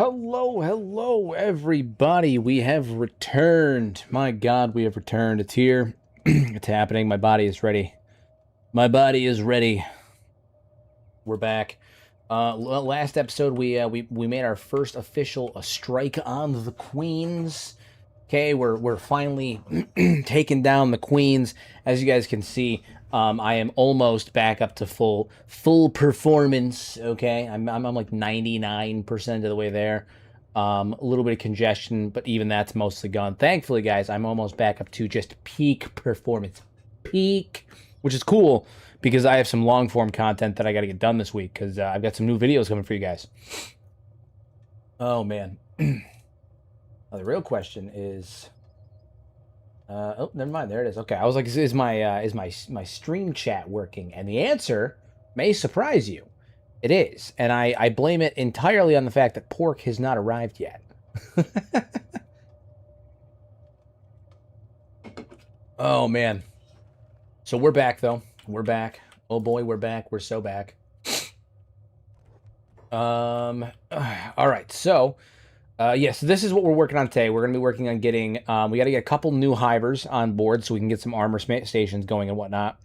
Hello, everybody. We have returned. My God, we have returned. It's here. It's happening. My body is ready. My body is ready. We're back. Last episode, we made our first official strike on the Queens. Okay, we're finally taking down the Queens. As you guys can see, I am almost back up to full performance. Okay, I'm like 99% of the way there. A little bit of congestion, but even that's mostly gone. Thankfully, guys, I'm almost back up to just peak performance, peak, which is cool because I have some long form content that I got to get done this week because I've got some new videos coming for you guys. Oh man. Now, the real question is, oh, never mind. There it is. Okay, I was like, is my stream chat working? And the answer may surprise you. It is, and I blame it entirely on the fact that pork has not arrived yet. Oh man. So we're back though. We're back. Oh boy, we're back. We're so back. All right. So. Yes, so this is what we're working on today. We're going to be working on getting, we got to get a couple new hivers on board so we can get some armor stations going and whatnot.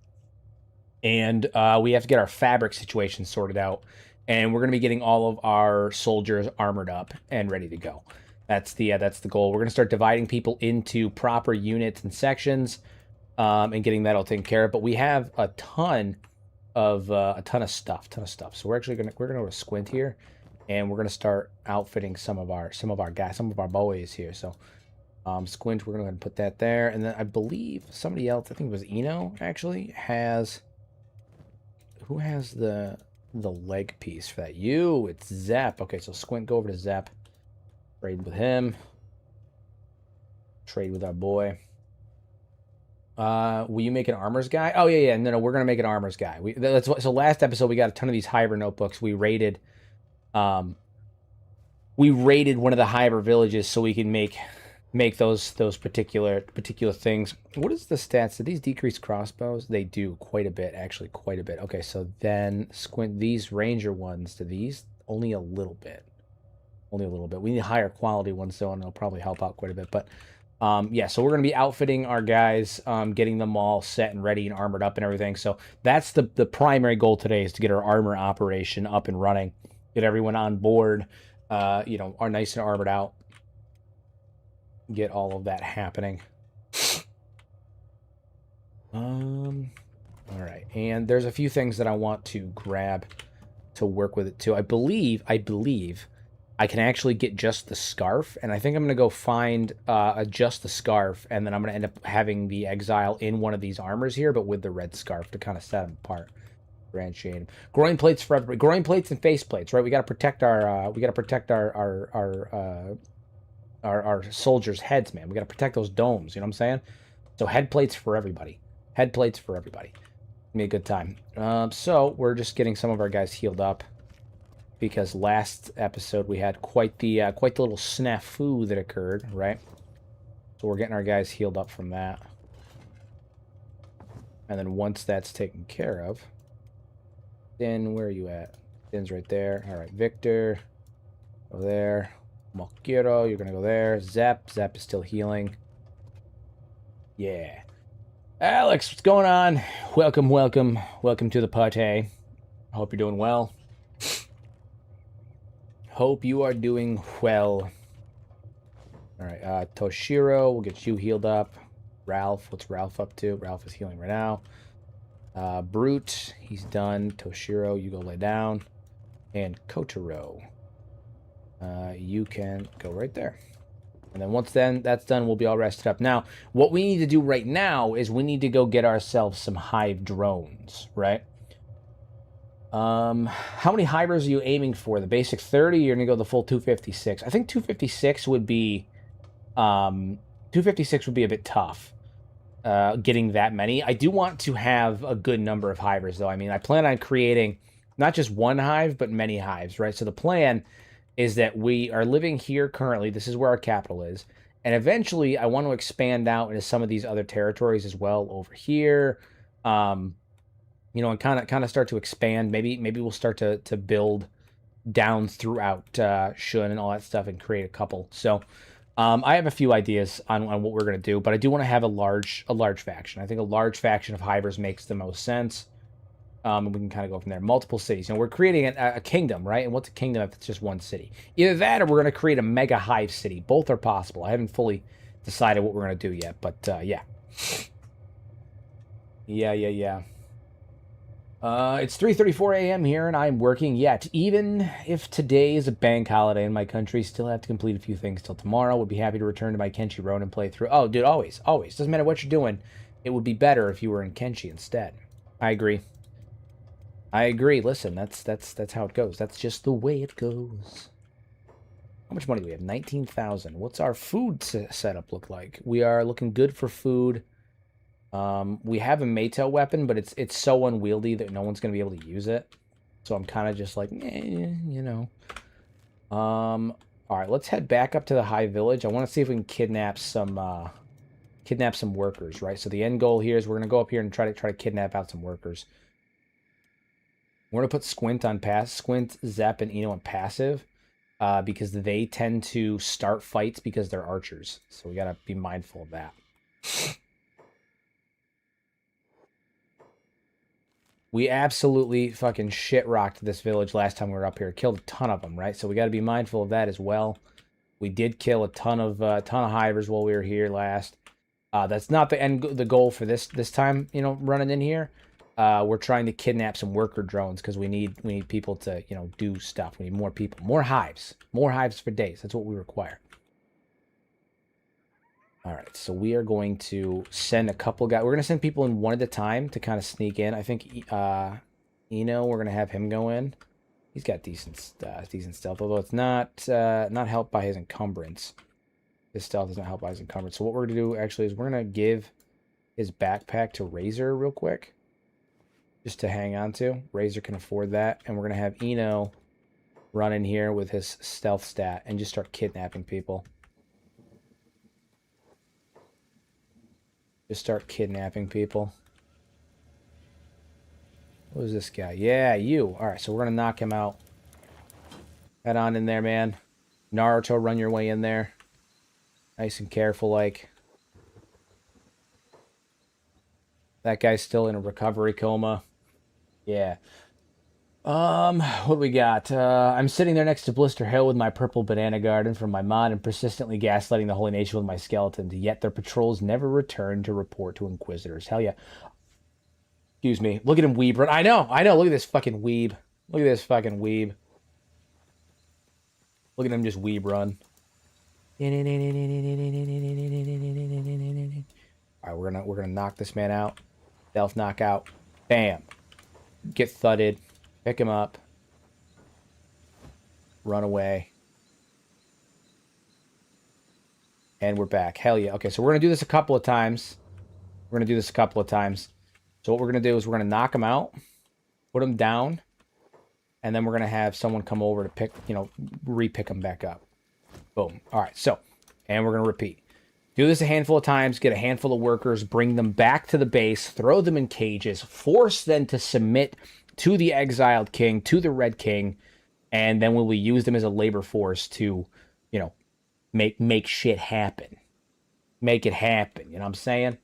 And we have to get our fabric situation sorted out. And we're going to be getting all of our soldiers armored up and ready to go. That's the goal. We're going to start dividing people into proper units and sections and getting that all taken care of. But we have a ton of stuff. So we're going to go to Squint here. And we're gonna start outfitting some of our guys, some of our boys here. So, Squint, we're gonna go ahead and put that there. And then I believe somebody else, I think it was Eno, actually has. Who has the leg piece for that? You. It's Zep. Okay, so Squint, go over to Zep. Trade with him. Trade with our boy. Will you make an armors guy? Oh yeah. No, we're gonna make an armors guy. So last episode we got a ton of these Hiver notebooks. We raided one of the Hiver villages so we can make those particular things. What is the stats? Do these decrease crossbows? They do quite a bit, actually, quite a bit. Okay, so then Squint, these ranger ones, do these only a little bit? Only a little bit. We need higher quality ones though, and it'll probably help out quite a bit. But yeah, so we're gonna be outfitting our guys, getting them all set and ready and armored up and everything. So that's the primary goal today, is to get our armor operation up and running. Get everyone on board, are nice and armored out. Get all of that happening. All right, and there's a few things that I want to grab to work with it too. I believe I can actually get just the scarf, and I think I'm gonna go find just the scarf, and then I'm gonna end up having the exile in one of these armors here, but with the red scarf to kind of set them apart. Groin plates for everybody. Groin plates and face plates, right? We got to protect our our soldiers' heads, man. We got to protect those domes. You know what I'm saying? So head plates for everybody. Head plates for everybody. Be a good time. So we're just getting some of our guys healed up because last episode we had quite the little snafu that occurred, right? So we're getting our guys healed up from that, and then once that's taken care of. Din, where are you at? Din's right there. All right, Victor, go there. Mokiro, you're gonna go there. Zep is still healing. Yeah. Alex, what's going on? Welcome to the party. Hope you're doing well. Hope you are doing well. All right, Toshiro, we'll get you healed up. Ralph, what's Ralph up to? Ralph is healing right now. Brute, he's done. Toshiro, you go lay down. And Kotaro, you can go right there. And then once that's done, we'll be all rested up. Now, what we need to do right now is we need to go get ourselves some hive drones, right? How many hivers are you aiming for? The basic 30, you're gonna go the full 256. I think 256 would be, 256 would be a bit tough. Getting that many. I do want to have a good number of hivers, though. I mean, I plan on creating not just one hive, but many hives, right? So the plan is that we are living here currently. This is where our capital is. And eventually, I want to expand out into some of these other territories as well over here. And kind of start to expand. Maybe we'll start to build down throughout Shun and all that stuff and create a couple. So I have a few ideas on what we're gonna do, but I do want to have a large faction. I think a large faction of Hivers makes the most sense. And we can kind of go from there. Multiple cities. And we're creating a kingdom, right? And what's a kingdom if it's just one city? Either that or we're going to create a mega hive city. Both are possible. I haven't fully decided what we're going to do yet, but yeah. Yeah. It's 3:34 a.m. here, and I'm working yet. Even if today is a bank holiday in my country, still have to complete a few things till tomorrow. Would be happy to return to my Kenshi Road and play through. Oh, dude, always. Doesn't matter what you're doing. It would be better if you were in Kenshi instead. I agree. Listen, that's how it goes. That's just the way it goes. How much money do we have? 19,000. What's our food setup look like? We are looking good for food. We have a Maytel weapon, but it's so unwieldy that no one's gonna be able to use it. So I'm kind of just like, you know. All right, let's head back up to the High Village. I want to see if we can kidnap some workers, right? So the end goal here is we're gonna go up here and try to kidnap out some workers. We're going to put Squint on pass. Squint, Zep, and Eno on passive because they tend to start fights because they're archers. So we got to be mindful of that. We absolutely fucking shit-rocked this village last time we were up here. Killed a ton of them, right? So we got to be mindful of that as well. We did kill a ton of hivers while we were here last. That's not the goal for this time, you know, running in here. We're trying to kidnap some worker drones because we need people to, you know, do stuff. We need more people, more hives for days. That's what we require. All right, so we are going to send a couple guys. We're going to send people in one at a time to kind of sneak in. I think Eno, we're going to have him go in. He's got decent stealth, although it's not helped by his encumbrance. His stealth is not helped by his encumbrance. So what we're going to do actually is we're going to give his backpack to Razor real quick. Just to hang on to. Razor can afford that. And we're going to have Eno run in here with his stealth stat and just start kidnapping people. Just start kidnapping people. What is this guy? Yeah, you. Alright, so we're going to knock him out. Head on in there, man. Naruto, run your way in there. Nice and careful, like. That guy's still in a recovery coma. Yeah. What do we got? I'm sitting there next to Blister Hill with my purple banana garden from my mod and persistently gaslighting the Holy Nation with my skeletons, yet their patrols never return to report to Inquisitors. Hell yeah. Excuse me. Look at him weeb run. I know. Look at this fucking weeb. Look at this fucking weeb. Look at him just weeb run. Alright, we're gonna knock this man out. Stealth knockout. Bam. Get thudded. Pick him up. Run away. And we're back. Hell yeah. Okay, so we're going to do this a couple of times. So what we're going to do is we're going to knock him out. Put him down. And then we're going to have someone come over to pick, you know, re-pick him back up. Boom. All right, so. And we're going to repeat. Do this a handful of times. Get a handful of workers. Bring them back to the base. Throw them in cages. Force them to submit to the exiled king, to the Red King, and then we will use them as a labor force to, you know, make shit happen. Make it happen, you know what I'm saying?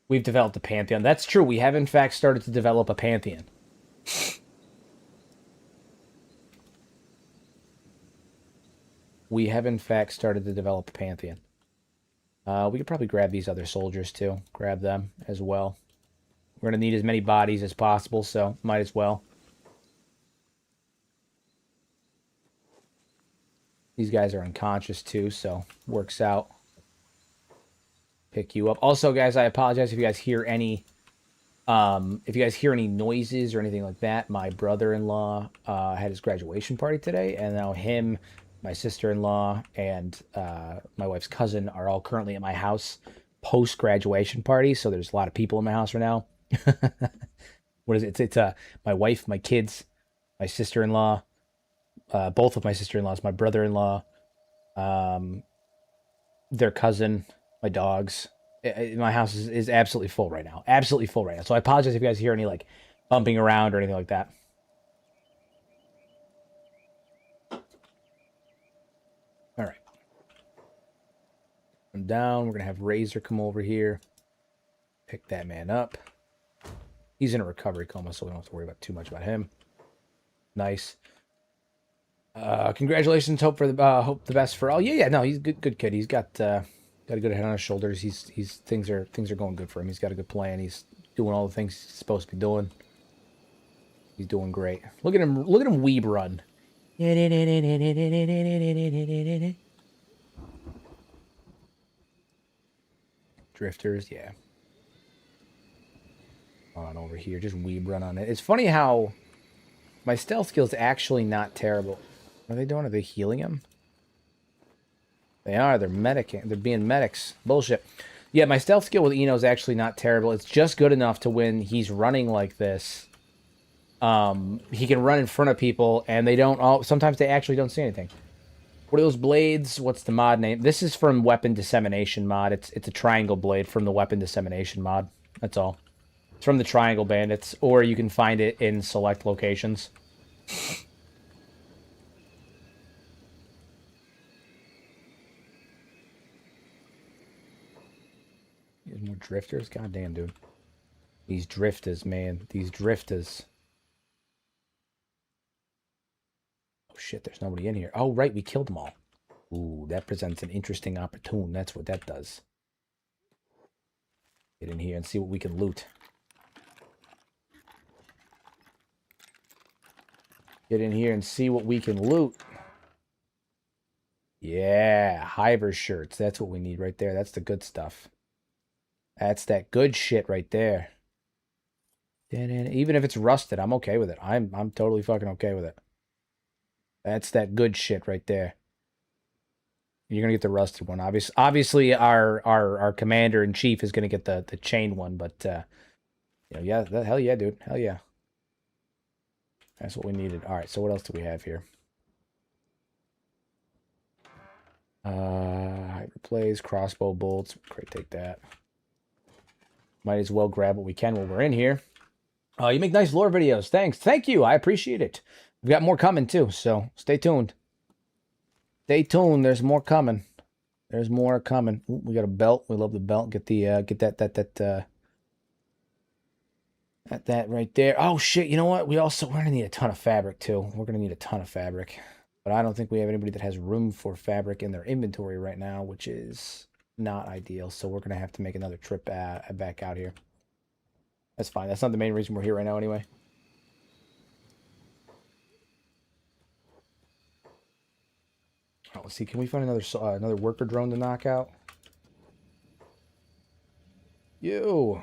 We've developed a pantheon. That's true. We have, in fact, started to develop a pantheon. We could probably grab these other soldiers, too. Grab them as well. We're going to need as many bodies as possible, so might as well. These guys are unconscious, too, so works out. Pick you up. Also, guys, I apologize if you guys hear any noises or anything like that. My brother-in-law had his graduation party today, and now him, my sister-in-law, and my wife's cousin are all currently at my house post-graduation party, so there's a lot of people in my house right now. What is it? It's my wife, my kids, my sister-in-law, both of my sister-in-laws, my brother-in-law, their cousin, my dogs. My house is absolutely full right now. So I apologize if you guys hear any like bumping around or anything like that. down. We're going to have Razor come over here. Pick that man up. He's in a recovery coma, so we don't have to worry about too much about him. Nice. Congratulations. Hope the best for all. Yeah. No, he's a good kid. He's got a good head on his shoulders. Things are going good for him. He's got a good plan. He's doing all the things he's supposed to be doing. He's doing great. Look at him weeb run. Drifters, yeah. On over here, just weeb run on it. It's funny how my stealth skill's actually not terrible. What are they doing? Are they healing him? They are. They're medicing. They're being medics. Bullshit. Yeah, my stealth skill with Eno is actually not terrible. It's just good enough to when he's running like this. He can run in front of people, and they don't all. Sometimes they actually don't see anything. What are those blades? What's the mod name? This is from Weapon Dissemination mod. It's a triangle blade from the Weapon Dissemination mod. That's all. It's from the Triangle Bandits, or you can find it in select locations. There's more drifters? Goddamn, dude. These drifters, man. These drifters. Oh, shit, there's nobody in here. Oh, right, we killed them all. Ooh, that presents an interesting opportunity. That's what that does. Get in here and see what we can loot. Get in here and see what we can loot. Yeah, Hiver shirts. That's what we need right there. That's the good stuff. That's that good shit right there. Even if it's rusted, I'm okay with it. I'm totally fucking okay with it. That's that good shit right there. You're gonna get the rusted one. Obviously, our commander in chief is gonna get the chain one, but you know, yeah, hell yeah, dude, hell yeah. That's what we needed. All right, so what else do we have here? Hyperplays, crossbow bolts. Great, take that. Might as well grab what we can while we're in here. You make nice lore videos. Thank you. I appreciate it. We've got more coming too, so stay tuned. Stay tuned. There's more coming. There's more coming. Ooh, we got a belt. We love the belt. Get the get that right there. Oh shit! You know what? We're gonna need a ton of fabric too. We're gonna need a ton of fabric, but I don't think we have anybody that has room for fabric in their inventory right now, which is not ideal. So we're gonna have to make another trip back out here. That's fine. That's not the main reason we're here right now, anyway. Oh, let's see. Can we find another worker drone to knock out? You.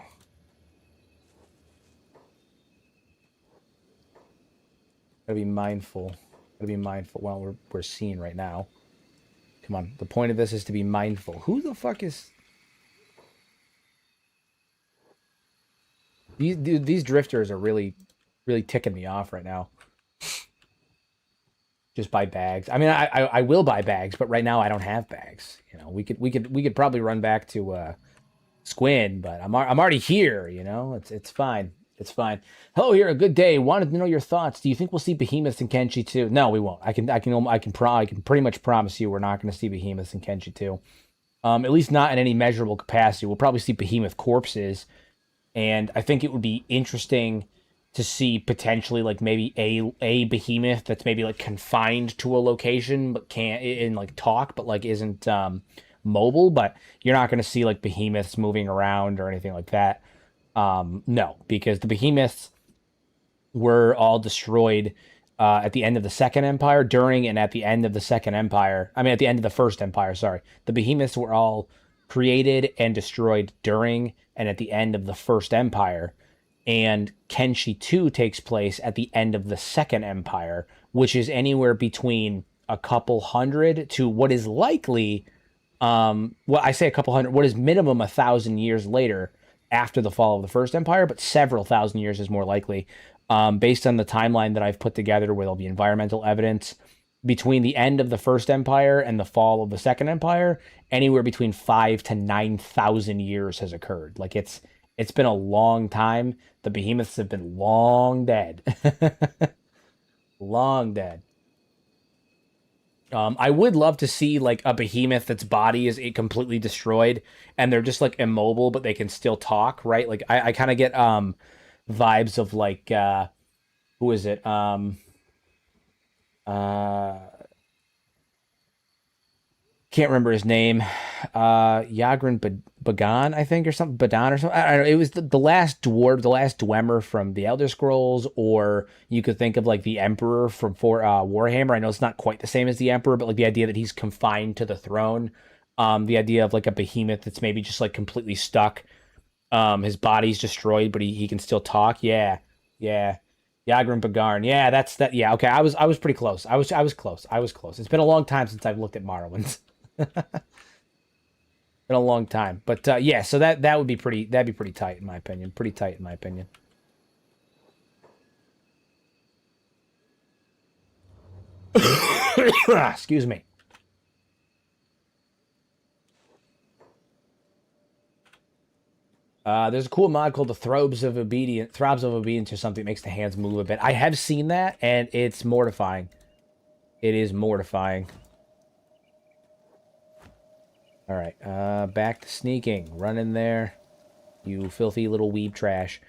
Gotta be mindful. Gotta be mindful. Well, we're seeing right now. Come on. The point of this is to be mindful. Who the fuck is... These drifters are really ticking me off right now. Just buy bags. I mean, I will buy bags, but right now I don't have bags. You know, we could probably run back to Squin, but I'm already here. You know, it's fine. It's fine. Hello here, a good day. Wanted to know your thoughts. Do you think we'll see behemoths in Kenshi 2? No, we won't. I can pretty much promise you we're not going to see behemoths in Kenshi 2. At least not in any measurable capacity. We'll probably see behemoth corpses, and I think it would be interesting to see potentially like maybe a behemoth that's maybe like confined to a location but can't like talk but like isn't mobile. But you're not going to see like behemoths moving around or anything like that. No, because the behemoths were all destroyed at the end of the Second Empire, during and at the end of the Second Empire. I mean, at the end of the First Empire, sorry. The behemoths were all created and destroyed during and at the end of the First Empire. And Kenshi 2 takes place at the end of the Second Empire, which is anywhere between a couple hundred to what is likely, well, I say a couple hundred, what is minimum 1,000 years later after the fall of the First Empire, but several thousand years is more likely, based on the timeline that I've put together with all the environmental evidence. Between the end of the First Empire and the fall of the Second Empire, anywhere between 5,000 to 9,000 years has occurred. Like it's been a long time. The behemoths have been long dead. Long dead. I would love to see like a behemoth that's body is completely destroyed and they're just like immobile, but they can still talk, right? Like I kind of get vibes of like who is it? Uh can't remember his name. Yagran Bagan, I think, or something. Badan or something. I don't know. It was the last dwarf, the last Dwemer from the Elder Scrolls, or you could think of like the Emperor from Warhammer. I know it's not quite the same as the Emperor, but like the idea that he's confined to the throne. The idea of like a behemoth that's maybe just like completely stuck. His body's destroyed, but he can still talk. Yeah, yeah. Yagran Bagarn. Yeah, that's that. Yeah, okay. I was pretty close. I was close. I was close. It's been a long time since I've looked at Morrowinds. Been a long time, but yeah. So that would be pretty. That'd be pretty tight in my opinion. Pretty tight in my opinion. Excuse me. There's a cool mod called the Throbs of Obedience or something. It makes the hands move a bit. I have seen that, and it's mortifying. It is mortifying. All right, back to sneaking. Run in there, you filthy little weeb trash.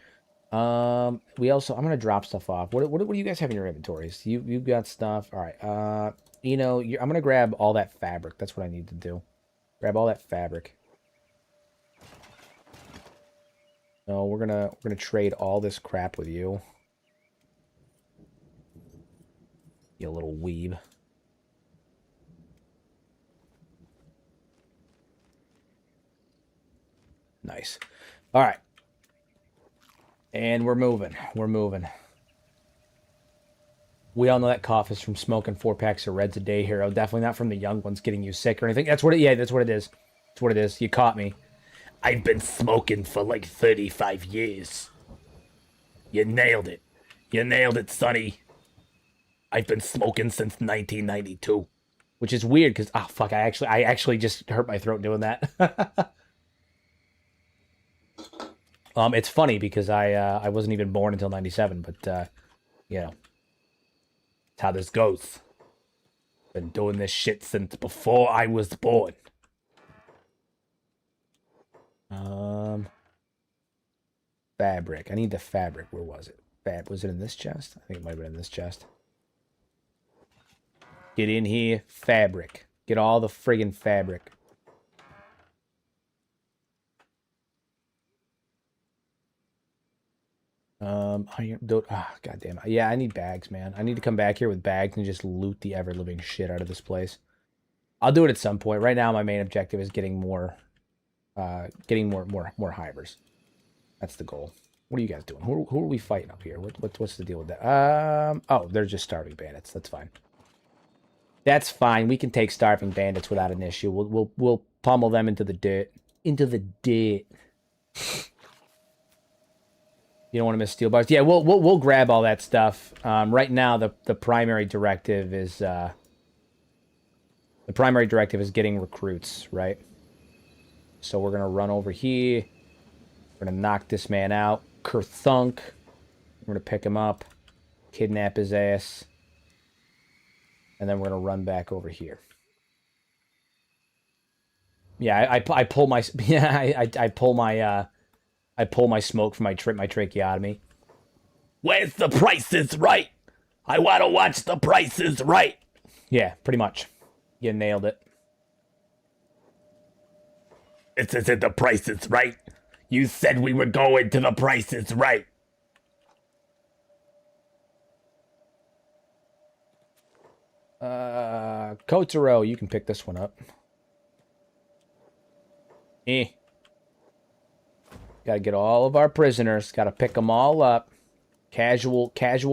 We also, I'm gonna drop stuff off. What do you guys have in your inventories? You've got stuff. All right. I'm gonna grab all that fabric. That's what I need to do. Grab all that fabric. No, we're gonna trade all this crap with you. You little weeb. Nice. All right. And we're moving. We're moving. We all know that cough is from smoking 4 packs of Reds a day, Hero. Definitely not from the young ones getting you sick or anything. That's what it, yeah, that's what it is. That's what it is. You caught me. I've been smoking for like 35 years. You nailed it. You nailed it, Sonny. I've been smoking since 1992. Which is weird because, oh, fuck, I actually just hurt my throat doing that. It's funny because I wasn't even born until 97, but, you know, that's how this goes. Been doing this shit since before I was born. Fabric. I need the fabric. Where was it? Was it in this chest? I think it might have been in this chest. Get in here. Fabric. Get all the friggin' fabric. God damn it. Yeah, I need bags, man. I need to come back here with bags and just loot the ever-living shit out of this place. I'll do it at some point. Right now, my main objective is getting more hivers. That's the goal. What are you guys doing? Who are we fighting up here? What's the deal with that? Oh, they're just starving bandits. That's fine. That's fine. We can take starving bandits without an issue. We'll pummel them into the dirt. Into the dirt. You don't want to miss steel bars. Yeah, we'll grab all that stuff. Right now, the primary directive is getting recruits, right? So we're gonna run over here. We're gonna knock this man out. Kerthunk. We're gonna pick him up, kidnap his ass, and then we're gonna run back over here. Yeah, I pull my I pull my smoke from my tracheotomy. Where's the Price is Right? I want to watch the Price is Right. Yeah, pretty much. You nailed it. It says the Price is Right. You said we were going to the Price is Right. Kotaro, you can pick this one up. Gotta get all of our prisoners. Gotta pick them all up. Casual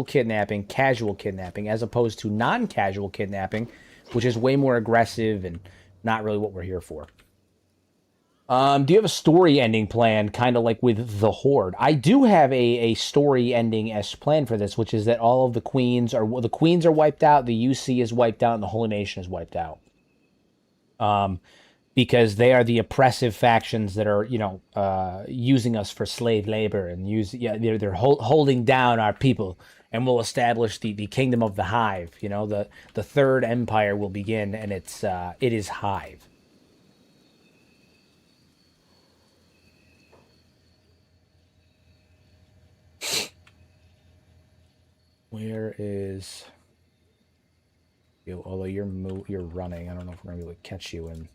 kidnapping, as opposed to non-casual kidnapping, which is way more aggressive and not really what we're here for. Do you have a story ending plan, kind of like with the Horde? I do have a story ending as plan for this, which is that all of the queens are wiped out, the UC is wiped out, and the Holy Nation is wiped out. Because they are the oppressive factions that are, using us for slave labor and they're holding down our people and we'll establish the kingdom of the Hive. You know, the third empire will begin, and it is Hive. Where is you? Although you're running, I don't know if we're gonna be able to catch you. And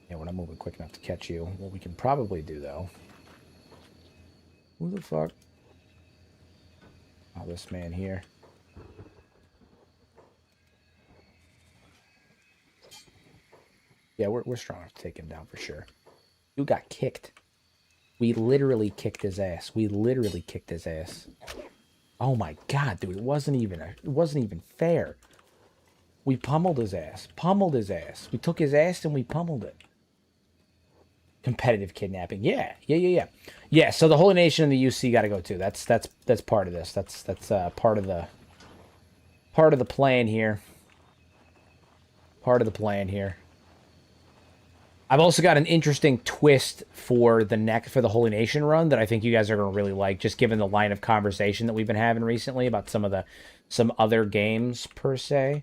yeah, we're not moving quick enough to catch you. What we can probably do though. Who the fuck? Oh, this man here. Yeah, we're strong enough to take him down for sure. You got kicked. We literally kicked his ass. We literally kicked his ass. Oh my god, dude! It wasn't even fair. We pummeled his ass. Pummeled his ass. We took his ass and we pummeled it. Competitive kidnapping. Yeah. So the Holy Nation and the UC got to go too. That's part of this. That's part of the plan here. Part of the plan here. I've also got an interesting twist for the Holy Nation run that I think you guys are going to really like, just given the line of conversation that we've been having recently about some other games per se.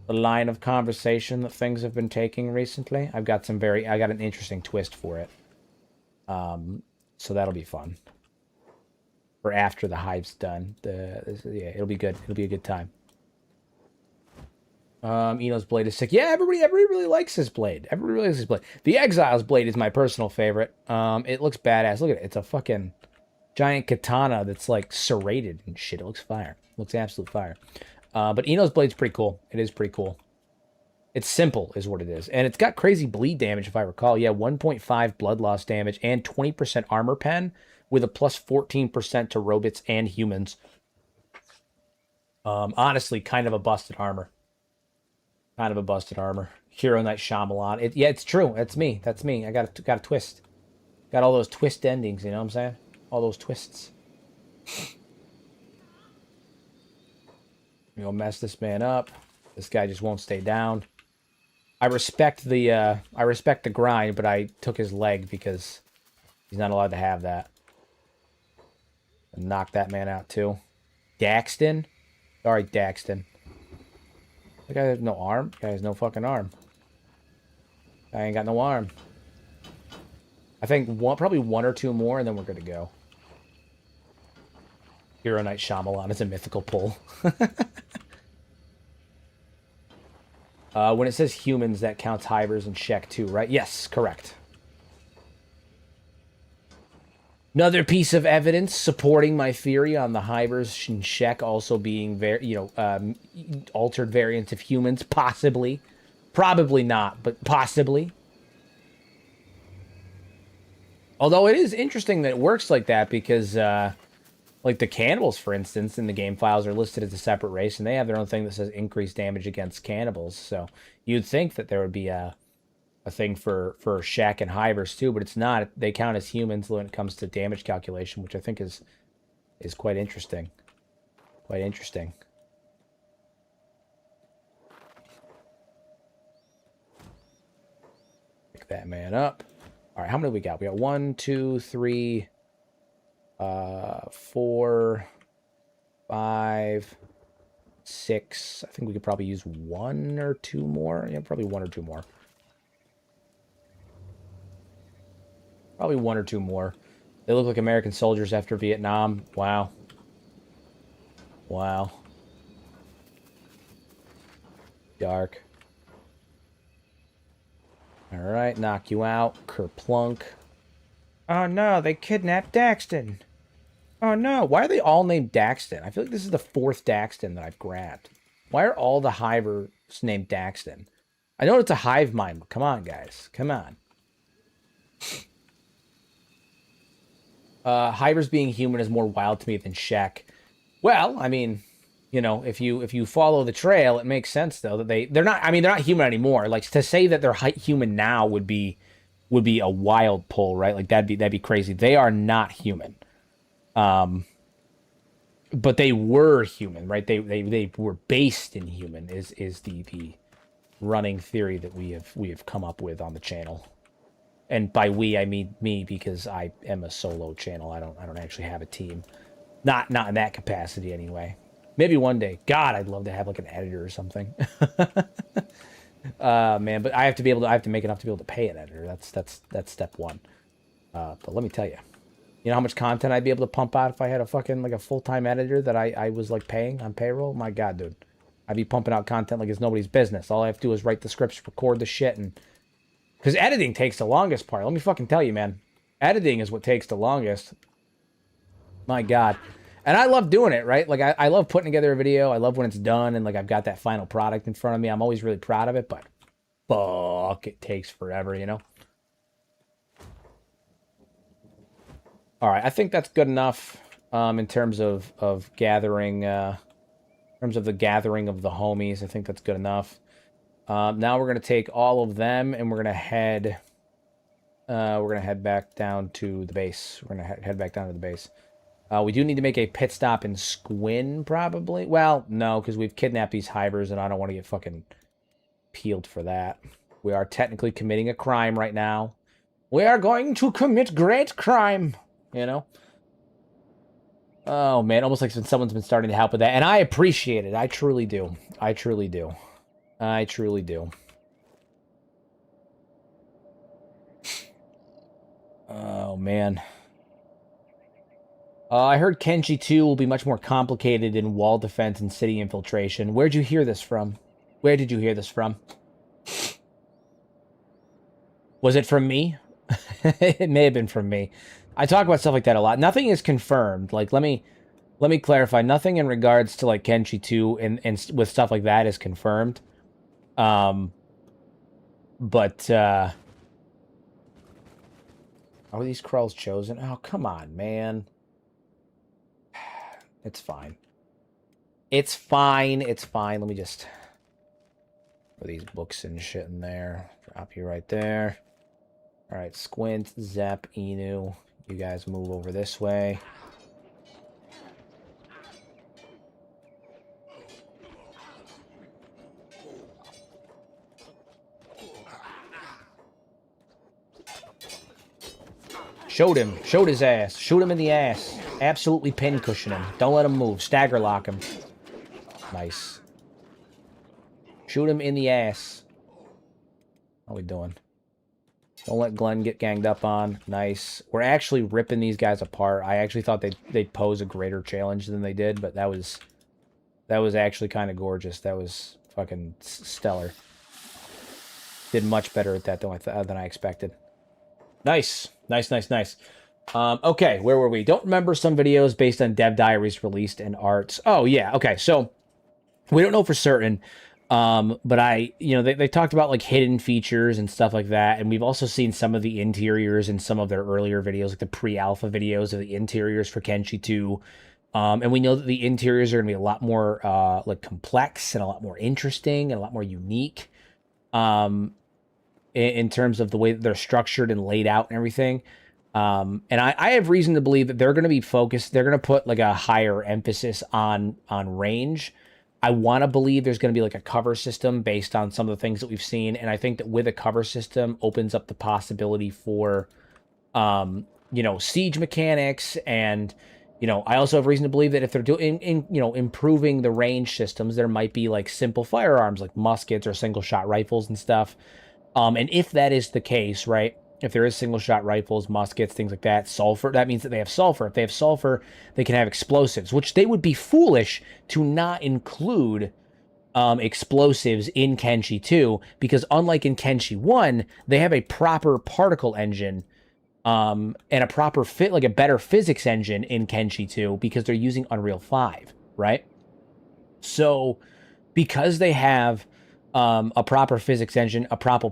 The line of conversation that things have been taking recently. I got an interesting twist for it. So that'll be fun. For after the Hive's done. It'll be good. It'll be a good time. Eno's blade is sick. Yeah, everybody really likes his blade. Everybody really likes his blade. The Exile's blade is my personal favorite. It looks badass. Look at it. It's a fucking giant katana that's like serrated and shit. It looks fire. It looks absolute fire. But Eno's blade's pretty cool. It is pretty cool. It's simple is what it is. And it's got crazy bleed damage, if I recall. Yeah, 1.5 blood loss damage and 20% armor pen with a plus 14% to robots and humans. Honestly, kind of a busted armor. Kind of a busted armor. Hero Knight Shyamalan. Yeah, it's true. That's me. That's me. I got a twist. Got all those twist endings, you know what I'm saying? All those twists. You know, mess this man up. This guy just won't stay down. I respect the grind, but I took his leg because he's not allowed to have that. And knock that man out too. Daxton? Sorry, Daxton. The guy has no arm. The guy has no fucking arm. I ain't got no arm. I think probably one or two more, and then we're good to go. Hero Knight Shyamalan is a mythical pull. When it says humans, that counts Hivers and Shek too, right? Yes, correct. Another piece of evidence supporting my theory on the Hivers and Shek also being altered variants of humans, possibly. Probably not, but possibly. Although it is interesting that it works like that because, like the cannibals, for instance, in the game files are listed as a separate race, and they have their own thing that says increased damage against cannibals. So you'd think that there would be a thing for Shek and Hivers too, but it's not. They count as humans when it comes to damage calculation, which I think is quite interesting. Quite interesting. Pick that man up. All right, how many we got? We got 1, 2, 3, 4, 5, 6. I think we could probably use 1 or 2 more. Yeah, probably 1 or 2 more. Probably 1 or 2 more. They look like American soldiers after Vietnam. Wow. Wow. Dark. Alright, knock you out. Kerplunk. Oh no, they kidnapped Daxton. Oh no, why are they all named Daxton? I feel like this is the 4th Daxton that I've grabbed. Why are all the Hivers named Daxton? I know it's a hive mind, but come on, guys. Come on. Hivers being human is more wild to me than Shek. Well, I mean, you know, if you follow the trail, it makes sense though that they're not human anymore. Like to say that they're human now would be a wild pull, right? Like that'd be crazy. They are not human. But they were human, right? They were based in human is the running theory that we have come up with on the channel. And by we, I mean me, because I am a solo channel. I don't actually have a team. Not in that capacity anyway. Maybe one day. God, I'd love to have like an editor or something. Man, but I have to make enough to be able to pay an editor. That's step one. But let me tell you. You know how much content I'd be able to pump out if I had a fucking like a full-time editor that I was like paying on payroll? My God, dude. I'd be pumping out content like it's nobody's business. All I have to do is write the scripts, record the shit, and because editing takes the longest part. Let me fucking tell you, man. Editing is what takes the longest. My God. And I love doing it, right? Like, I love putting together a video. I love when it's done and, like, I've got that final product in front of me. I'm always really proud of it, but fuck, it takes forever, you know? All right, I think that's good enough in terms of gathering, in terms of the gathering of the homies. I think that's good enough. Now we're going to take all of them and we're going to head back down to the base. We're going to head back down to the base. We do need to make a pit stop in Squin, probably. Well, no, because we've kidnapped these hivers and I don't want to get fucking peeled for that. We are technically committing a crime right now. We are going to commit great crime, you know? Oh, man, almost like someone's been starting to help with that. And I appreciate it. I truly do. I truly do. I truly do. Oh, man. I heard Kenshi 2 will be much more complicated in wall defense and city infiltration. Where'd you hear this from? Where did you hear this from? Was it from me? It may have been from me. I talk about stuff like that a lot. Nothing is confirmed. Like, let me clarify. Nothing in regards to, like, Kenshi 2 and with stuff like that is confirmed. But, are these crawls chosen? Oh, come on, man. It's fine. It's fine. It's fine. Let me just put these books and shit in there. Drop you right there. All right, Squint, Zep, Inu. You guys move over this way. Showed him. Showed his ass. Shoot him in the ass. Absolutely pin cushion him. Don't let him move. Stagger lock him. Nice. Shoot him in the ass. How we doing? Don't let Glenn get ganged up on. Nice. We're actually ripping these guys apart. I actually thought they'd pose a greater challenge than they did, but that was actually kind of gorgeous. That was fucking stellar. Did much better at that than I expected. Nice. Nice, nice, nice. Okay, where were we? Don't remember some videos based on dev diaries released and arts. Oh, yeah, okay, so we don't know for certain, but they talked about, like, hidden features and stuff like that, and we've also seen some of the interiors in some of their earlier videos, like the pre-alpha videos of the interiors for Kenshi 2, and we know that the interiors are going to be a lot more, like, complex and a lot more interesting and a lot more unique, in terms of the way that they're structured and laid out and everything. And I have reason to believe that they're going to be focused. They're going to put like a higher emphasis on range. I want to believe there's going to be like a cover system based on some of the things that we've seen. And I think that with a cover system opens up the possibility for, siege mechanics. And, I also have reason to believe that if they're doing, improving the range systems, there might be like simple firearms like muskets or single shot rifles and stuff. And if that is the case, right, if there is single-shot rifles, muskets, things like that, sulfur, that means that they have sulfur. If they have sulfur, they can have explosives, which they would be foolish to not include explosives in Kenshi 2, because unlike in Kenshi 1, they have a proper particle engine and a proper like a better physics engine in Kenshi 2 because they're using Unreal 5, right? So because they have a proper physics engine, a proper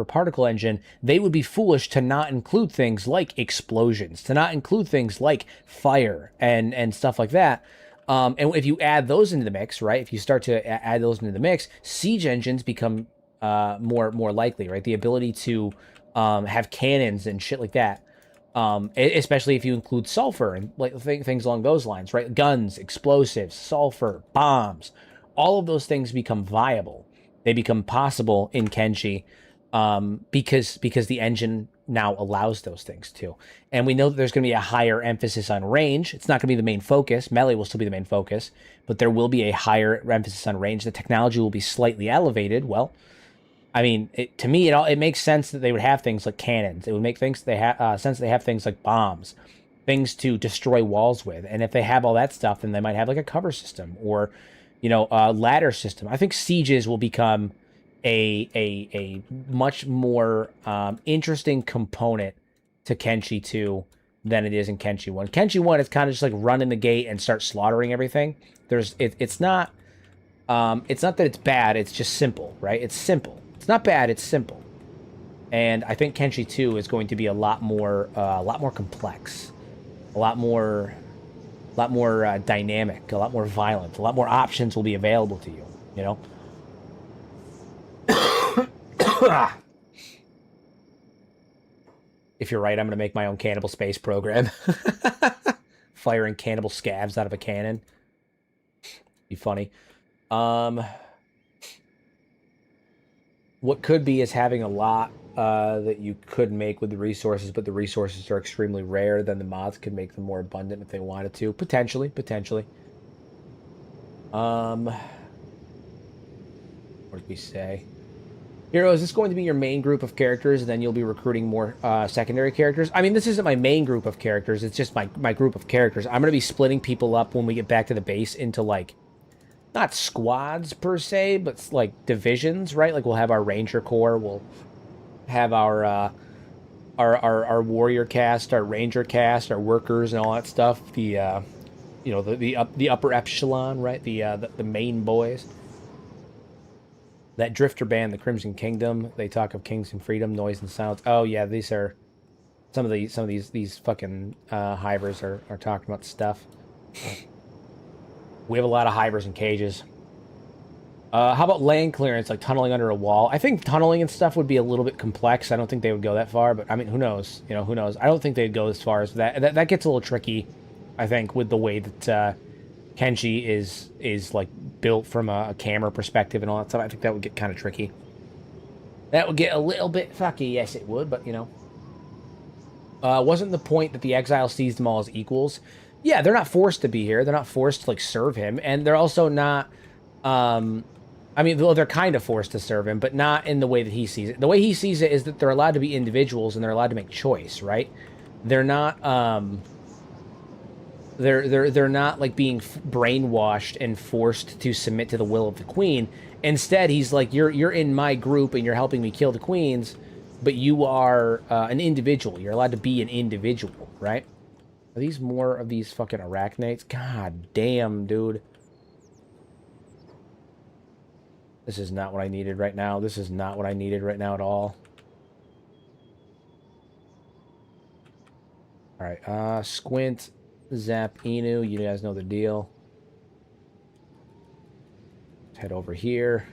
particle engine, they would be foolish to not include things like explosions, to not include things like fire and stuff like that. And if you add those into the mix, right, if you start to add those into the mix, siege engines become more likely, right? The ability to have cannons and shit like that, especially if you include sulfur and like things along those lines, right? Guns, explosives, sulfur, bombs, all of those things become viable. They become possible in Kenshi because the engine now allows those things to. And we know that there's going to be a higher emphasis on range. It's not going to be the main focus. Melee will still be the main focus, but there will be a higher emphasis on range. The technology will be slightly elevated. Well, I mean, to me, it makes sense that they would have things like cannons. It would make sense they have things like bombs, things to destroy walls with. And if they have all that stuff, then they might have like a cover system or, a ladder system. I think sieges will become a much more interesting component to Kenshi 2 than it is in Kenshi 1. Kenshi 1 is kind of just like run in the gate and start slaughtering everything. It's not that it's bad, it's just simple, right? It's simple. It's not bad, it's simple. And I think Kenshi 2 is going to be a lot more complex, a lot more dynamic, a lot more violent, a lot more options will be available to you, If you're right, I'm going to make my own cannibal space program. Firing cannibal scabs out of a cannon. Be funny. What could be is having a lot that you could make with the resources, but the resources are extremely rare. Then the mods could make them more abundant if they wanted to. Potentially. What did we say? Hero, is this going to be your main group of characters, and then you'll be recruiting more secondary characters? I mean, this isn't my main group of characters. It's just my group of characters. I'm going to be splitting people up when we get back to the base into, like, not squads per se, but, like, divisions, right? Like, we'll have our Ranger Corps. We'll have our Warrior cast, our Ranger cast, our Workers, and all that stuff. The upper echelon, right? The main boys. That drifter band, the Crimson Kingdom, they talk of kings and freedom, noise and sounds. Oh yeah, these are some of these fucking hivers are talking about stuff. We have a lot of hivers and cages. How about land clearance, like tunneling under a wall? I think tunneling and stuff would be a little bit complex. I don't think they would go that far, but I mean, who knows? Who knows? I don't think they'd go as far as that. That gets a little tricky, I think, with the way that Kenshi is like built from a camera perspective and all that stuff. I think that would get kind of tricky. That would get a little bit fucky, yes it would, but wasn't the point that the exile sees them all as equals? Yeah, they're not forced to be here. They're not forced to like serve him, and they're also not. I mean, well, they're kind of forced to serve him, but not in the way that he sees it. The way he sees it is that they're allowed to be individuals and they're allowed to make choice, right? They're not. They're not like being brainwashed and forced to submit to the will of the queen. Instead, he's like, you're in my group and you're helping me kill the queens, but you are an individual. You're allowed to be an individual, right? Are these more of these fucking arachnites? God damn, dude. This is not what I needed right now. This is not what I needed right now at all. Alright, Squint, Zap, Inu. You guys know the deal. Let's head over here.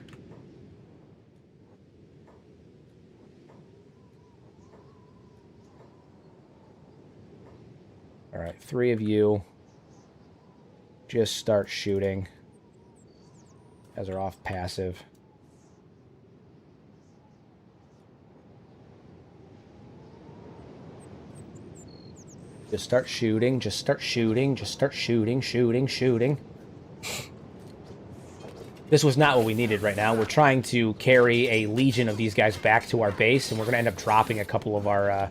Alright, 3 of you. Just start shooting. As are off passive. Just start shooting, just start shooting, just start shooting, shooting. This was not what we needed right now. We're trying to carry a legion of these guys back to our base, and we're going to end up dropping a couple of our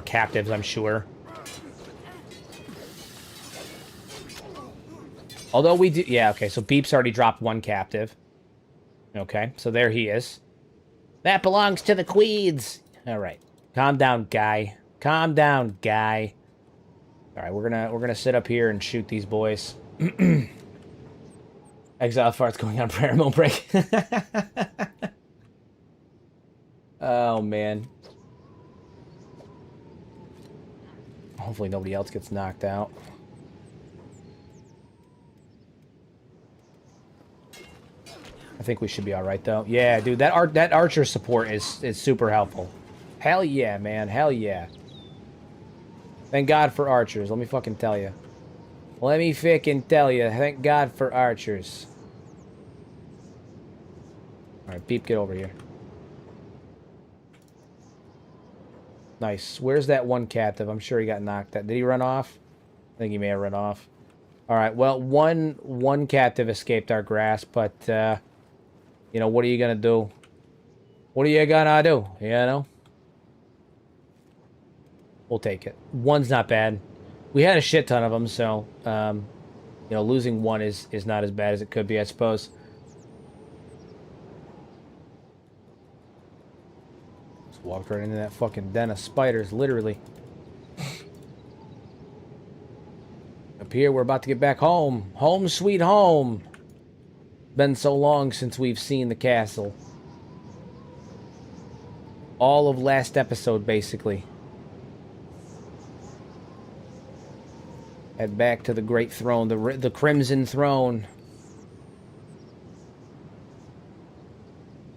captives, I'm sure. Although we do... Yeah, okay, so Beep's already dropped 1 captive. Okay, so there he is. That belongs to the queens! Alright. Calm down, guy. Calm down, guy. Alright, we're gonna sit up here and shoot these boys. Exile farts going on prayer mode break. Oh, man. Hopefully nobody else gets knocked out. I think we should be alright, though. Yeah, dude, that archer support is super helpful. Hell yeah, man. Hell yeah. Thank God for archers. Let me fucking tell you. Let me fucking tell you. Thank God for archers. Alright, Beep, get over here. Nice. Where's that one captive? I'm sure he got knocked out. Did he run off? I think he may have run off. All right. Well, one captive escaped our grasp, but you know, what are you gonna do? What are you gonna do? You know. We'll take it. One's not bad. We had a shit ton of them, so you know, losing one is not as bad as it could be, I suppose. Just walked right into that fucking den of spiders, literally. Up here, we're about to get back home. Home sweet home. Been so long since we've seen the castle. All of last episode, basically. Head back to the Great Throne, the Crimson Throne.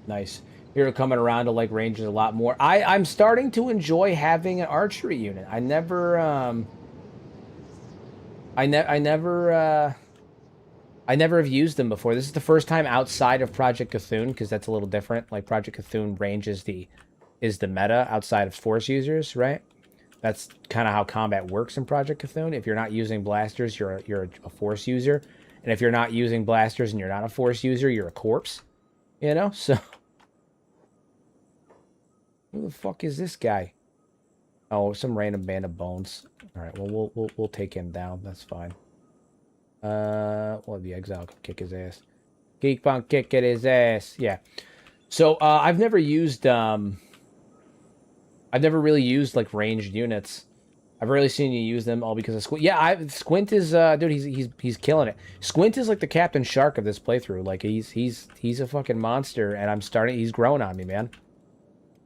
Nice. Here, coming around to like ranges a lot more. I'm starting to enjoy having an archery unit. I never have used them before. This is the first time outside of Project Cthulhu, because that's a little different. Like Project Cthulhu range is the meta outside of force users, right? That's kind of how combat works in Project Cthulhu. If you're not using blasters, you're a force user, and if you're not using blasters and you're not a force user, you're a corpse. You know, so who the fuck is this guy? Oh, some random band of bones. All right, well we'll take him down. That's fine. Well, the exile can kick his ass. Geek Punk kick at his ass. Yeah. So I've never really used like ranged units. I've rarely seen you use them all because of Squint. Yeah, Squint is dude. He's killing it. Squint is like the Captain Shark of this playthrough. Like he's a fucking monster, and he's growing on me, man.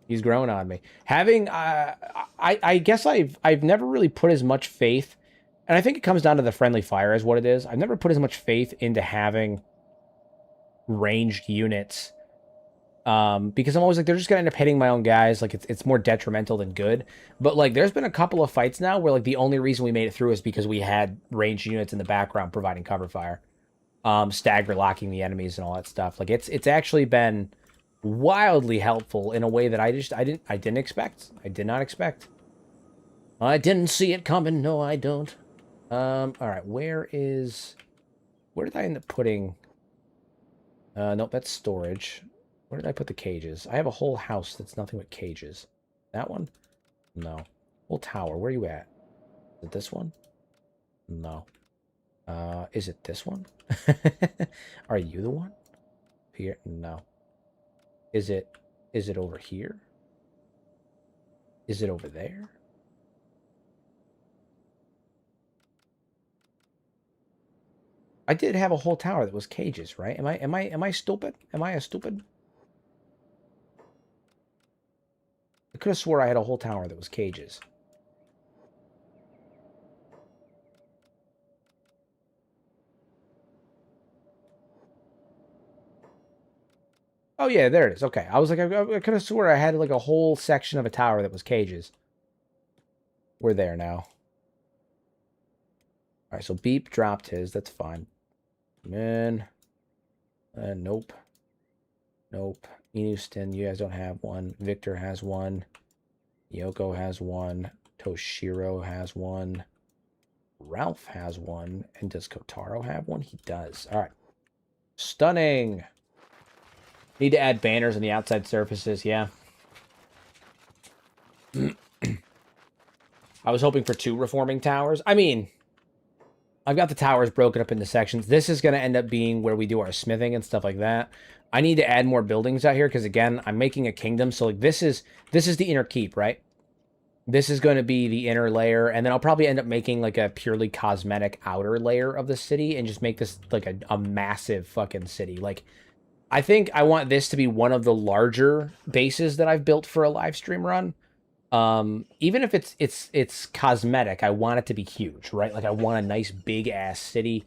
He's growing on me. Having I guess I've never really put as much faith, and I think it comes down to the friendly fire as what it is. I've never put as much faith into having ranged units. Because I'm always like, they're just gonna end up hitting my own guys. Like it's more detrimental than good. But like, there's been a couple of fights now where like the only reason we made it through is because we had ranged units in the background providing cover fire, stagger locking the enemies and all that stuff. Like it's actually been wildly helpful in a way that I didn't expect. I did not expect. I didn't see it coming. No, I don't. All right, where did I end up putting? Nope, that's storage. Where did I put the cages? I have a whole house that's nothing but cages. That one? No. Whole tower. Where are you at? Is it this one? No. Is it this one? Are you the one? Here? No. Is it over here? Is it over there? I did have a whole tower that was cages, right? Am I stupid? Am I a stupid? I could have swore I had a whole tower that was cages. Oh, yeah, there it is. Okay. I was like, I could have swore I had like a whole section of a tower that was cages. We're there now. All right, so Beep dropped his. That's fine. Man. Nope. Nope. Inustin, you guys don't have one. Victor has one. Yoko has one. Toshiro has one. Ralph has one. And does Kotaro have one? He does. All right. Stunning. Need to add banners on the outside surfaces. Yeah. I was hoping for 2 reforming towers. I mean, I've got the towers broken up into sections. This is going to end up being where we do our smithing and stuff like that. I need to add more buildings out here because, again, I'm making a kingdom. So, like, this is the inner keep, right? This is going to be the inner layer. And then I'll probably end up making, like, a purely cosmetic outer layer of the city and just make this, like, a massive fucking city. Like, I think I want this to be one of the larger bases that I've built for a live stream run. Even if it's cosmetic, I want it to be huge, right? Like I want a nice big ass city.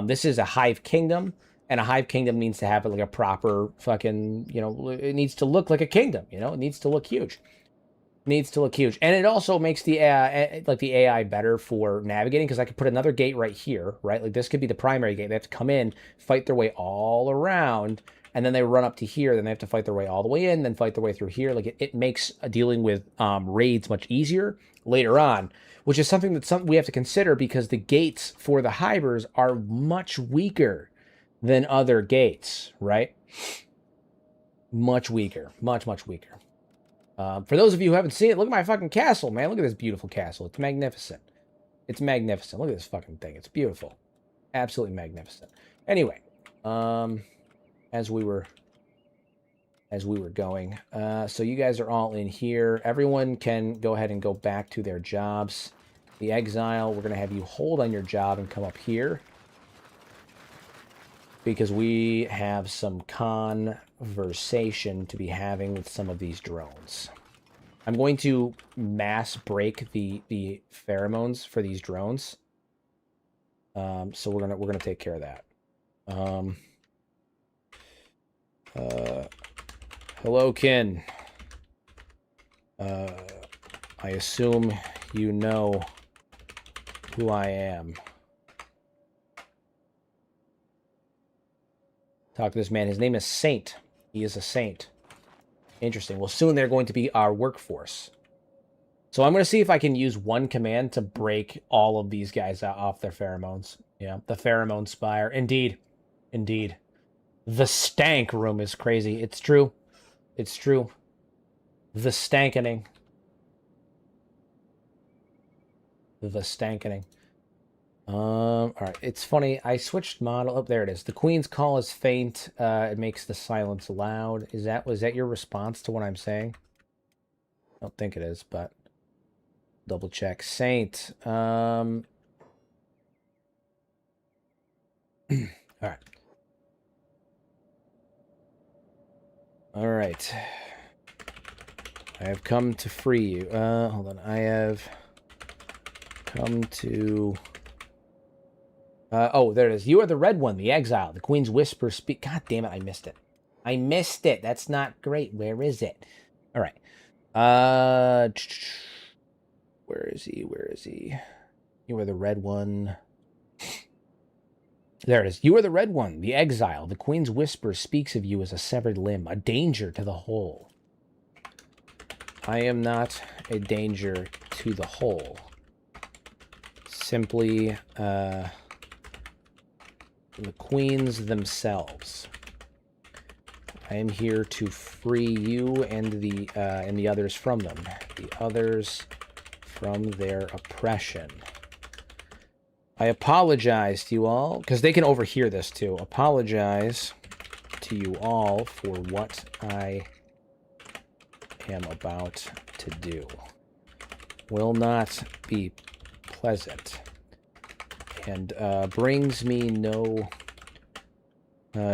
This is a hive kingdom, and a hive kingdom needs to have like a proper fucking, you know, it needs to look like a kingdom, you know, it needs to look huge. Needs to look huge. And it also makes the AI better for navigating, because I could put another gate right here, right? Like this could be the primary gate. They have to come in, fight their way all around, and then they run up to here. Then they have to fight their way all the way in, then fight their way through here. Like it makes dealing with raids much easier later on, which is something we have to consider, because the gates for the Hivers are much weaker than other gates, right? Much weaker. Much, much weaker. For those of you who haven't seen it, look at my fucking castle, man. Look at this beautiful castle. It's magnificent. It's magnificent. Look at this fucking thing. It's beautiful. Absolutely magnificent. Anyway, as we were going, so you guys are all in here. Everyone can go ahead and go back to their jobs. The exile, we're going to have you hold on your job and come up here, because we have some conversation to be having with some of these drones. I'm going to mass break the pheromones for these drones. So we're gonna take care of that. Hello, Kin. I assume you know who I am. Talk to this man. His name is Saint. He is a saint. Interesting. Well, soon they're going to be our workforce. So I'm going to see if I can use one command to break all of these guys off their pheromones. Yeah, the pheromone spire. Indeed. Indeed. The stank room is crazy. It's true. It's true. The stankening. The stankening. All right. It's funny. I switched model. Oh, there it is. The Queen's call is faint. It makes the silence loud. Was that your response to what I'm saying? I don't think it is, but double check. Saint. All right. All right. I have come to free you. Hold on. I have come to... oh, there it is. You are the red one, the exile. The Queen's whisper speak. God damn it, I missed it. I missed it. That's not great. Where is it? All right. Where is he? Where is he? You are the red one. There it is. You are the red one, the exile. The Queen's whisper speaks of you as a severed limb, a danger to the whole. I am not a danger to the whole. Simply, the queens themselves. I am here to free you and the others from them. The others from their oppression. I apologize to you all, because they can overhear this too. Apologize to you all for what I am about to do. Will not be pleasant. And brings me no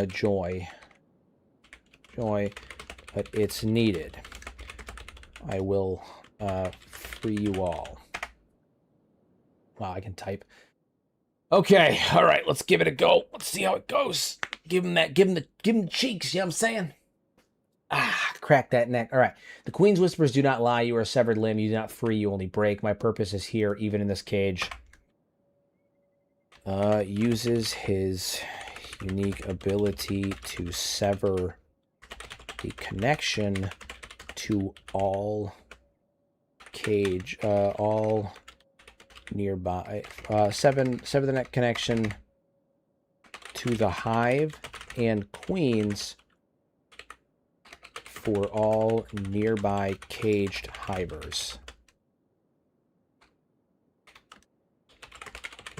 joy, but it's needed. I will free you all. Wow, I can type. Okay, all right, let's give it a go. Let's see how it goes. Give him the cheeks. You know what I'm saying? Ah, crack that neck. All right. The Queen's whispers do not lie. You are a severed limb. You do not free. You only break. My purpose is here, even in this cage. Uses his unique ability to sever the connection to all cage, all nearby. Sever the net connection to the hive and queens for all nearby caged hivers.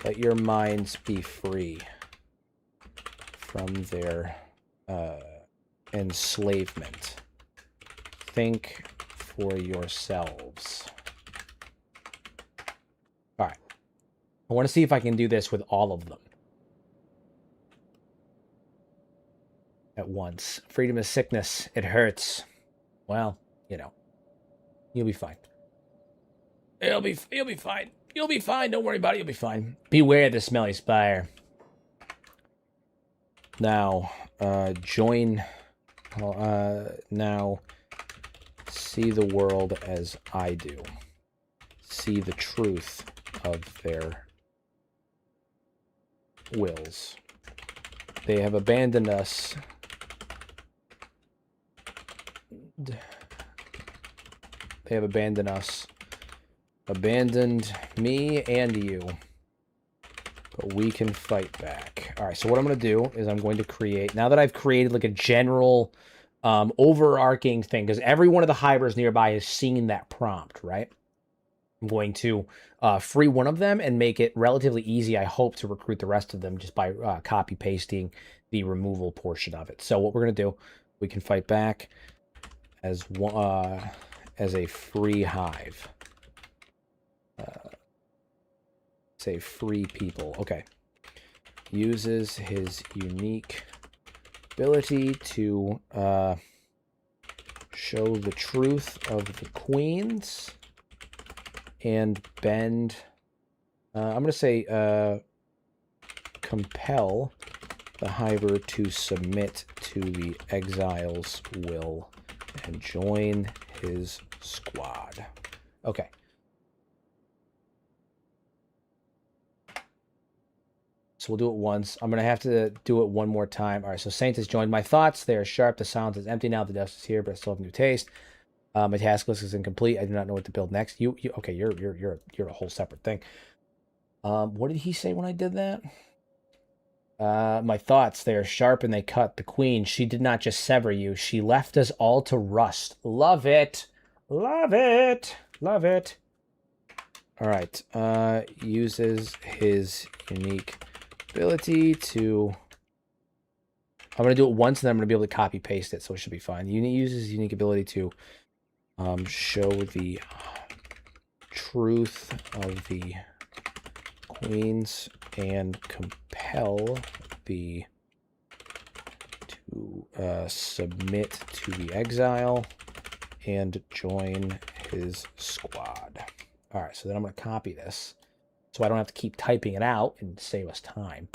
Let your minds be free from their enslavement. Think for yourselves. All right. I want to see if I can do this with all of them at once. Freedom is sickness. It hurts. Well, you know, you'll be fine. You'll be fine. You'll be fine. Don't worry about it. You'll be fine. Beware the smelly spire. Now, join. Now, see the world as I do. See the truth of their wills. They have abandoned us. They have abandoned us. Abandoned me and you. But we can fight back. All right, so what I'm going to do is I'm going to create... Now that I've created like a general overarching thing, because every one of the hivers nearby has seen that prompt, right? I'm going to free one of them and make it relatively easy, I hope, to recruit the rest of them just by copy-pasting the removal portion of it. So what we're going to do, we can fight back as a free hive. Say free people. Okay. Uses his unique ability to show the truth of the queens and bend. I'm going to say compel the hiver to submit to the exile's will and join his squad. Okay. So we'll do it once. I'm going to have to do it one more time. All right, so Saint has joined my thoughts. They are sharp. The sound is empty now. The dust is here, but I still have new taste. My task list is incomplete. I do not know what to build next. Okay, you're a whole separate thing. What did he say when I did that? My thoughts, they are sharp and they cut. The queen, she did not just sever you. She left us all to rust. Love it. Love it. Love it. All right. Uses his unique ability to... I'm going to do it once, and then I'm going to be able to copy-paste it, so it should be fine. Uses his unique ability to show the truth of the queens and compel the to submit to the exile and join his squad. All right, so then I'm going to copy this so I don't have to keep typing it out and save us time.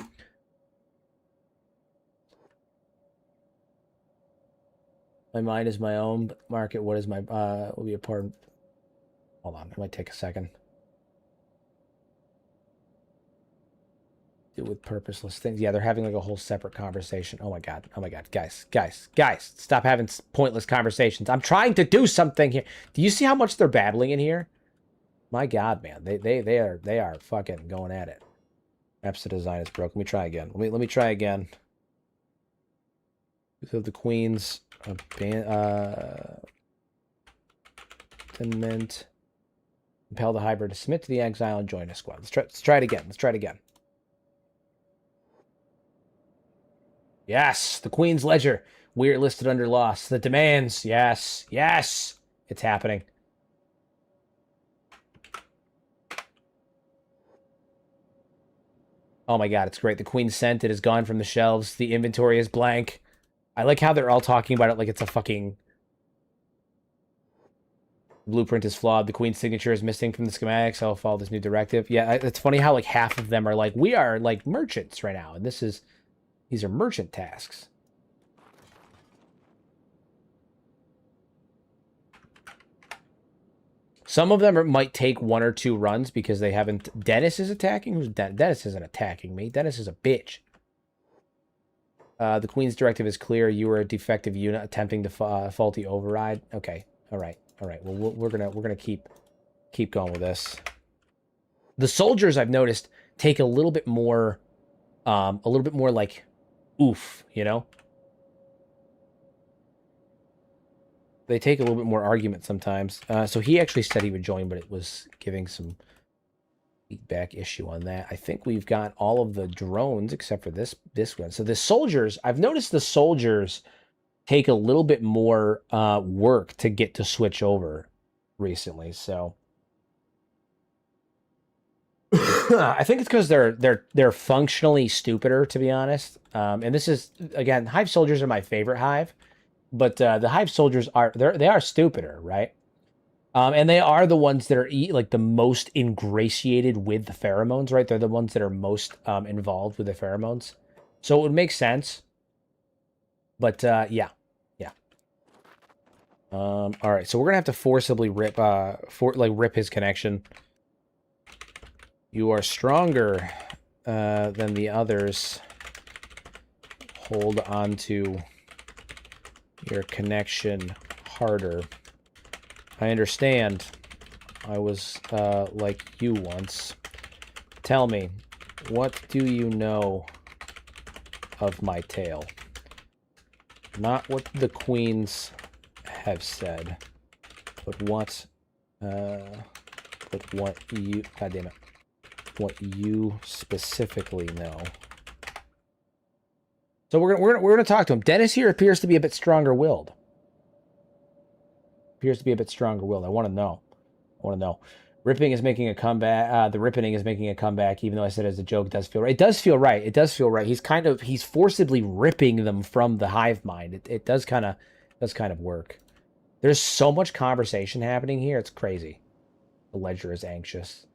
My mind is my own market. What is my will be a part of... Hold on, it might take a second. Do with purposeless things. Yeah, they're having like a whole separate conversation. Oh my god. Oh my god. Guys, stop having pointless conversations. I'm trying to do something here. Do you see how much they're babbling in here? My god, man. They are fucking going at it. Apps design is broken. Let me try again. Let me try again. So the queens abandonment. Compel the hybrid to submit to the exile and join a squad. Let's try it again. Let's try it again. Yes, the Queen's Ledger. We're listed under loss. The demands. Yes, yes. It's happening. Oh my god, it's great. The Queen's Scent, it is gone from the shelves. The inventory is blank. I like how they're all talking about it like it's a fucking... Blueprint is flawed. The Queen's signature is missing from the schematics. I'll follow this new directive. Yeah, it's funny how like half of them are like, we are like merchants right now. And these are merchant tasks. Some of them might take 1 or 2 runs because they haven't... Dennis is attacking? Who's Dennis isn't attacking me. Dennis is a bitch. The Queen's directive is clear. You are a defective unit attempting to faulty override. Okay. All right. All right. Well, we're gonna keep going with this. The soldiers, I've noticed, take a little bit more like oof, you know? They take a little bit more argument sometimes. So he actually said he would join, but it was giving some feedback issue on that. I think we've got all of the drones except for this one. So the soldiers, I've noticed the soldiers take a little bit more work to get to switch over recently. So I think it's because they're functionally stupider, to be honest. And this is, again, Hive soldiers are my favorite Hive, but the Hive soldiers they are stupider, right? And they are the ones that are like the most ingratiated with the pheromones, right? They're the ones that are most involved with the pheromones, so it would make sense. But yeah. All right, so we're gonna have to forcibly rip rip his connection. You are stronger than the others. Hold on to your connection harder. I understand. I was like you once. Tell me, what do you know of my tale? Not what the queens have said, but what you, God damn it, what you specifically know. So we're gonna talk to him. Dennis here appears to be a bit stronger-willed. I want to know. Ripping is making a comeback. The ripping is making a comeback, even though I said it as a joke. It does feel right. It does feel right. He's forcibly ripping them from the hive mind. It does kind of work. There's so much conversation happening here. It's crazy. The ledger is anxious.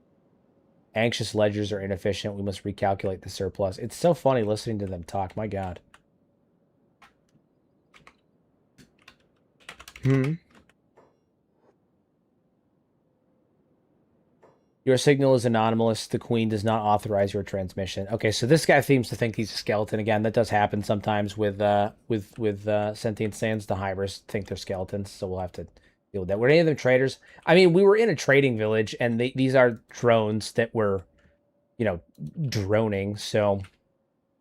Anxious ledgers are inefficient. We must recalculate the surplus. It's so funny listening to them talk. My God. Your signal is anomalous. The queen does not authorize your transmission. Okay, so this guy seems to think he's a skeleton again. That does happen sometimes with sentient sands. The hivers think they're skeletons, so we'll have to deal with that. Were any of them traders? I mean, we were in a trading village, and these are drones that were, droning. So,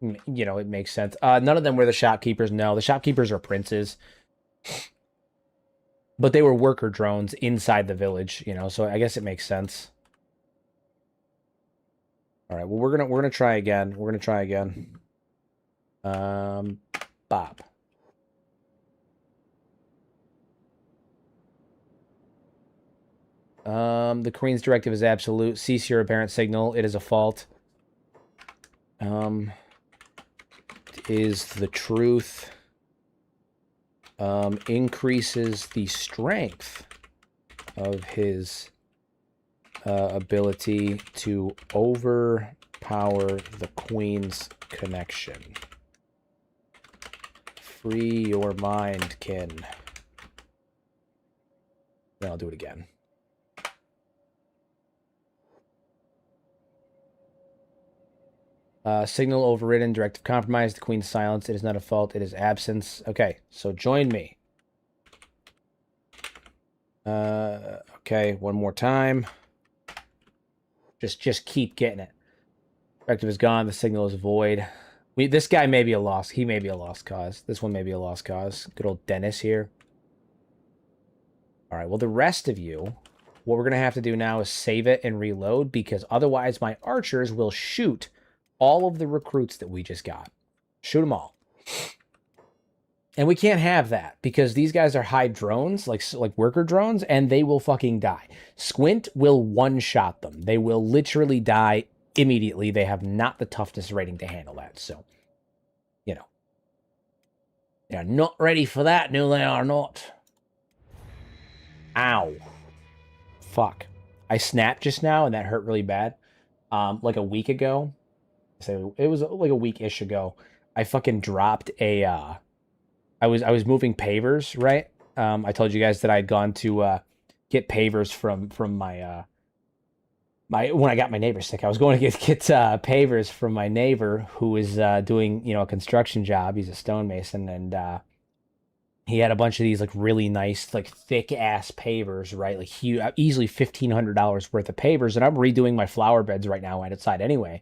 it makes sense. None of them were the shopkeepers. No, the shopkeepers are princes. But they were worker drones inside the village, so I guess it makes sense. All right, well, we're gonna try again. Bob. The Queen's directive is absolute. Cease your apparent signal. It is a fault. It is the truth. Increases the strength of his ability to overpower the Queen's connection. Free your mind, Kin. Then I'll do it again. Signal overridden, directive compromised, the Queen's silence. It is not a fault, it is absence. Okay, so join me. Okay, one more time. Just keep getting it. Directive is gone, the signal is void. This guy may be a lost, he may be a lost cause. This one may be a lost cause. Good old Dennis here. All right, well, the rest of you, what we're going to have to do now is save it and reload, because otherwise my archers will shoot all of the recruits that we just got. Shoot them all. And we can't have that, because these guys are hive drones, like worker drones, and they will fucking die. Squint will one-shot them. They will literally die immediately. They have not the toughness rating to handle that, so, they're not ready for that. No, they are not. Ow. Fuck. I snapped just now, and that hurt really bad. Like a week ago, so it was like a week-ish ago, I fucking dropped a, I was moving pavers, right? I told you guys that I'd gone to get pavers from my when I got my neighbor sick. I was going to get pavers from my neighbor who was doing a construction job. He's a stonemason, and he had a bunch of these like really nice like thick ass pavers, right? Like huge, easily $1,500 worth of pavers, and I'm redoing my flower beds right now outside anyway.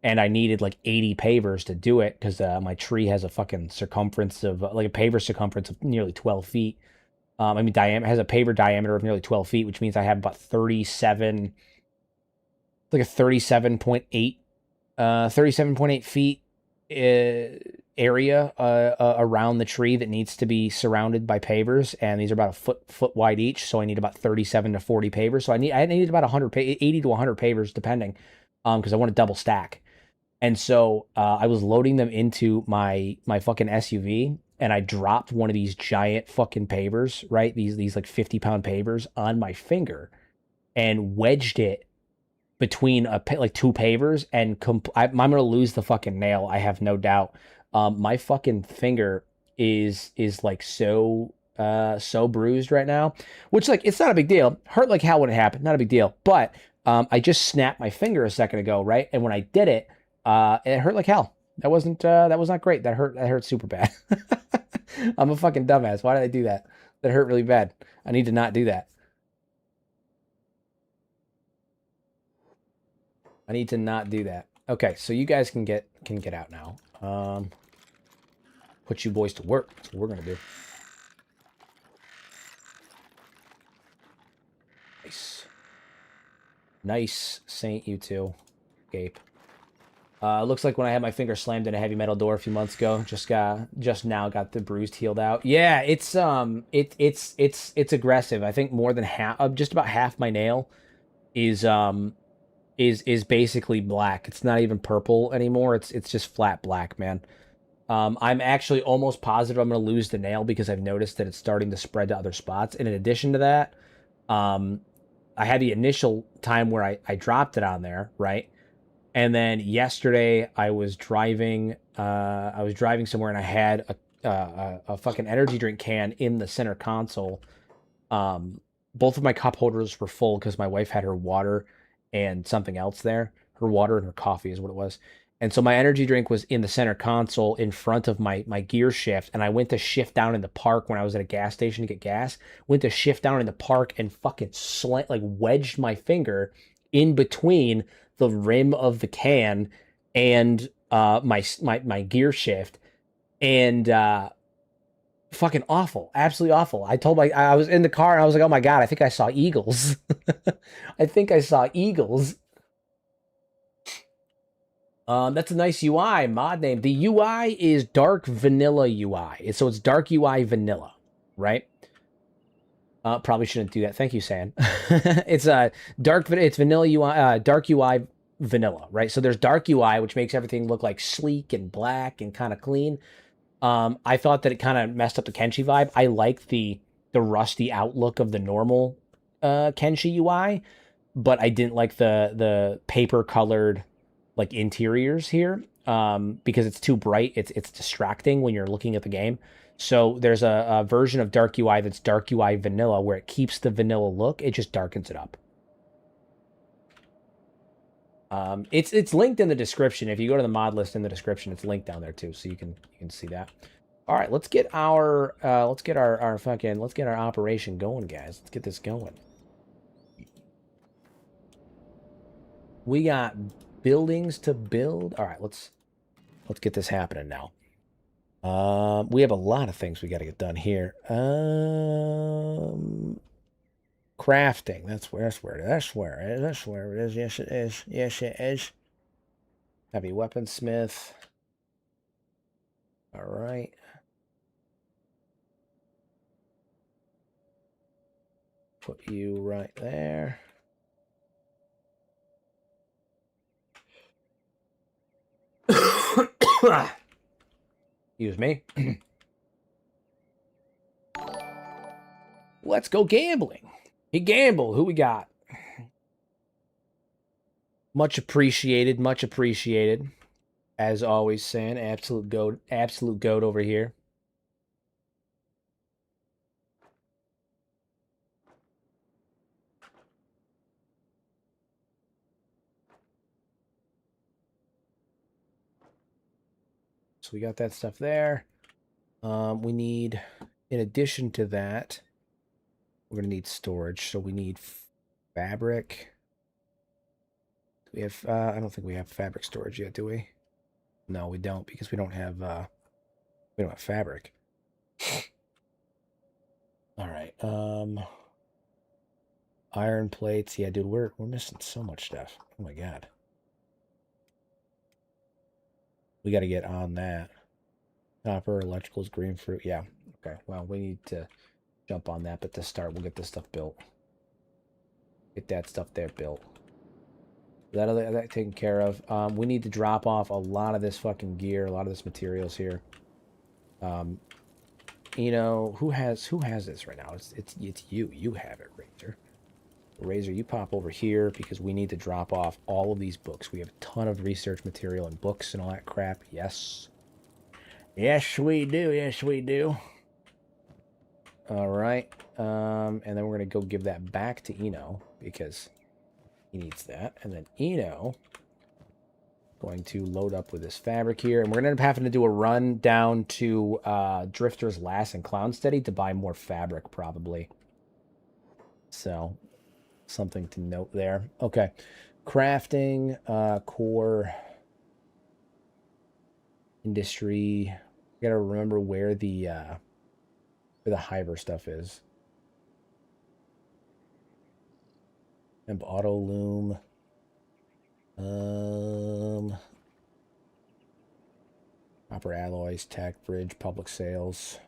And I needed like 80 pavers to do it, because my tree has a fucking circumference of like a paver circumference of nearly 12 feet. I mean, has a paver diameter of nearly 12 feet, which means I have about 37, like a 37.8 feet area around the tree that needs to be surrounded by pavers. And these are about a foot wide each. So I need about 37 to 40 pavers. So I needed about 80 to 100 pavers depending, because I want to double stack. And so I was loading them into my fucking SUV, and I dropped one of these giant fucking pavers, right? These like 50-pound pavers on my finger, and wedged it between like two pavers, and I'm gonna lose the fucking nail. I have no doubt. My fucking finger is like so so bruised right now, which like it's not a big deal. Hurt like hell when it happened, not a big deal. But I just snapped my finger a second ago, right? And when I did it, it hurt like hell. That was not great. That hurt super bad. I'm a fucking dumbass. Why did I do that? That hurt really bad. I need to not do that. I need to not do that. Okay, so you guys can get out now. Put you boys to work. That's what we're gonna do. Nice. Nice, Saint, you two. Gape. Looks like when I had my finger slammed in a heavy metal door a few months ago, just now got the bruised healed out. Yeah, it's aggressive. I think more than half, just about half my nail is basically black. It's not even purple anymore. It's just flat black, man. I'm actually almost positive I'm going to lose the nail because I've noticed that it's starting to spread to other spots. And in addition to that, I had the initial time where I dropped it on there, right? And then yesterday I was driving somewhere and I had a fucking energy drink can in the center console. Both of my cup holders were full because my wife had her water and something else there. Her water and her coffee is what it was. And so my energy drink was in the center console in front of my gear shift. And I went to shift down in the park when I was at a gas station to get gas. Went to shift down in the park and fucking wedged my finger in between the rim of the can and my gear shift. And fucking awful. Absolutely awful. I was in the car and I was like, oh my God, I think I saw eagles. I think I saw eagles. That's a nice UI mod name. The UI is dark vanilla UI. So it's dark UI vanilla, right? Probably shouldn't do that. Thank you, San. It's it's vanilla UI, dark UI vanilla, right? So there's dark UI, which makes everything look like sleek and black and kind of clean. I thought that it kind of messed up the Kenshi vibe. I like the rusty outlook of the normal Kenshi UI, but I didn't like the paper colored like interiors here because it's too bright. It's distracting when you're looking at the game. So there's a version of dark UI that's dark UI vanilla where it keeps the vanilla look. It just darkens it up. It's linked in the description. If you go to the mod list in the description, it's linked down there too, so you can see that. All right, let's get our operation going, guys. Let's get this going. We got buildings to build. All right, let's get this happening now. We have a lot of things we got to get done here. Crafting. That's where it is. Yes, it is. Yes, it is. Heavy weaponsmith. All right. Put you right there. Excuse me. Let's go gambling. He gambled. Who we got? Much appreciated. Much appreciated. As always, San. Absolute goat. Absolute goat over here. So we got that stuff there. We need, in addition to that, we're going to need storage. So we need fabric. We have, I don't think we have fabric storage yet, do we? No, we don't, because we don't have fabric. All right. Iron plates. Yeah, dude, we're missing so much stuff. Oh my God. We got to get on that. Copper, electricals, green fruit. Yeah. Okay. Well, we need to jump on that, but to start, we'll get this stuff built. Get that stuff there built. That taken care of. We need to drop off a lot of this fucking gear, a lot of this materials here. You know, who has this right now? It's you. You have it, Razor. Razor, you pop over here because we need to drop off all of these books. We have a ton of research material and books and all that crap. Yes. Yes, we do. Yes, we do. All right. And then we're going to go give that back to Eno because he needs that. And then Eno going to load up with this fabric here. And we're going to end up having to do a run down to Drifter's Last and Clownsteady to buy more fabric probably. So something to note there. Okay. Crafting, core, industry. We got to remember where the Hiver stuff is. And auto loom. Copper alloys, tech, bridge, public sales.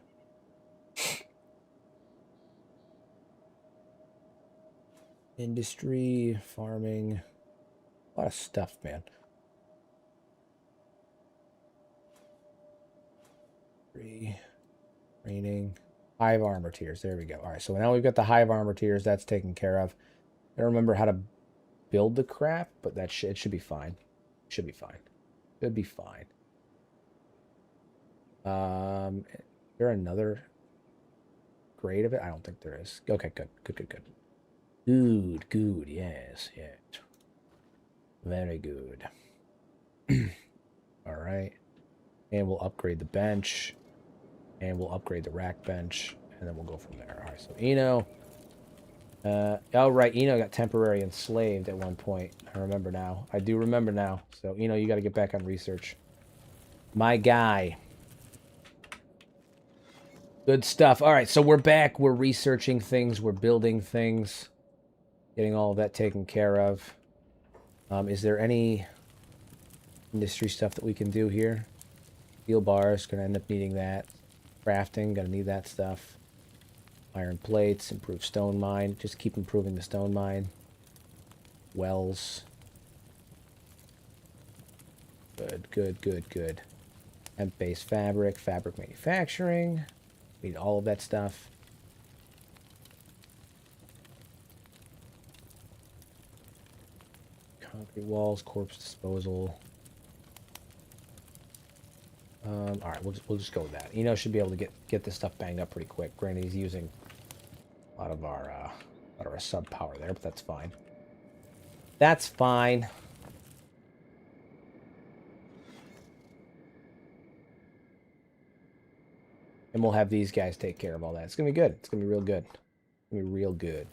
Industry, farming. A lot of stuff, man. Training. Hive armor tiers. There we go. All right, so now we've got the hive armor tiers. That's taken care of. I don't remember how to build the crap, but it should be fine. Should be fine. Should be fine. Is there another grade of it? I don't think there is. Okay, good. Good. Yes. Very good. All right. And we'll upgrade the bench. And we'll upgrade the rack bench. And then we'll go from there. All right, so Eno. Oh, right. Eno got temporary enslaved at one point. I remember now. I do remember now. So, Eno, you got to get back on research. My guy. Good stuff. All right, so we're back. We're researching things. We're building things. Getting all of that taken care of. Is there any industry stuff that we can do here? Steel bars. Going to end up needing that. Crafting. Going to need that stuff. Iron plates. Improve stone mine. Just keep improving the stone mine. Wells. Good. Hemp-based fabric. Fabric manufacturing. Need all of that stuff. Concrete walls, corpse disposal. All right, we'll just go with that. Eno should be able to get this stuff banged up pretty quick. Granted, he's using a lot of our sub power there, but that's fine. That's fine. And we'll have these guys take care of all that. It's gonna be good. It's gonna be real good. It's gonna be real good.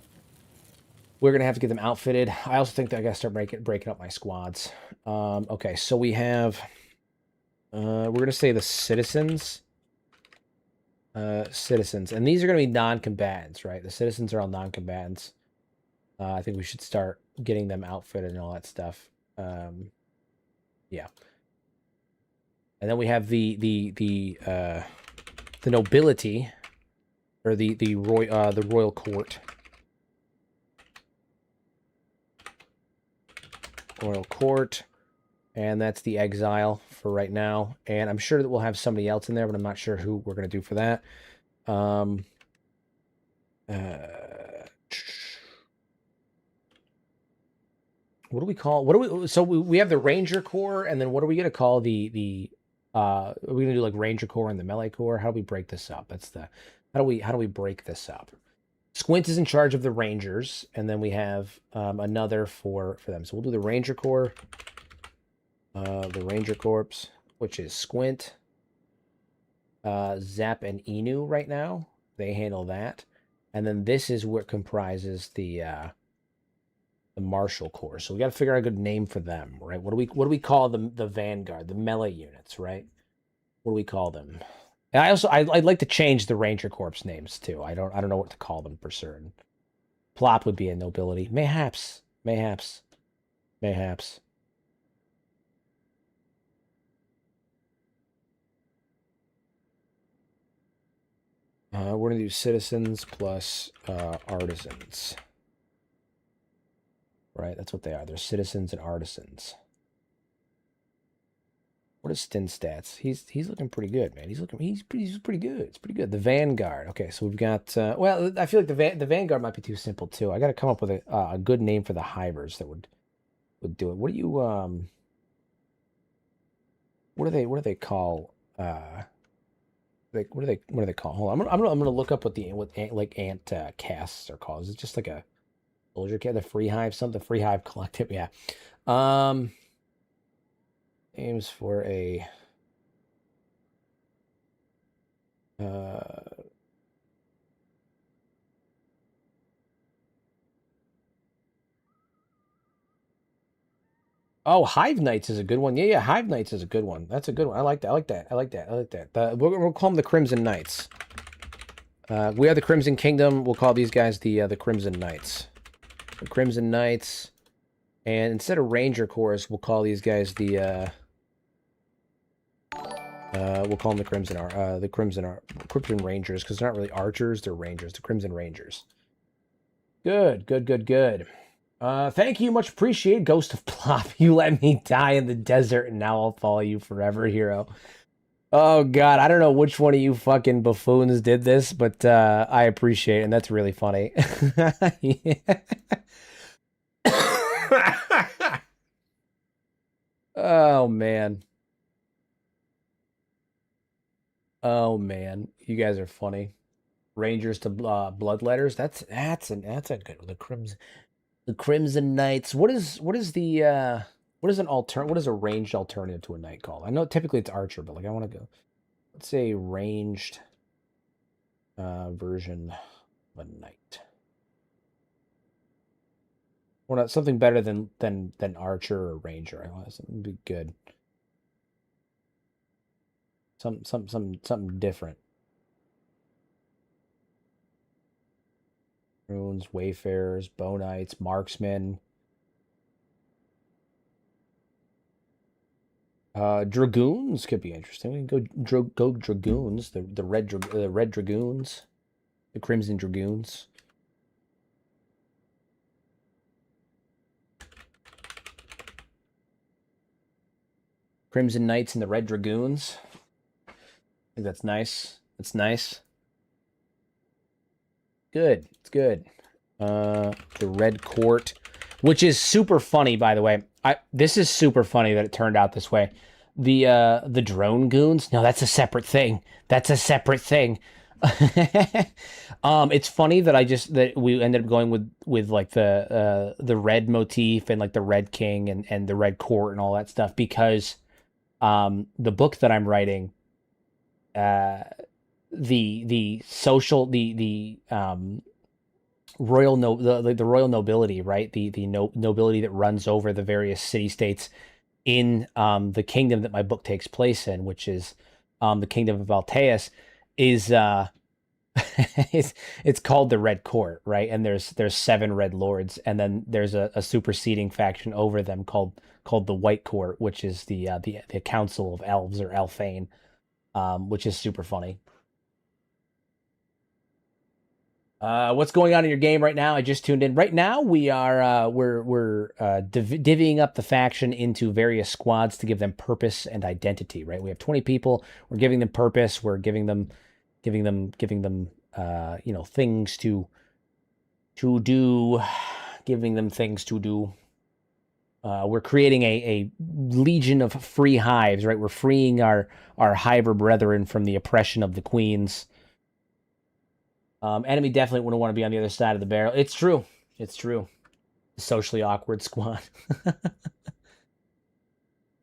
We're going to have to get them outfitted. I also think that I got to start breaking up my squads. Okay, so we have... we're going to say the citizens. Citizens. And these are going to be non-combatants, right? The citizens are all non-combatants. I think we should start getting them outfitted and all that stuff. Yeah. And then we have the nobility, or the royal court. Royal Court, and that's the exile for right now. And I'm sure that we'll have somebody else in there, but I'm not sure who we're going to do for that. What do we call? So we have the Ranger Corps, and then what are we going to call are we going to do like Ranger Corps and the Melee Corps? How do we break this up? How do we break this up? Squint is in charge of the Rangers, and then we have another for them. So we'll do the Ranger Corps, the Ranger Corps, which is Squint, Zap, and Enu right now. They handle that. And then this is what comprises the Marshal Corps. So we got to figure out a good name for them, right? What do we call the Vanguard, the melee units, right? What do we call them? And I'd like to change the Ranger Corps names too. I don't know what to call them for certain. Plop would be a nobility. Mayhaps. We're gonna do citizens plus artisans. Right, that's what they are. They're citizens and artisans. What is Stin's stats? He's looking pretty good, man. He's pretty good. It's pretty good. The Vanguard. Okay, so we've got. Well, I feel like the Vanguard might be too simple too. I got to come up with a good name for the Hivers that would do it. What do you What do they call what do they call? Hold on, I'm gonna look up what like ant casts are called. Is it just like a soldier cat, the free hive, something free hive collective? Yeah. Um, aims for a uh. Oh, Hive Knights is a good one. Yeah, Hive Knights is a good one. That's a good one. I like that. I like that. I like that. I like that. We'll call them the Crimson Knights. We are the Crimson Kingdom. We'll call these guys the Crimson Knights. The Crimson Knights. And instead of Ranger Corps, we'll call these guys the we'll call them the Crimson Rangers, because they're not really archers, they're Rangers, the Crimson Rangers. Good, good, good, good. Thank you, much appreciated, Ghost of Plop. You let me die in the desert, and now I'll follow you forever, hero. Oh God, I don't know which one of you fucking buffoons did this, but I appreciate it, and that's really funny. Oh man. Oh man, you guys are funny. Rangers to Bloodletters. That's a good one. The Crimson Knights. What is what is a ranged alternative to a knight called? I know typically it's archer, but like I want to go. Let's say ranged version of a knight. Or not something better than archer or ranger. I want something to be good. Something different. Runes, wayfarers, bow knights, marksmen. Dragoons could be interesting. We can go dragoons. The red dragoons, the crimson dragoons. Crimson Knights and the Red Dragoons. I think that's nice. That's nice. Good. It's good. The Red Court, which is super funny, by the way. This is super funny that it turned out this way. The drone goons. No, that's a separate thing. That's a separate thing. It's funny that we ended up going with like the red motif and like the Red King and the Red Court and all that stuff, because the book that I'm writing, the social the royal the royal nobility, right? The nobility that runs over the various city states in the kingdom that my book takes place in, which is the kingdom of Alteus, is it's called the Red Court, right? And there's 7 Red Lords, and then there's a superseding faction over them called the White Court, which is the Council of Elves, or Elfane, which is super funny. What's going on in your game right now? I just tuned in. Right now, we are we're divvying up the faction into various squads to give them purpose and identity. Right, we have 20 people. We're giving them purpose. We're giving them things to do, giving them things to do. We're creating a legion of free hives. Right, we're freeing our hiver brethren from the oppression of the queens. Enemy definitely wouldn't want to be on the other side of the barrel. It's true. It's true. Socially awkward squad.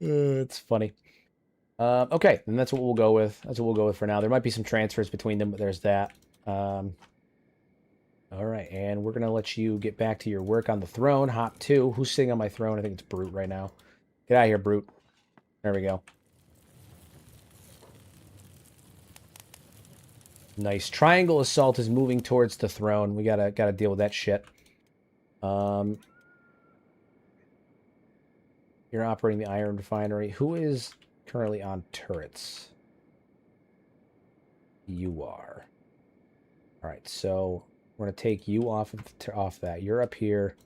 It's funny. Okay, and that's what we'll go with. That's what we'll go with for now. There might be some transfers between them, but there's that. All right, and we're going to let you get back to your work on the throne. Hop 2. Who's sitting on my throne? I think it's Brute right now. Get out of here, Brute. There we go. Nice. Triangle Assault is moving towards the throne. We gotta deal with that shit. You're operating the iron refinery. Who is currently on turrets? You are. All right, so we're gonna take you off that. You're up here.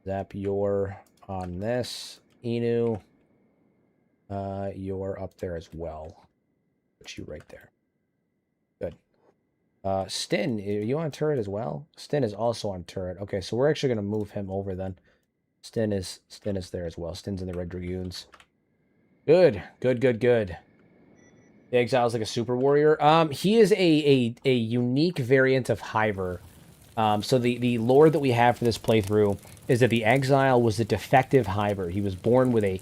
Zap, you're on this. Inu, you're up there as well. Put you right there. Good. Stin, are you on turret as well? Stin is also on turret. Okay, so we're actually going to move him over then. Stin is there as well. Stin's in the Red Dragoons. Good. Good, good, good. The Exile is like a super warrior. He is a unique variant of Hiver. So the lore that we have for this playthrough is that the Exile was a defective Hiver. He was born with a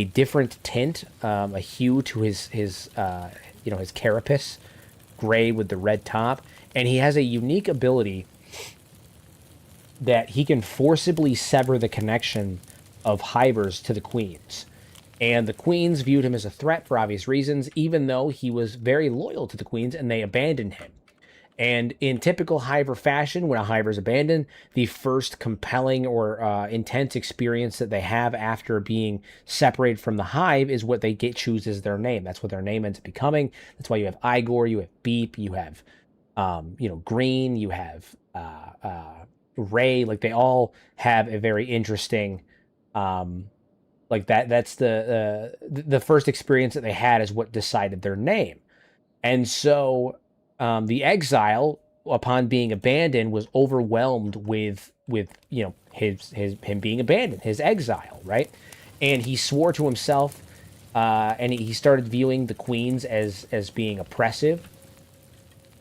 different tint, a hue to his his carapace, gray with the red top, and he has a unique ability that he can forcibly sever the connection of Hivers to the queens. And the queens viewed him as a threat for obvious reasons, even though he was very loyal to the queens and they abandoned him. And in typical Hiver fashion, when a Hiver is abandoned, the first compelling or intense experience that they have after being separated from the hive is what they choose as their name. That's what their name ends up becoming. That's why you have Igor, you have Beep, you have Green, you have Ray. Like they all have a very interesting like that's the first experience that they had is what decided their name. And so the Exile, upon being abandoned, was overwhelmed with him being abandoned, his exile, right? And he swore to himself, and he started viewing the queens as being oppressive,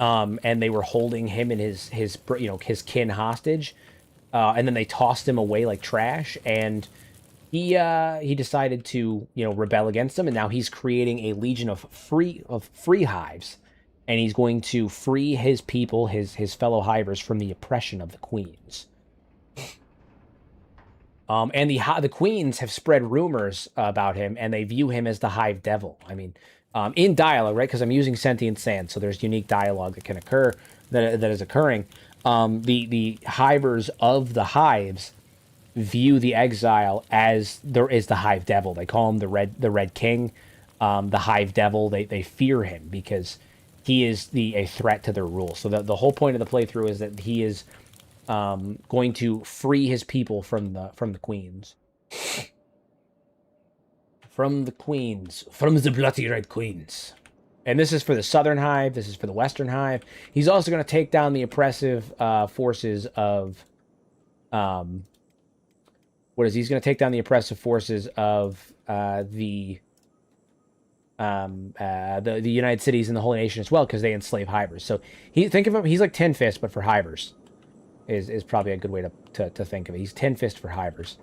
and they were holding him and his kin hostage, and then they tossed him away like trash, and he decided to rebel against them, and now he's creating a legion of free hives, and he's going to free his people, his fellow hivers, from the oppression of the queens. And the queens have spread rumors about him, and they view him as the hive devil. I mean, in dialogue, right? Because I'm using sentient sand, so there's unique dialogue that can occur that is occurring. The hivers of the hives view the Exile as there is the hive devil. They call him the red king, the hive devil. They fear him because he is a threat to their rule. So the whole point of the playthrough is that he is going to free his people from the queens. From the bloody red queens. And this is for the southern hive. This is for the western hive. He's also going to take down the oppressive forces of he's going to take down the oppressive forces of the United Cities and the Holy Nation as well, because they enslave hivers. So think of him, he's like Tin Fist, but for hivers, is probably a good way to think of it. He's Tin Fist for hivers.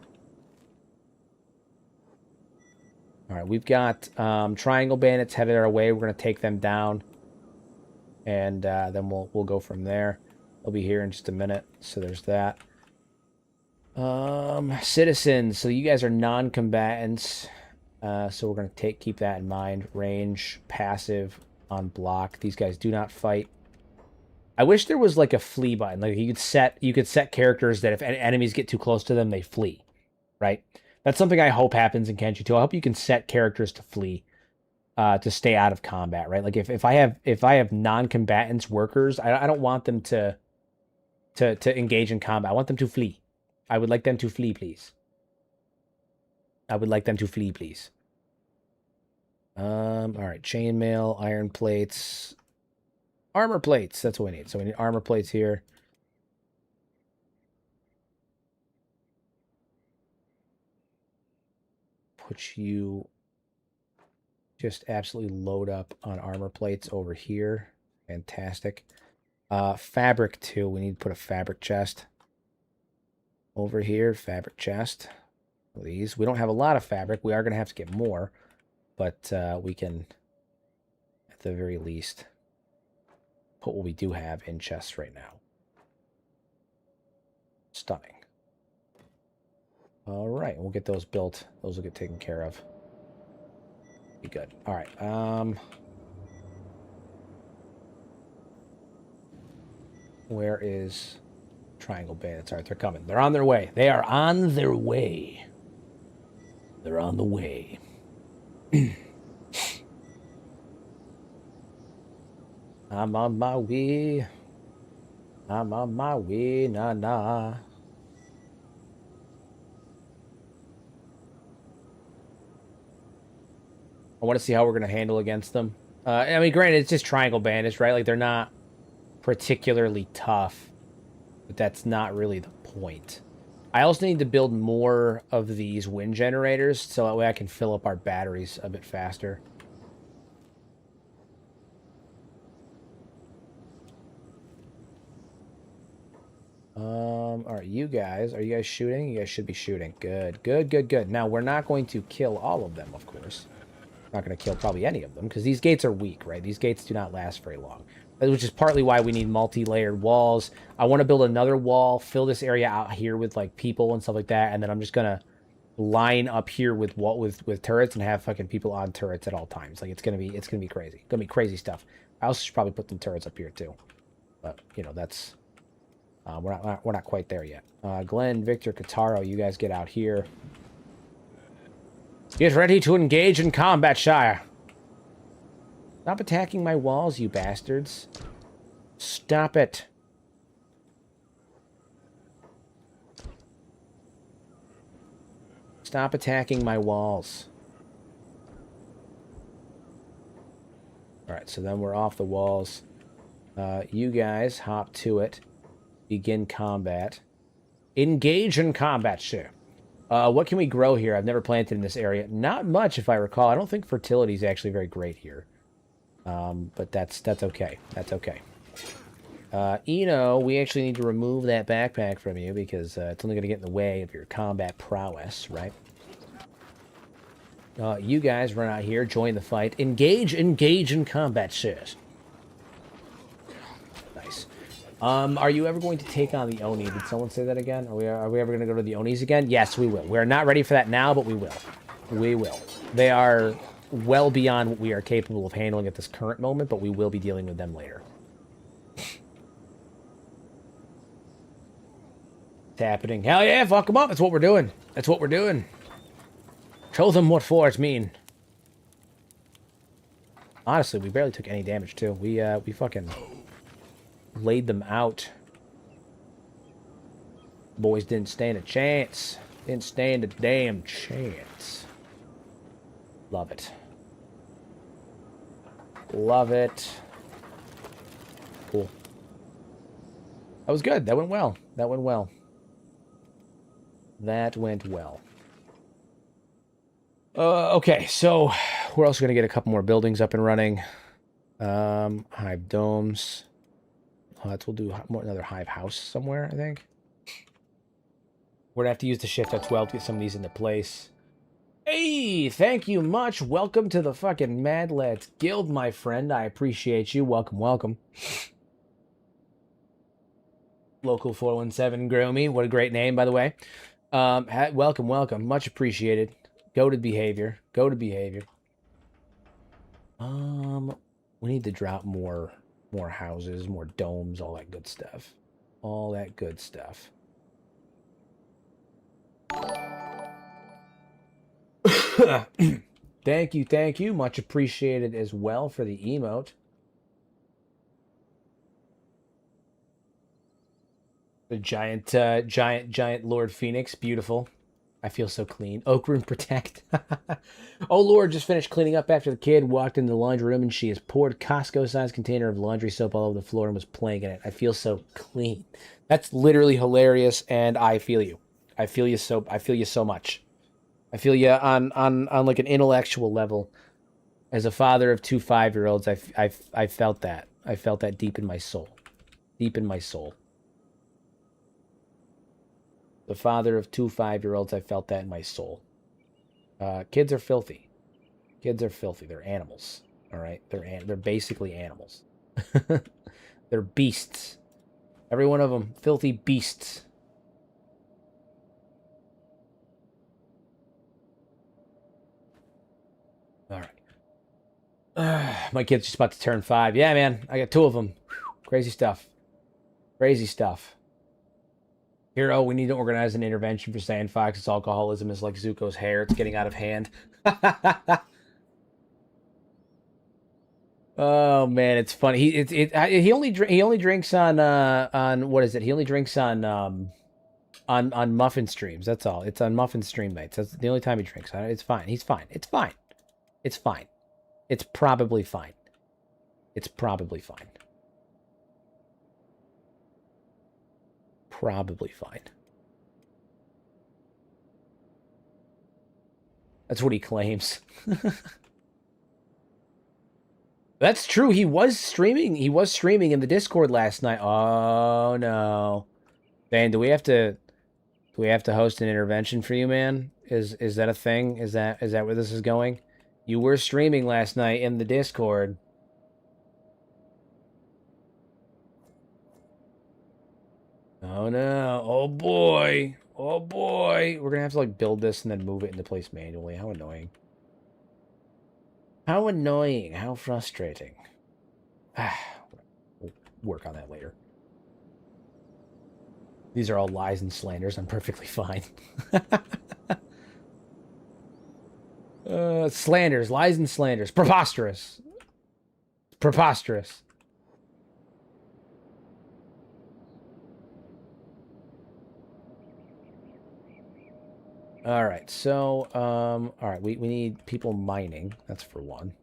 All right, we've got Triangle Bandits headed our way. We're going to take them down, and then we'll go from there. They'll be here in just a minute, so there's that. Citizens, so you guys are non-combatants, so we're going to keep that in mind. Range, passive, on block. These guys do not fight. I wish there was like a flee button. Like you could set characters that if enemies get too close to them, they flee, right? That's something I hope happens in Kenshi too. I hope you can set characters to flee, to stay out of combat, right? Like if I have non-combatants workers, I don't want them to engage in combat. I want them to flee. I would like them to flee, please. I would like them to flee, please. All right, chainmail, iron plates, armor plates. That's what we need. So we need armor plates here. Put you just absolutely load up on armor plates over here. Fantastic. Fabric too. We need to put a fabric chest over here. Fabric chest. These. We don't have a lot of fabric. We are going to have to get more, but we can, at the very least, put what we do have in chests right now. Stunning. All right, we'll get those built. Those will get taken care of. Be good. All right. Where is Triangle Bandits? All right, they're coming. They're on their way. They are on their way. They're on the way. I'm on my way. I'm on my way. Nah. I want to see how we're going to handle against them. I mean, granted, it's just Triangle Bandits, right? Like, they're not particularly tough, but that's not really the point. I also need to build more of these wind generators, so that way I can fill up our batteries a bit faster. All right, you guys, are you guys shooting? You guys should be shooting. Good, good, good, good. Now, we're not going to kill all of them, of course. Not going to kill probably any of them, because these gates are weak, right? These gates do not last very long. Which is partly why we need multi-layered walls. I want to build another wall, fill this area out here with, like, people and stuff like that, and then I'm just going to line up here with turrets and have fucking people on turrets at all times. Like, it's gonna be crazy. It's gonna be crazy stuff. I also should probably put some turrets up here, too. But, you know, that's... we're not quite there yet. Glenn, Victor, Kataro, you guys get out here. Get ready to engage in combat, Shire. Stop attacking my walls, you bastards. Stop it. Stop attacking my walls. Alright, so then we're off the walls. You guys hop to it. Begin combat. Engage in combat, sure. What can we grow here? I've never planted in this area. Not much, if I recall. I don't think fertility is actually very great here. But that's okay. That's okay. Eno, we actually need to remove that backpack from you because it's only going to get in the way of your combat prowess, right? You guys run out here, join the fight. Engage in combat, sirs. Nice. Are you ever going to take on the Oni? Did someone say that again? Are we ever going to go to the Onis again? Yes, we will. We're not ready for that now, but we will. We will. They are well beyond what we are capable of handling at this current moment, but we will be dealing with them later. It's happening. Hell yeah, fuck them up. That's what we're doing. That's what we're doing. Show them what forts mean. Honestly, we barely took any damage, too. We fucking laid them out. Boys didn't stand a chance. Didn't stand a damn chance. Love it. Love it. Cool. That was good. That went well. That went well. That went well. Okay, so we're also going to get a couple more buildings up and running. Hive domes. We'll do another hive house somewhere, I think. We're going to have to use the shift F12 to get some of these into place. Hey, thank you much. Welcome to the fucking Mad Lads Guild, my friend. I appreciate you. Welcome, welcome. Local 417 Gromy. What a great name, by the way. Welcome, welcome. Much appreciated. Go to behavior. Go to behavior. We need to drop more houses, more domes, all that good stuff. All that good stuff. Thank you. Much appreciated as well for the emote. The giant Lord Phoenix. Beautiful. I feel so clean. Oak Room Protect. Oh, Lord, just finished cleaning up after the kid walked into the laundry room and she has poured Costco-sized container of laundry soap all over the floor and was playing in it. I feel so clean. That's literally hilarious, and I feel you. I feel you so much. I feel you on like an intellectual level. As a father of 2 5-year-olds, I felt that. I felt that deep in my soul. Deep in my soul. The father of 2 5-year-olds, I felt that in my soul. Kids are filthy. Kids are filthy. They're animals. All right? They're basically animals. They're beasts. Every one of them, filthy beasts. All right. My kid's just about to turn 5. Yeah, man. I got 2 of them. Whew. Crazy stuff. Crazy stuff. Hero, we need to organize an intervention for Sandfox's alcoholism is like Zuko's hair. It's getting out of hand. Oh man, it's funny. He only drinks on what is it? He only drinks on muffin streams. That's all. It's on muffin stream nights. That's the only time he drinks. It's fine. He's fine. It's fine. It's fine. It's probably fine. It's probably fine. Probably fine. That's what he claims. That's true. He was streaming. He was streaming in the Discord last night. Oh no. Dan, do we have to host an intervention for you, man? Is that a thing? Is that where this is going? You were streaming last night in the Discord. Oh no. Oh boy. Oh boy. We're gonna have to like build this and then move it into place manually. How annoying. How annoying. How frustrating. We'll work on that later. These are all lies and slanders. I'm perfectly fine. Slanders, lies and slanders. Preposterous. Preposterous. All right, so, all right, we need people mining. That's for one.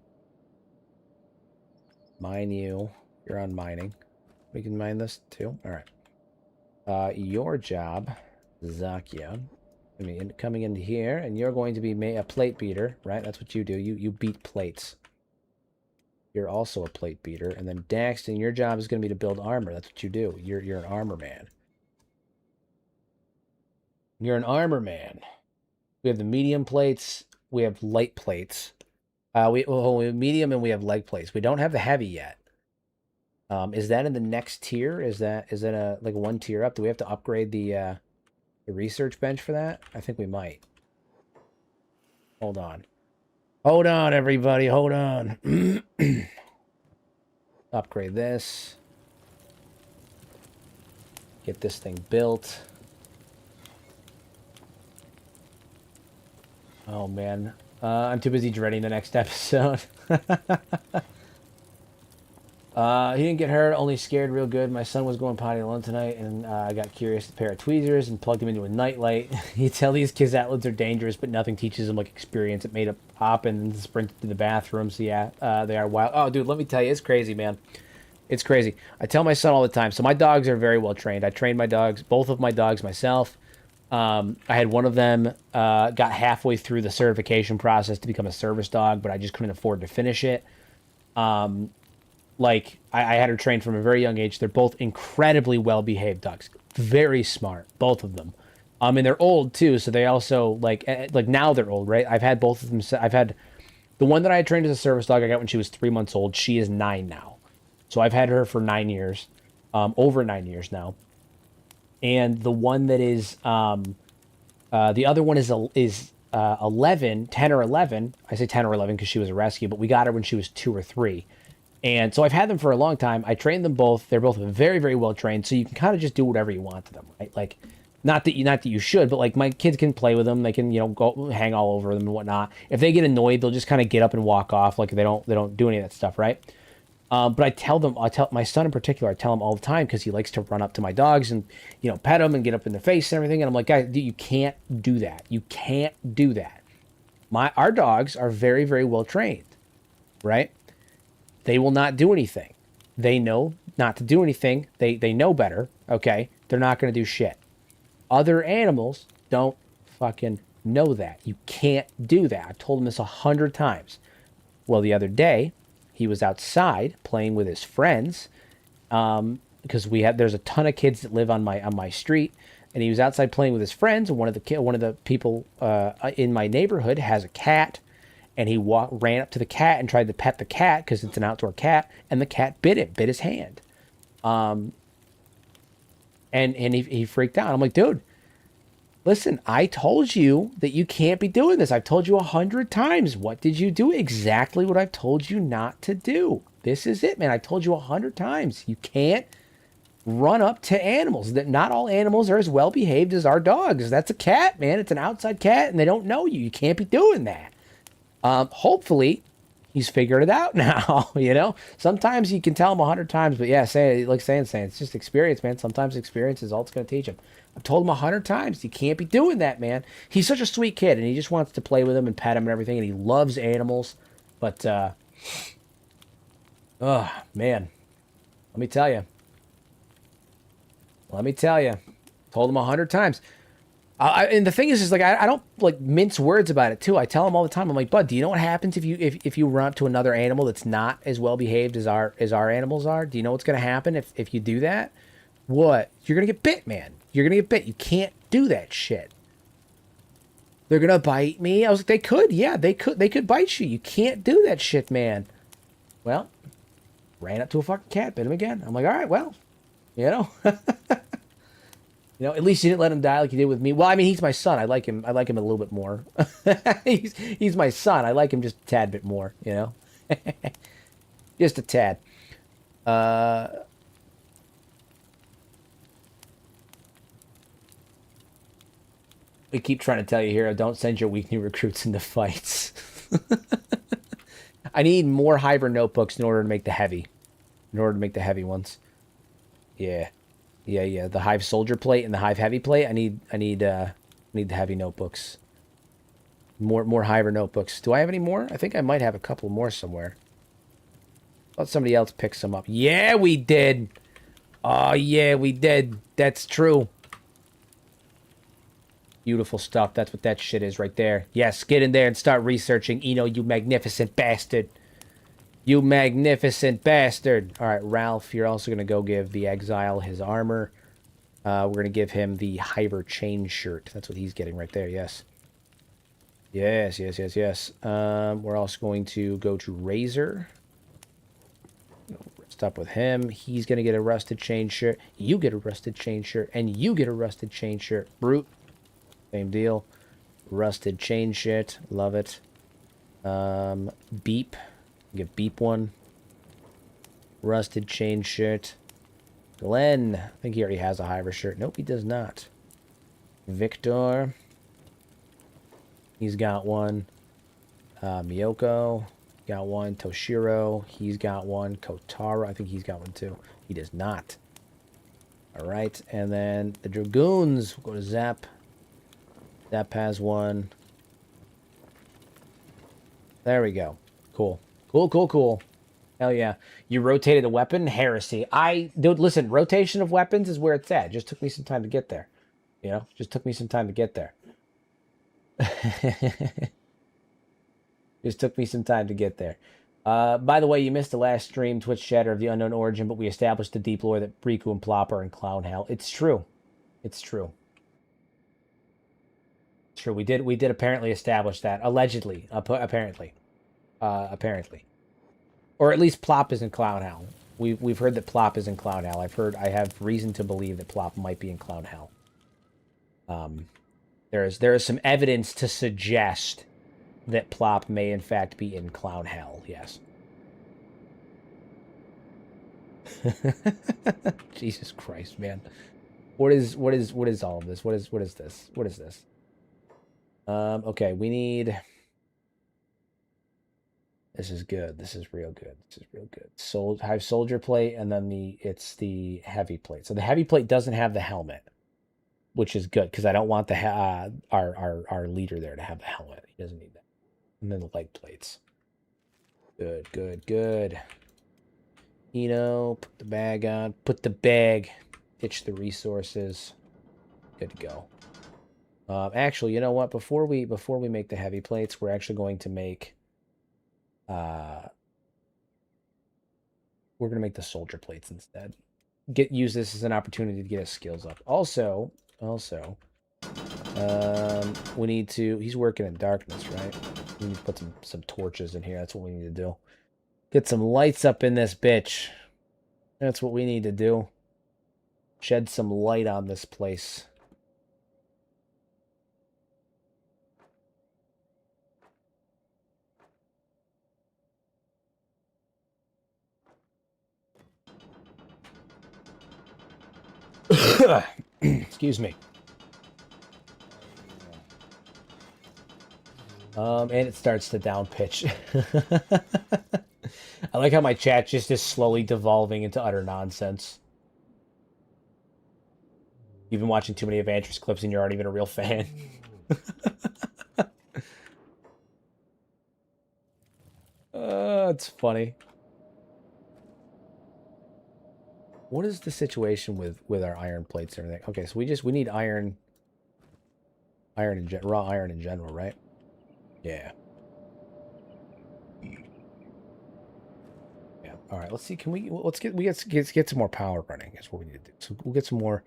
Mine you. You're on mining. We can mine this too. All right. Your job, Zakia. I mean, coming into here, and you're going to be a plate beater, right? That's what you do. You beat plates. You're also a plate beater. And then Daxton, your job is going to be to build armor. That's what you do. You're an armor man. You're an armor man. We have the medium plates. We have light plates. We have medium and we have leg plates. We don't have the heavy yet. Is that in the next tier? Is that a like one tier up? Do we have to upgrade the research bench for that? I think we might. Hold on. Hold on, everybody. Hold on. Upgrade this. Get this thing built. Oh, man. I'm too busy dreading the next episode. He didn't get hurt, only scared real good. My son was going potty alone tonight, and I got curious with a pair of tweezers and plugged him into a nightlight. You tell these kids outlets are dangerous, but nothing teaches them like experience. It made a hop and sprint to the bathroom, so yeah, they are wild. Oh, dude, let me tell you, it's crazy, man. It's crazy. I tell my son all the time. So my dogs are very well trained. I trained my dogs, both of my dogs myself. I had one of them got halfway through the certification process to become a service dog, but I just couldn't afford to finish it. Like, I had her trained from a very young age. They're both incredibly well-behaved dogs. Very smart, both of them. And they're old, too, so they also, like now they're old, right? I've had both of them. I've had the one that I had trained as a service dog I got when she was 3 months old. She is 9 now. So I've had her for 9 years, over 9 years now. And the one that is, the other one is 11, 10 or 11. I say 10 or 11 because she was a rescue, but we got her when she was 2 or 3. And so I've had them for a long time. I trained them both. They're both very, very well trained. So you can kind of just do whatever you want to them, right? Like, not that you should, but like my kids can play with them. They can, go hang all over them and whatnot. If they get annoyed, they'll just kind of get up and walk off. Like they don't do any of that stuff, right? But I tell my son in particular, I tell him all the time because he likes to run up to my dogs and, pet them and get up in their face and everything. And I'm like, guys, you can't do that. You can't do that. Our dogs are very, very well trained, right? They will not do anything. They know not to do anything. They know better, okay? They're not going to do shit. Other animals don't fucking know that. You can't do that. I've told him this 100 times. Well, the other day, he was outside playing with his friends because there's a ton of kids that live on my street, and he was outside playing with his friends. And one of the people in my neighborhood has a cat, and he ran up to the cat and tried to pet the cat because it's an outdoor cat, and the cat bit his hand, and he freaked out. I'm like, dude, listen, I told you that you can't be doing this. I've told you 100 times. What did you do? Exactly what I've told you not to do. This is it, man. I told you 100 times. You can't run up to animals. That not all animals are as well behaved as our dogs. That's a cat, man. It's an outside cat, and they don't know you. You can't be doing that. Hopefully, he's figured it out now. Sometimes you can tell him 100 times, but yeah, saying it's just experience, man. Sometimes experience is all it's going to teach him. I've told him 100 times, you can't be doing that, man. He's such a sweet kid, and he just wants to play with him and pet him and everything, and he loves animals. But, oh, man, let me tell you. Told him 100 times. And the thing is like I don't like mince words about it too. I tell him all the time. I'm like, bud, do you know what happens if you run up to another animal that's not as well behaved as our animals are? Do you know what's going to happen if you do that? What? You're going to get bit, man. You're gonna get bit. You can't do that shit. They're gonna bite me. I was like, they could. Yeah, they could. They could bite you. You can't do that shit, man. Well, ran up to a fucking cat, bit him again. I'm like, all right, well, you know. You know, at least you didn't let him die like you did with me. Well, I mean, he's my son. I like him. I like him a little bit more. He's my son. I like him just a tad bit more. You know, just a tad. We keep trying to tell you here, don't send your weak new recruits into fights. I need more Hiver notebooks in order to make the heavy. In order to make the heavy ones. Yeah. Yeah. The Hive Soldier plate and the Hive Heavy plate. I need the heavy notebooks. More Hiver notebooks. Do I have any more? I think I might have a couple more somewhere. Thought somebody else picked some up. Yeah, we did. Oh yeah, we did. That's true. Beautiful stuff. That's what that shit is right there. Yes, get in there and start researching. Eno, you magnificent bastard. You magnificent bastard. All right, Ralph, you're also going to go give the Exile his armor. We're going to give him the Hiver chain shirt. That's what he's getting right there, yes. Yes. We're also going to go to Razor. Stop with him. He's going to get a rusted chain shirt. You get a rusted chain shirt. And you get a rusted chain shirt. Brute. Same deal. Rusted chain shirt. Love it. Beep. Get Beep one. Rusted chain shirt. Glenn. I think he already has a Hiver shirt. Nope, he does not. Victor. He's got one. Miyoko. Got one. Toshiro. He's got one. Kotaro. I think he's got one too. He does not. All right. And then the Dragoons. We'll go to Zap. Zap has one. There we go. Cool. Cool. Hell yeah. You rotated a weapon? Heresy. Dude, listen, rotation of weapons is where it's at. It just took me some time to get there. You know? Just took me some time to get there. Just took me some time to get there. By the way, you missed the last stream, Twitch chatter of the Unknown Origin, but we established the deep lore that Riku and Plop are in Clown Hell. It's true. It's true. True. We did apparently establish that. Allegedly. Apparently. Or at least Plop is in Clown Hell. We've heard that Plop is in Clown Hell. I have reason to believe that Plop might be in Clown Hell. There is some evidence to suggest that Plop may in fact be in Clown Hell. Yes. Jesus Christ, man. What is all of this? What is this? Okay, we need. This is good. This is real good. Hive Soldier plate, and then it's the heavy plate. So the heavy plate doesn't have the helmet, which is good because I don't want our leader there to have the helmet. He doesn't need that. And then the leg plates. Good. Put the bag on. Put the bag. Ditch the resources. Good to go. Actually, you know what? Before we make the heavy plates, we're actually going to make. We're gonna make the soldier plates instead. Use this as an opportunity to get his skills up. Also, we need to. He's working in darkness, right? We need to put some torches in here. That's what we need to do. Get some lights up in this bitch. That's what we need to do. Shed some light on this place. Excuse me. And it starts to down pitch. I like how my chat just is slowly devolving into utter nonsense. You've been watching too many Evantress clips and you're already been a real fan. It's funny. What is the situation with our iron plates and everything? Okay, so we need iron raw iron in general, right? Yeah. Yeah. All right. Let's see. Let's get some more power running. Is what we need to do. So we'll get some more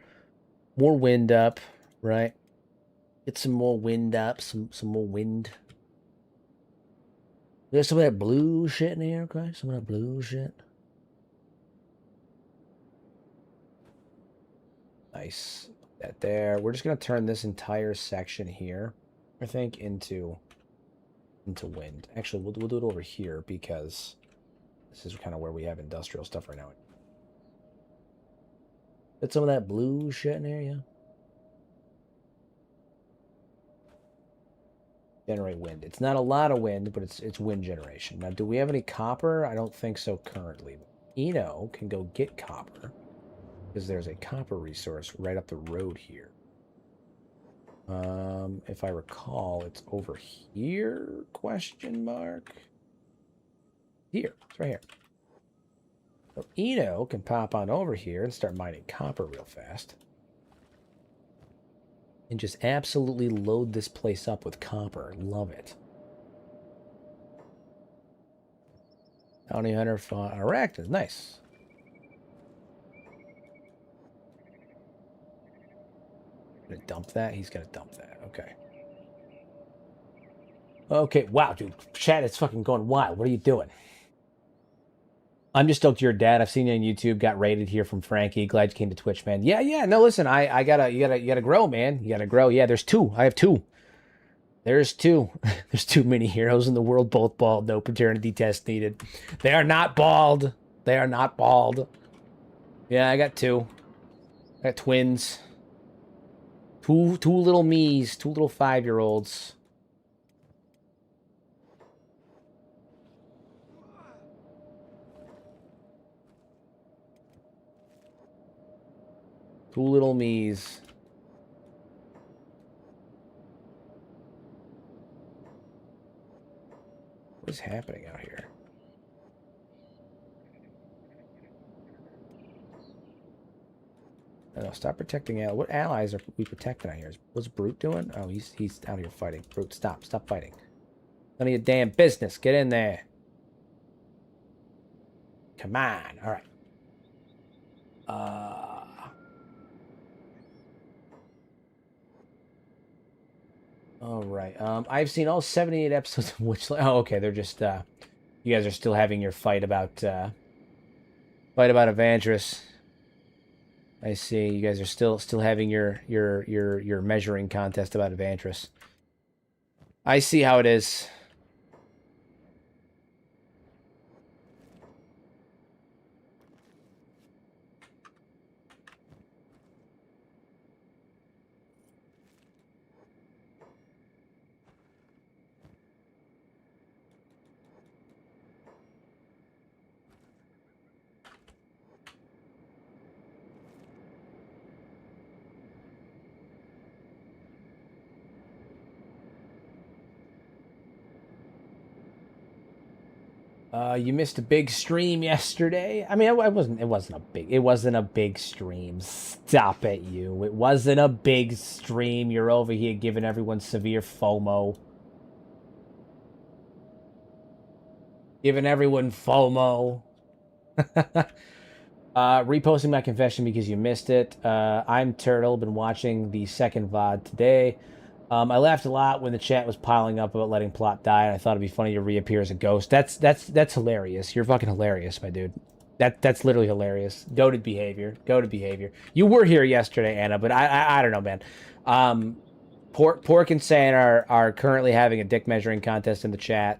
More wind up, right? Get some more wind up, some more wind. There's some of that blue shit in here, okay? Some of that blue shit. Nice. Put that there. We're just gonna turn this entire section here, I think, into wind. Actually, we'll do it over here because this is kind of where we have industrial stuff right now. Get some of that blue shit in here, yeah. Generate wind. It's not a lot of wind, but it's wind generation. Now, do we have any copper? I don't think so currently. Eno can go get copper because there's a copper resource right up the road here. If I recall, it's over here? Question mark. Here, it's right here. So Eno can pop on over here and start mining copper real fast. And just absolutely load this place up with copper. Love it. Bounty Hunter fought Arachnid. Nice. Gonna dump that? He's gonna dump that. Okay. Okay, wow, dude. Chat is fucking going wild. What are you doing? I'm just stoked you're dad. I've seen you on YouTube. Got rated here from Frankie. Glad you came to Twitch, man. Yeah. No, listen, you gotta grow, man. You gotta grow. Yeah, there's two. I have two. There's two. There's two mini heroes in the world, both bald. No paternity test needed. They are not bald. They are not bald. Yeah, I got two. I got twins. Two little me's. Two little 5-year-olds. Two little me's. What is happening out here? No, stop protecting Al. What allies are we protecting out here? What's Brute doing? Oh, he's out here fighting. Brute, stop fighting. None of your damn business. Get in there. Come on. All right. All right. I've seen all 78 episodes of Witchlight. Oh, okay. They're just you guys are still having your fight about Evandris. I see. You guys are still having your measuring contest about Evandris. I see how it is. You missed a big stream yesterday. I mean, it wasn't a big stream. Stop it, you. It wasn't a big stream. You're over here giving everyone severe FOMO. Giving everyone FOMO. Reposting my confession because you missed it. I'm Turtle. Been watching the second VOD today. I laughed a lot when the chat was piling up about letting Plot die, and I thought it'd be funny to reappear as a ghost. That's hilarious. You're fucking hilarious, my dude. That's literally hilarious. Goated behavior. Goated behavior. You were here yesterday, Anna, but I don't know, man. Pork and San are currently having a dick measuring contest in the chat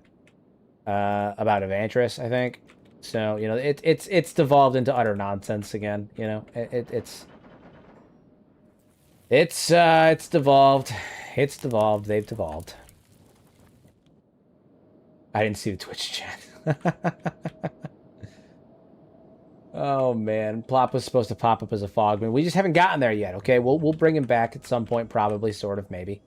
about Evantris, I think. So, you know, it's devolved into utter nonsense again, you know. It's devolved. It's devolved. They've devolved. I didn't see the Twitch chat. Oh man, Plop was supposed to pop up as a Fogman. We just haven't gotten there yet. Okay, we'll bring him back at some point, probably, sort of, maybe.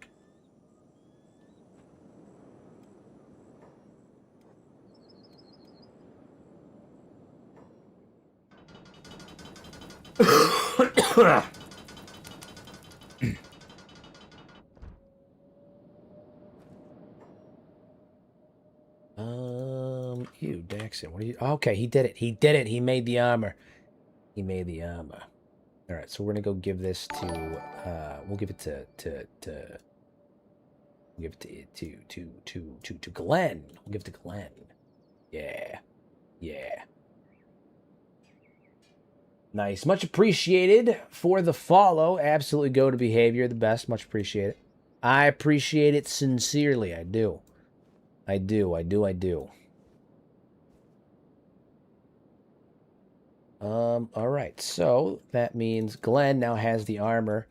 Daxon, what are you? Okay, he did it. He did it. He made the armor. He made the armor. All right, so we're gonna go give this to. We'll give it we'll give it to Glenn. We'll give it to Glenn. Yeah, yeah. Nice, much appreciated for the follow. Absolutely go to behavior, the best. Much appreciated. I appreciate it sincerely. I do. I do. I do. I do. All right, so that means Glenn now has the armor.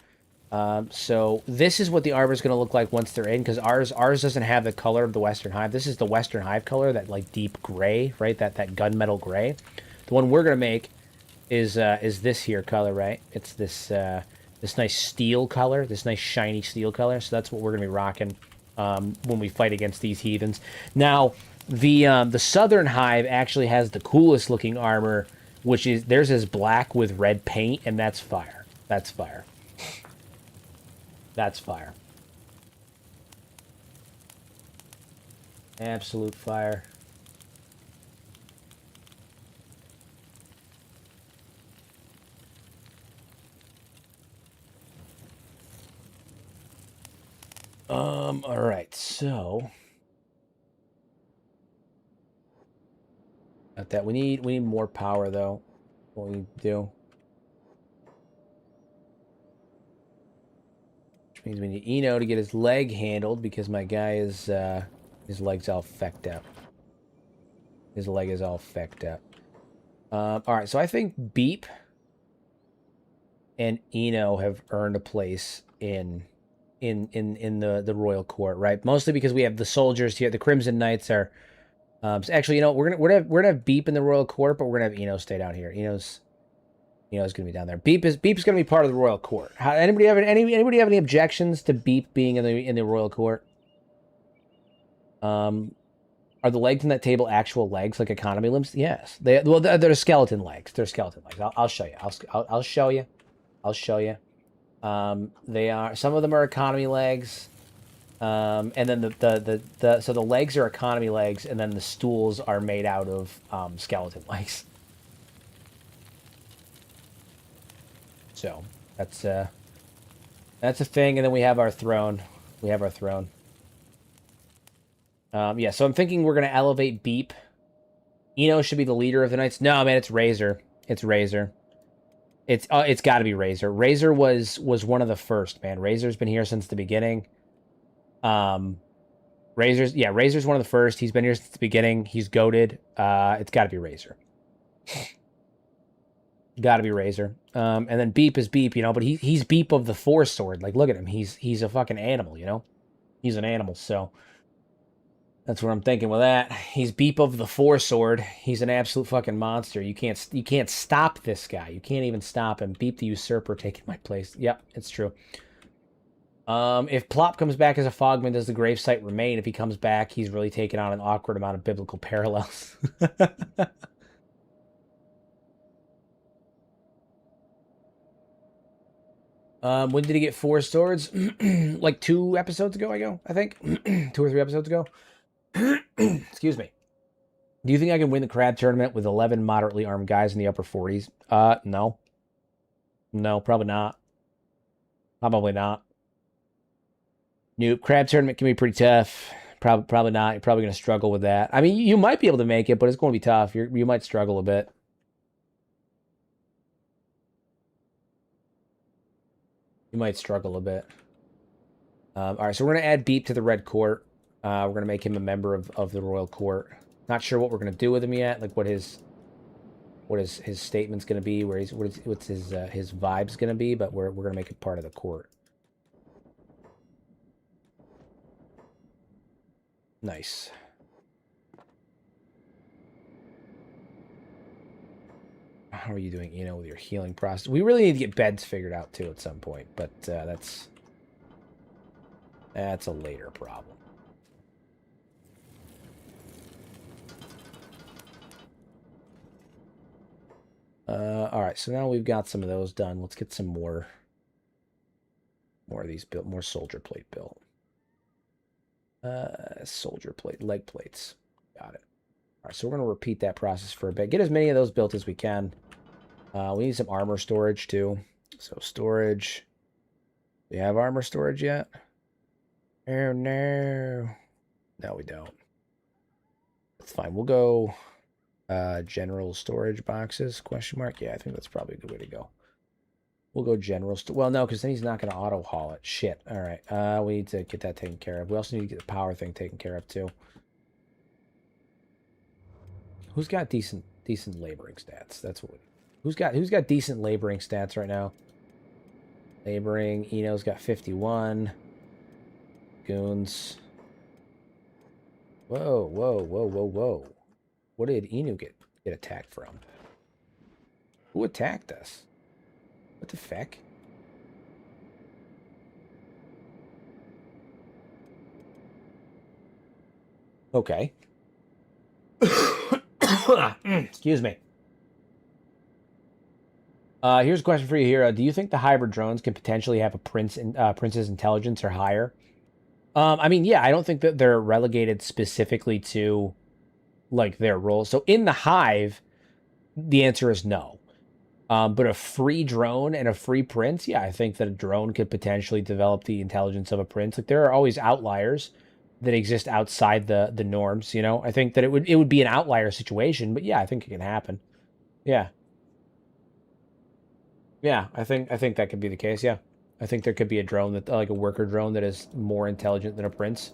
So this is what the armor is going to look like once they're in, because ours doesn't have the color of the Western Hive. This is the Western Hive color, that like deep gray, right? That gunmetal gray. The one we're going to make is this here color, right? It's this this nice steel color, this nice shiny steel color. So that's what we're going to be rocking when we fight against these heathens. Now, the Southern Hive actually has the coolest looking armor, which is theirs is black with red paint, and that's fire. That's fire. That's fire. Absolute fire. All right, so got that. We need more power though. What we do. Which means we need Eno to get his leg handled, because my guy is his leg's all fecked up. His leg is all fecked up. All right, so I think Beep and Eno have earned a place in the royal court, right? Mostly because we have the soldiers here. The Crimson Knights are. So actually, you know, we're gonna have Beep in the royal court, but we're gonna have Eno stay down here. Eno's gonna be down there. Beep's gonna be part of the royal court. Anybody have any objections to Beep being in the royal court? Are the legs in that table actual legs, like economy limbs? Yes. They're skeleton legs. They're skeleton legs. I'll show you. I'll show you. I'll show you. They are, some of them are economy legs. And then so the legs are economy legs, and then the stools are made out of skeleton legs. So that's a thing, and then we have our throne. We have our throne. Yeah, so I'm thinking we're gonna elevate Beep. Eno should be the leader of the Knights. No, man, it's Razor. It's Razor. It's got to be Razor. Razor was one of the first, man. Razor's been here since the beginning. Razor's one of the first. He's been here since the beginning. He's goated. It's got to be Razor. Got to be Razor. And then Beep is Beep, you know, but he's Beep of the Four Sword. Like, look at him. He's a fucking animal, you know. He's an animal, so that's what I'm thinking with that. He's Beep of the Four Sword. He's an absolute fucking monster. You can't stop this guy. You can't even stop him. Beep the Usurper taking my place. Yep, it's true. If Plop comes back as a Fogman, does the gravesite remain? If he comes back, he's really taken on an awkward amount of biblical parallels. When did he get 4 swords? Like 2 episodes ago, I think. 2 or 3 episodes ago. Excuse me. Do you think I can win the crab tournament with 11 moderately armed guys in the upper 40s? No. No, probably not. Probably not. Nope. Crab tournament can be pretty tough. Probably not. You're probably going to struggle with that. I mean, you might be able to make it, but it's going to be tough. You might struggle a bit. You might struggle a bit. All right, so we're going to add Beep to the Red Court. We're going to make him a member of the Royal Court. Not sure what we're going to do with him yet, like what his statement's going to be, what's his vibes going to be, but we're going to make it part of the court. Nice. How are you doing, with your healing process? We really need to get beds figured out, too, at some point. But that's a later problem. All right, so now we've got some of those done. Let's get some more of these built, more soldier plate built. Soldier plate, leg plates. Got it. All right, so we're going to repeat that process for a bit. Get as many of those built as we can. We need some armor storage, too. So storage. Do you have armor storage yet? Oh no. No, we don't. That's fine. We'll go general storage boxes, question mark. Yeah, I think that's probably a good way to go. We'll go general. Well, no, because then he's not going to auto haul it. Shit. All right. We need to get that taken care of. We also need to get the power thing taken care of too. Who's got decent laboring stats? That's what. Who's got decent laboring stats right now? Laboring. Eno's got 51. Goons. Whoa, whoa, whoa, whoa, whoa. What did Enu get attacked from? Who attacked us? What the feck? Okay. Excuse me. Here's a question for you here. Do you think the hybrid drones can potentially have a prince's intelligence or higher? I mean, yeah, I don't think that they're relegated specifically to like their role. So in the hive, the answer is no. But a free drone and a free prince, yeah, I think that a drone could potentially develop the intelligence of a prince. Like there are always outliers that exist outside the norms, you know. I think that it would be an outlier situation, but yeah, I think it can happen. Yeah. Yeah, I think that could be the case, yeah. I think there could be a drone that like a worker drone that is more intelligent than a prince.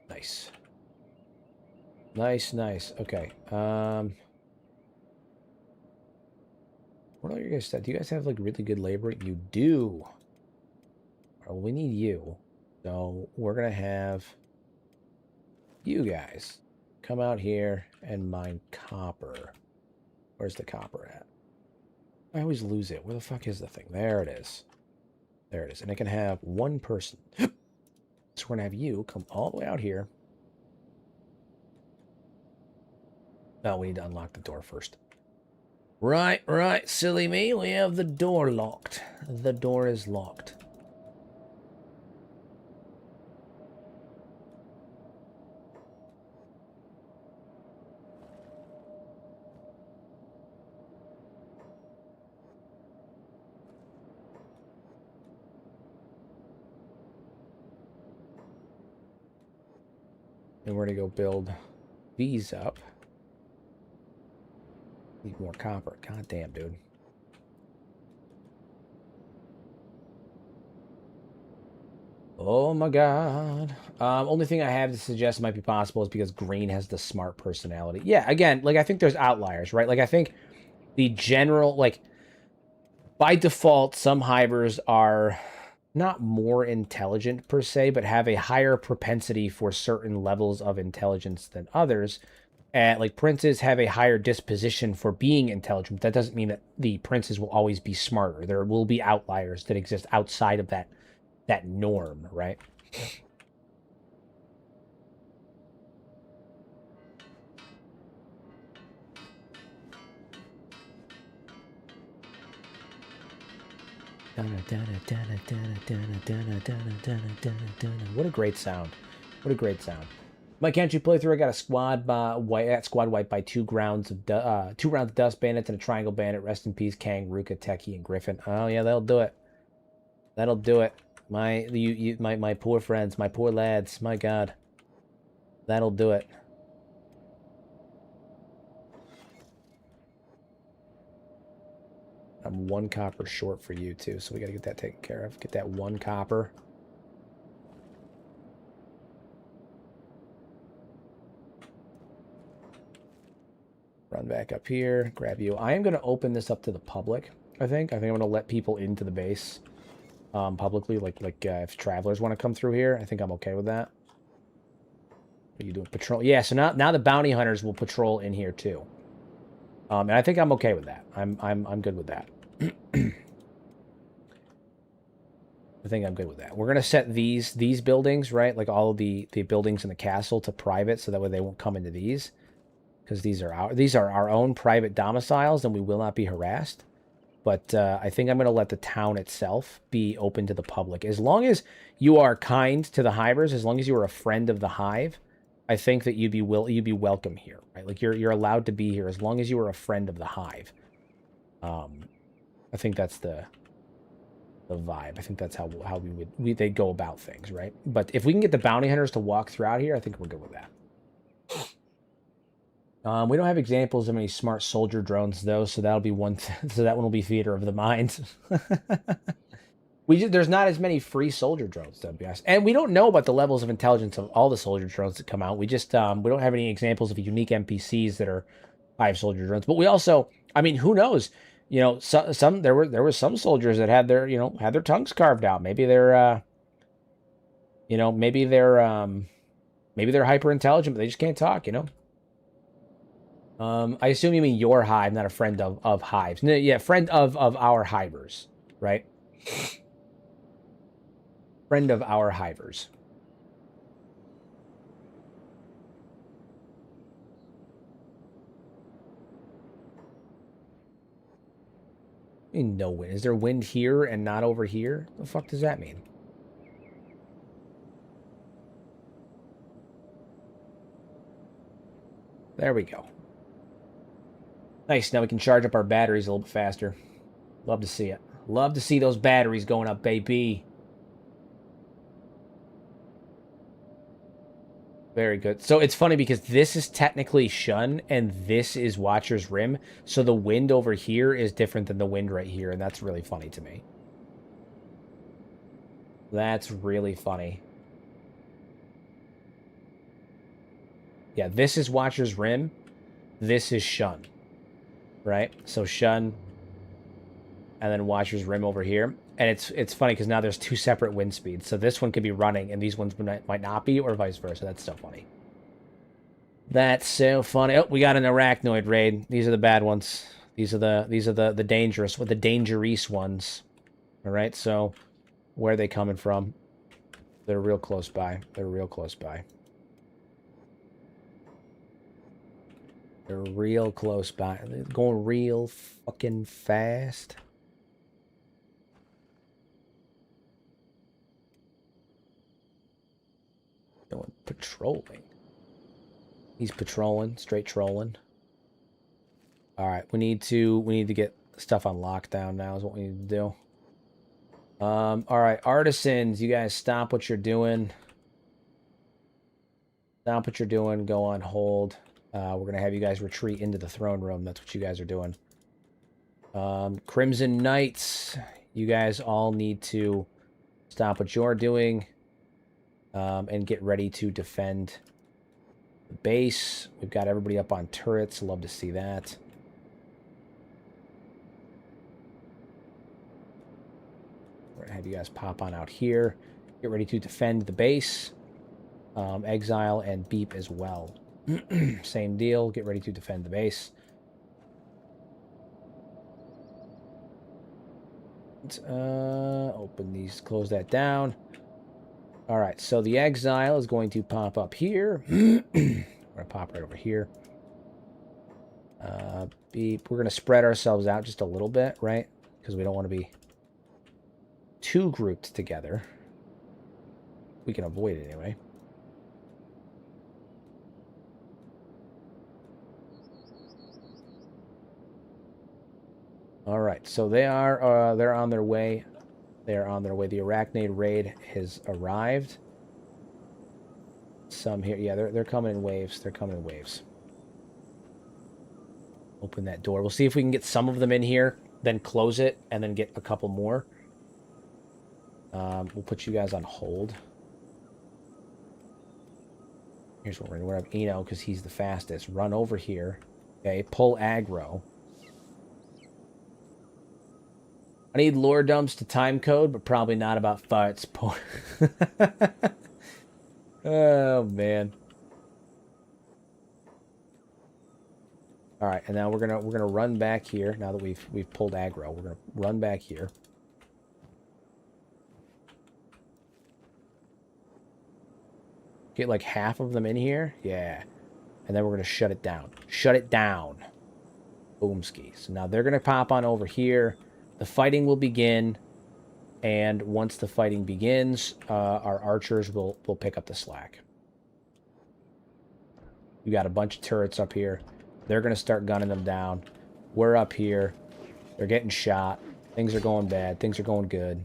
Nice. Nice, nice. Okay. What are your guys' stats? Do you guys have like really good labor? You do. Well, we need you. So we're gonna have you guys come out here and mine copper. Where's the copper at? I always lose it. Where the fuck is the thing? There it is. There it is. And it can have one person. So we're gonna have you come all the way out here. No, we need to unlock the door first. Right, right, silly me. We have the door locked. The door is locked. And we're going to go build these up. Need more copper. God damn, dude. Oh my god. Only thing I have to suggest might be possible is because green has the smart personality. Yeah, again, like I think there's outliers, right? Like I think the general, like by default, some hivers are not more intelligent per se, but have a higher propensity for certain levels of intelligence than others. And like princes have a higher disposition for being intelligent. But that doesn't mean that the princes will always be smarter. There will be outliers that exist outside of that norm, right? What a great sound. What a great sound. My Kenshi playthrough, I got a squad wiped by 2 rounds of dust bandits and a triangle bandit. Rest in peace, Kang, Ruka, Teki, and Griffin. Oh yeah, that'll do it. That'll do it. My poor friends, my poor lads, my god. That'll do it. I'm 1 copper short for you too, so we gotta get that taken care of. Get that 1 copper. Run back up here, grab you. I am gonna open this up to the public, I think. I'm gonna let people into the base publicly, like if travelers want to come through here. I think I'm okay with that. What are you doing? Patrol? Yeah, so now the bounty hunters will patrol in here too. And I think I'm okay with that. I'm good with that. I think I'm good with that. We're gonna set these buildings, right? Like all of the buildings in the castle to private, so that way they won't come into these, because these are our own private domiciles, and we will not be harassed. But I think I'm gonna let the town itself be open to the public, as long as you are kind to the hivers, as long as you are a friend of the hive. I think that you'd be welcome here, right? Like you're allowed to be here as long as you are a friend of the hive. I think that's the vibe. I think that's how they'd go about things, right? But if we can get the bounty hunters to walk throughout here, I think we're good with that. We don't have examples of any smart soldier drones though, so that'll be one. So that one will be theater of the mind. There's not as many free soldier drones, to be honest, and we don't know about the levels of intelligence of all the soldier drones that come out. We just we don't have any examples of unique NPCs that are hive soldier drones. But we also, I mean, who knows? You know, there were some soldiers that had their tongues carved out. Maybe they're maybe they're hyper intelligent, but they just can't talk. You know. I assume you mean your hive, not a friend of hives. No, yeah, friend of our hivers, right? Friend of our hivers. I mean, no wind. Is there wind here and not over here? What the fuck does that mean? There we go. Nice. Now we can charge up our batteries a little bit faster. Love to see it. Love to see those batteries going up, baby. Very good. So it's funny because this is technically Shun and this is Watcher's Rim. So the wind over here is different than the wind right here. And that's really funny to me. That's really funny. Yeah, this is Watcher's Rim. This is Shun. Right? So Shun and then Watcher's Rim over here. And it's funny because now there's two separate wind speeds. So this one could be running and these ones might not be, or vice versa. That's so funny. That's so funny. Oh, we got an arachnoid raid. These are the bad ones. These are the dangerous, the dangerous ones. All right. So where are they coming from? They're real close by. They're real close by. They're real close by. They're going real fucking fast. Going patrolling. He's patrolling, straight trolling. All right, we need to get stuff on lockdown now is what we need to do. All right, artisans, you guys stop what you're doing. Stop what you're doing. Go on hold. We're gonna have you guys retreat into the throne room. That's what you guys are doing. Crimson Knights, you guys all need to stop what you're doing. And get ready to defend the base. We've got everybody up on turrets. Love to see that. We're going to have you guys pop on out here. Get ready to defend the base. Exile and beep as well. Same deal. Get ready to defend the base. Let's open these, close that down. All right, so the exile is going to pop up here. We're going to pop right over here. Beep. We're going to spread ourselves out just a little bit, right? Because we don't want to be too grouped together. We can avoid it anyway. All right, so they're on their way. They're on their way. The Arachnid raid has arrived. Some here. Yeah, they're coming in waves. They're coming in waves. Open that door. We'll see if we can get some of them in here, then close it, and then get a couple more. We'll put you guys on hold. Here's what we're going to have Eno, because he's the fastest. Run over here. Okay, pull aggro. I need lore dumps to time code, but probably not about farts. Oh, man. All right, and now we're gonna run back here. Now that we've pulled aggro, we're gonna run back here. Get like half of them in here, yeah, and then we're gonna shut it down. Shut it down. Boomski. So now they're gonna pop on over here. The fighting will begin, and once the fighting begins, our archers will pick up the slack. You got a bunch of turrets up here. They're going to start gunning them down. We're up here. They're getting shot. Things are going bad. Things are going good.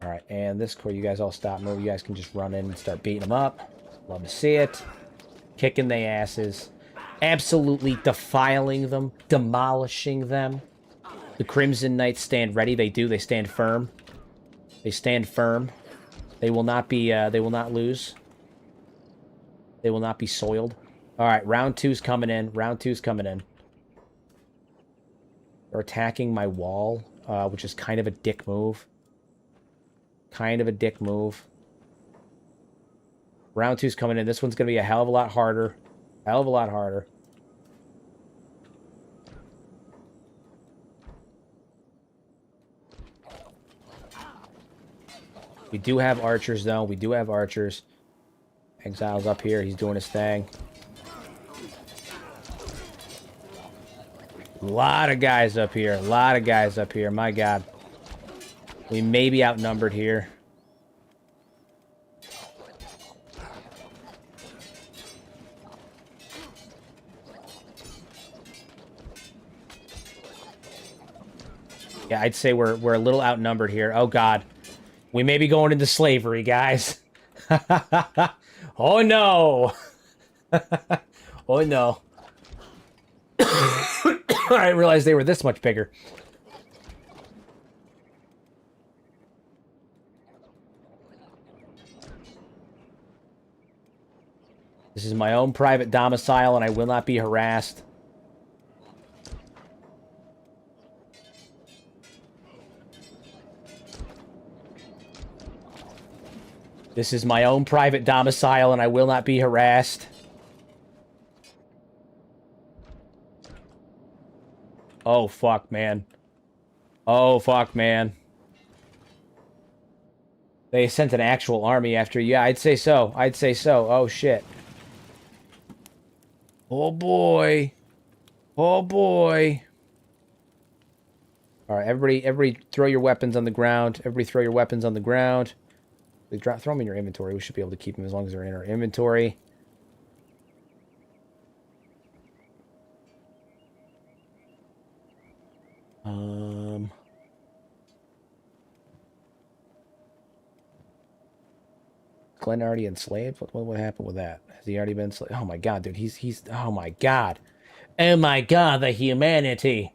Alright, and this core, you guys all stop moving. You guys can just run in and start beating them up. Love to see it. Kicking their asses. Absolutely defiling them. Demolishing them. The Crimson Knights stand ready. They do. They stand firm. They stand firm. They will not be, they will not lose. They will not be soiled. Alright, round 2's coming in. Round 2's coming in. They're attacking my wall, which is kind of a dick move. Kind of a dick move. Round 2's coming in. This one's going to be a hell of a lot harder. Hell of a lot harder. We do have archers, though. We do have archers. Exile's up here. He's doing his thing. A lot of guys up here. A lot of guys up here. My God. We may be outnumbered here. Yeah, I'd say we're a little outnumbered here. Oh, God. We may be going into slavery, guys. Oh, no. Oh, no. I didn't realize they were this much bigger. This is my own private domicile, and I will not be harassed. This is my own private domicile, and I will not be harassed. Oh, fuck, man. Oh, fuck, man. They sent an actual army after you. Yeah, I'd say so. I'd say so. Oh, shit. Oh, boy. Oh, boy. All right, everybody throw your weapons on the ground. Everybody throw your weapons on the ground. Throw them in your inventory. We should be able to keep them as long as they're in our inventory. Glenn already enslaved? What happened with that? Has he already been enslaved? Oh my God, dude. He's oh my God. Oh my God, the humanity.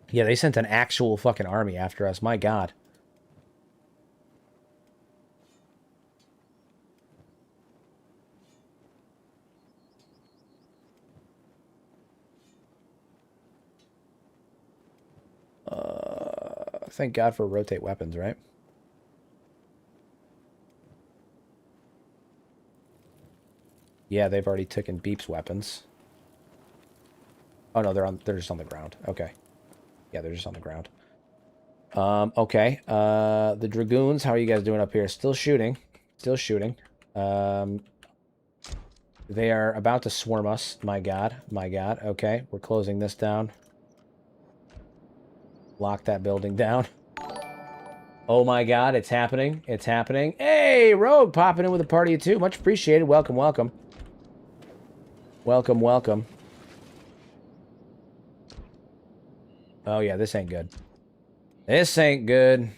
Yeah, they sent an actual fucking army after us. My God. Thank God for rotate weapons, right? Yeah, they've already taken Beep's weapons. Oh no, they're just on the ground. Okay. Yeah, they're just on the ground. Okay. The Dragoons, how are you guys doing up here? Still shooting. Still shooting. They are about to swarm us. My God. My God. Okay, we're closing this down. Lock that building down. Oh my God, it's happening. It's happening. Hey, Rogue popping in with a party of two. Much appreciated. Welcome, welcome. Welcome, welcome. Oh yeah, this ain't good. This ain't good.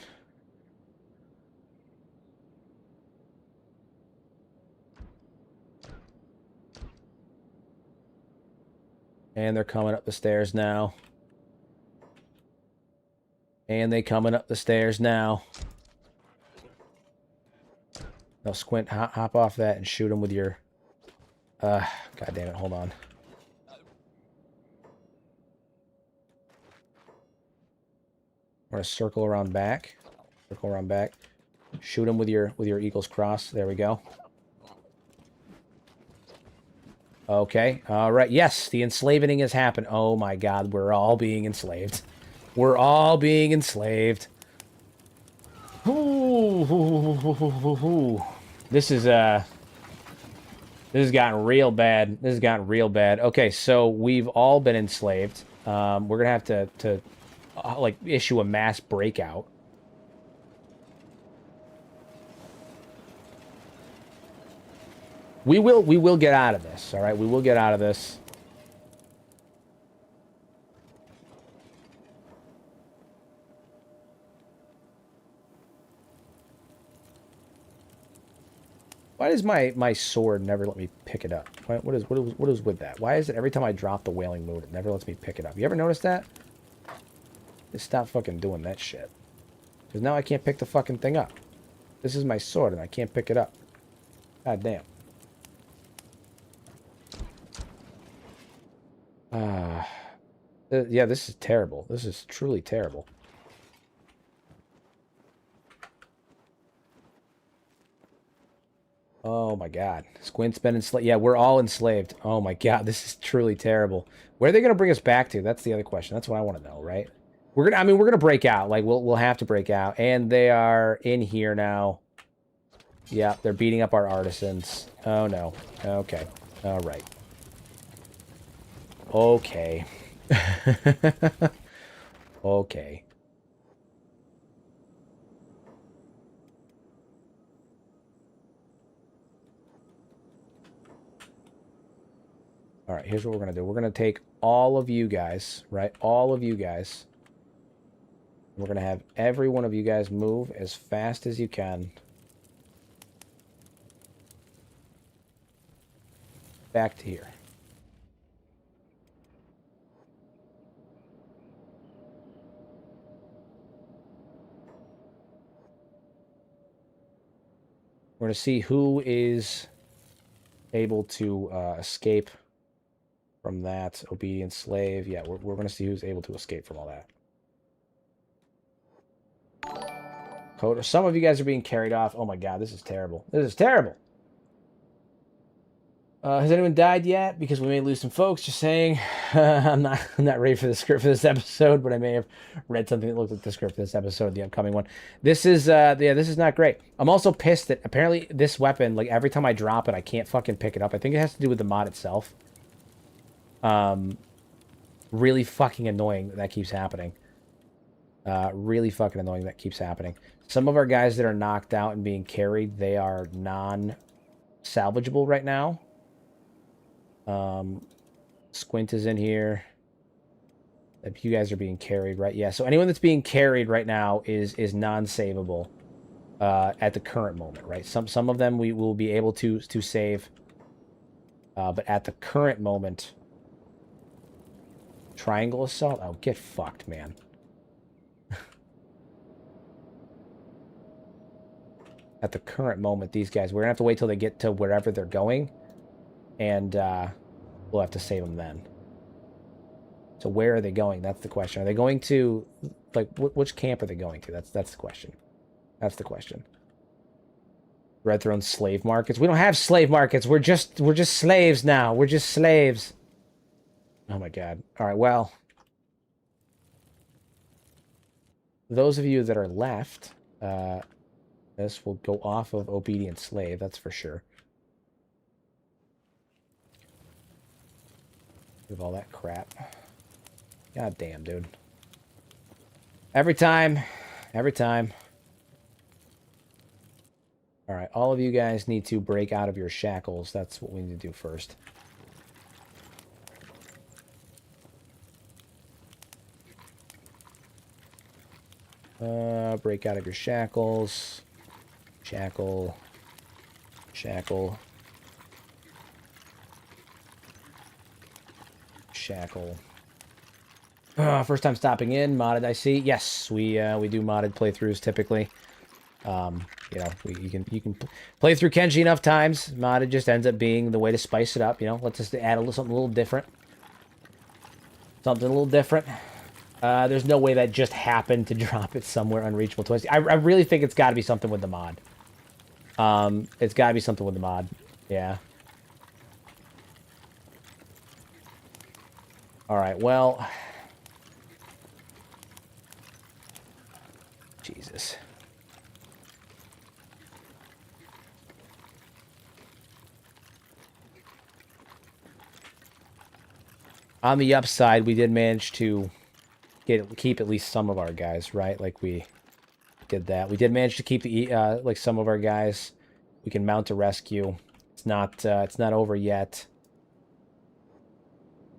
And they're coming up the stairs now. And they coming up the stairs now. Now Squint, hop off that and shoot them with your... God damn it, hold on. We're gonna circle around back. Circle around back. Shoot him with your Eagle's Cross. There we go. Okay. All right. Yes, the enslaving has happened. Oh my God, we're all being enslaved. We're all being enslaved. Ooh. This has gotten real bad. This has gotten real bad. Okay, so we've all been enslaved. We're gonna have to like issue a mass breakout. We will get out of this, all right? We will get out of this. Why does my sword never let me pick it up? What is with that? Why is it every time I drop the Wailing Moon, it never lets me pick it up? You ever notice that? Just stop fucking doing that shit. Because now I can't pick the fucking thing up. This is my sword and I can't pick it up. God damn. Yeah, this is terrible. This is truly terrible. Oh my god. Squint's been enslaved. Yeah, we're all enslaved. Oh my god, this is truly terrible. Where are they gonna bring us back to? That's the other question. That's what I want to know, right? We're gonna break out. Like we'll have to break out. And they are in here now. Yeah, they're beating up our artisans. Oh no. Okay. All right. Okay. Okay. All right, here's what we're going to do. We're going to take all of you guys, right? All of you guys. We're going to have every one of you guys move as fast as you can. Back to here. We're going to see who is able to escape from that. Obedient slave. Yeah, we're going to see who's able to escape from all that. Code. Some of you guys are being carried off. Oh my god, this is terrible. This is terrible. Has anyone died yet? Because we may lose some folks. Just saying. I'm not ready for the script for this episode, but I may have read something that looked at the script for this episode, the upcoming one. This is yeah, this is not great. I'm also pissed that apparently this weapon, like every time I drop it, I can't fucking pick it up. I think it has to do with the mod itself. Really fucking annoying that keeps happening. Really fucking annoying that keeps happening. Some of our guys that are knocked out and being carried, they are non-salvageable right now. Squint is in here. You guys are being carried, right? Yeah, so anyone that's being carried right now is non-savable at the current moment, right? Some of them we will be able to save. But at the current moment... Triangle assault? Oh, get fucked, man. At the current moment, these guys, we're going to have to wait till they get to wherever they're going. And we'll have to save them then. So where are they going? That's the question. Are they going to... Like, which camp are they going to? That's the question. That's the question. Red Throne slave markets? We don't have slave markets. We're just slaves now. We're just slaves. Oh my god. All right, well. Those of you that are left, this will go off of Obedient Slave, that's for sure. With all that crap. God damn, dude. Every time. Every time. All right, all of you guys need to break out of your shackles. That's what we need to do first. Break out of your shackles. Shackle. Shackle. Shackle. First time stopping in. Modded, I see. Yes, we do modded playthroughs typically. You know, you can play through Kenshi enough times. Modded just ends up being the way to spice it up. You know, let's just add something a little different. Something a little different. There's no way that just happened to drop it somewhere unreachable twice. I really think it's got to be something with the mod. It's got to be something with the mod. Yeah. All right. Well. Jesus. On the upside, we did manage to keep at least some of our guys, right? Like we did that. We did manage to keep the like some of our guys. We can mount a rescue. It's not over yet.